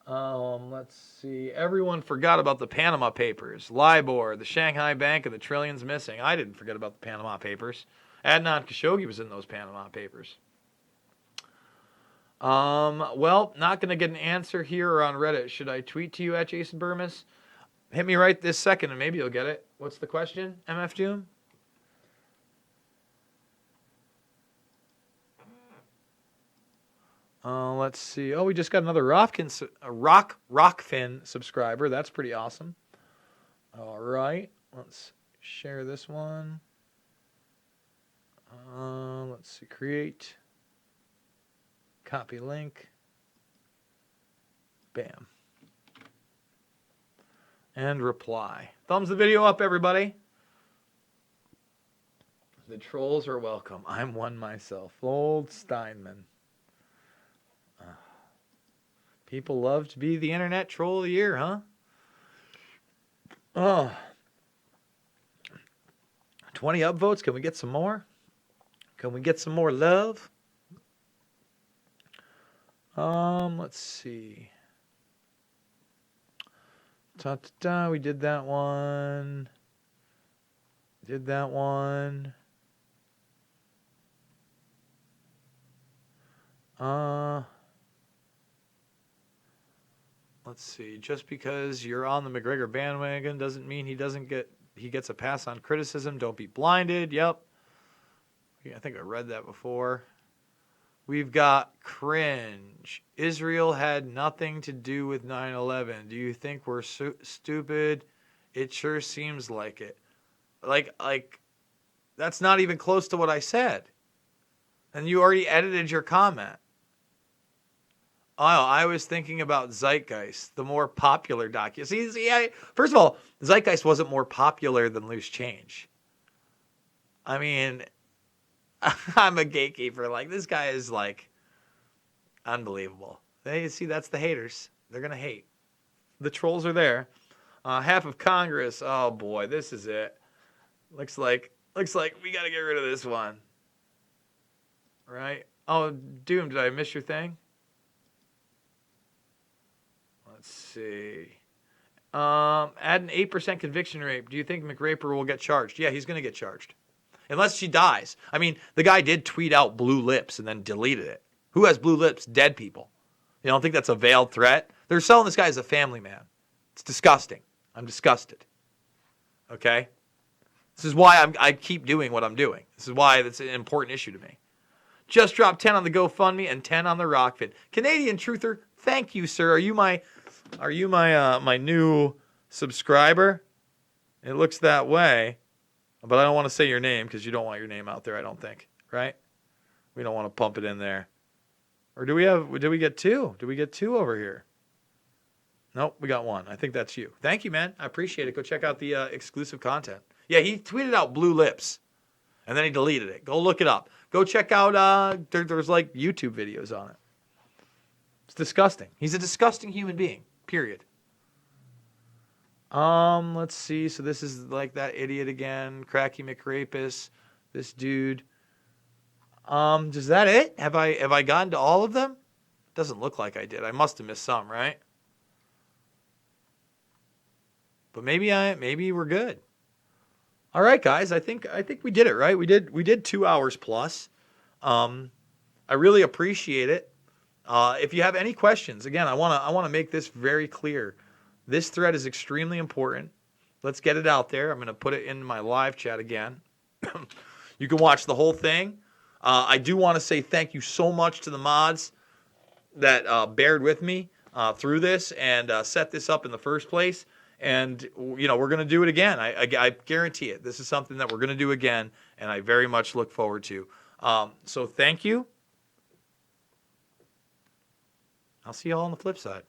[SPEAKER 1] Let's see. Everyone forgot about the Panama Papers, LIBOR, the Shanghai Bank, and the trillions missing. I didn't forget about the Panama Papers. Adnan Khashoggi was in those Panama Papers. Well, not going to get an answer here or on Reddit. Should I tweet to you at Jason Burmis? Hit me right this second and maybe you'll get it. What's the question, MF Doom? Let's see. Oh, we just got another Rockfin subscriber. That's pretty awesome. All right. Let's share this one. Let's see. Create. Copy link. Bam. And reply. Thumbs the video up, everybody. The trolls are welcome. I'm one myself. Old Steinman. People love to be the internet troll of the year, huh? Oh. 20 upvotes. Can we get some more? Can we get some more love? Let's see. Ta-ta-ta. We did that one. Did that one. Let's see. Just because you're on the McGregor bandwagon doesn't mean he gets a pass on criticism. Don't be blinded. Yep. I think I read that before. We've got cringe. Israel had nothing to do with 9/11. Do you think we're stupid? It sure seems like it. Like that's not even close to what I said. And you already edited your comment. Oh, I was thinking about Zeitgeist, the more popular docu. First of all, Zeitgeist wasn't more popular than Loose Change. I mean, I'm a gatekeeper. Like, this guy is, like, unbelievable. See, that's the haters. They're going to hate. The trolls are there. Half of Congress. Oh, boy, this is it. Looks like we got to get rid of this one. Right? Oh, Doom, did I miss your thing? Let's see. Add an 8% conviction rate. Do you think McRaper will get charged? Yeah, he's going to get charged. Unless she dies. I mean, the guy did tweet out blue lips and then deleted it. Who has blue lips? Dead people. You don't think that's a veiled threat? They're selling this guy as a family man. It's disgusting. I'm disgusted. Okay? This is why I keep doing what I'm doing. This is why it's an important issue to me. Just dropped 10 on the GoFundMe and 10 on the Rockfin. Canadian Truther, thank you, sir. Are you my new subscriber? It looks that way. But I don't want to say your name because you don't want your name out there, I don't think. Right? We don't want to pump it in there. Or did we get two? Did we get two over here? Nope, we got one. I think that's you. Thank you, man. I appreciate it. Go check out the exclusive content. Yeah, he tweeted out blue lips. And then he deleted it. Go look it up. Go check out, there's like YouTube videos on it. It's disgusting. He's a disgusting human being. Period. Let's see. So this is like that idiot again. Cracky McRapist. This dude. Is that it? Have I gotten to all of them? Doesn't look like I did. I must have missed some, right? But maybe we're good. All right, guys. I think we did it, right? We did 2 hours plus. I really appreciate it. If you have any questions, again, I want to make this very clear. This thread is extremely important. Let's get it out there. I'm going to put it in my live chat again. You can watch the whole thing. I do want to say thank you so much to the mods that bared with me through this and set this up in the first place. And, you know, we're going to do it again. I guarantee it. This is something that we're going to do again, and I very much look forward to. So thank you. I'll see you all on the flip side.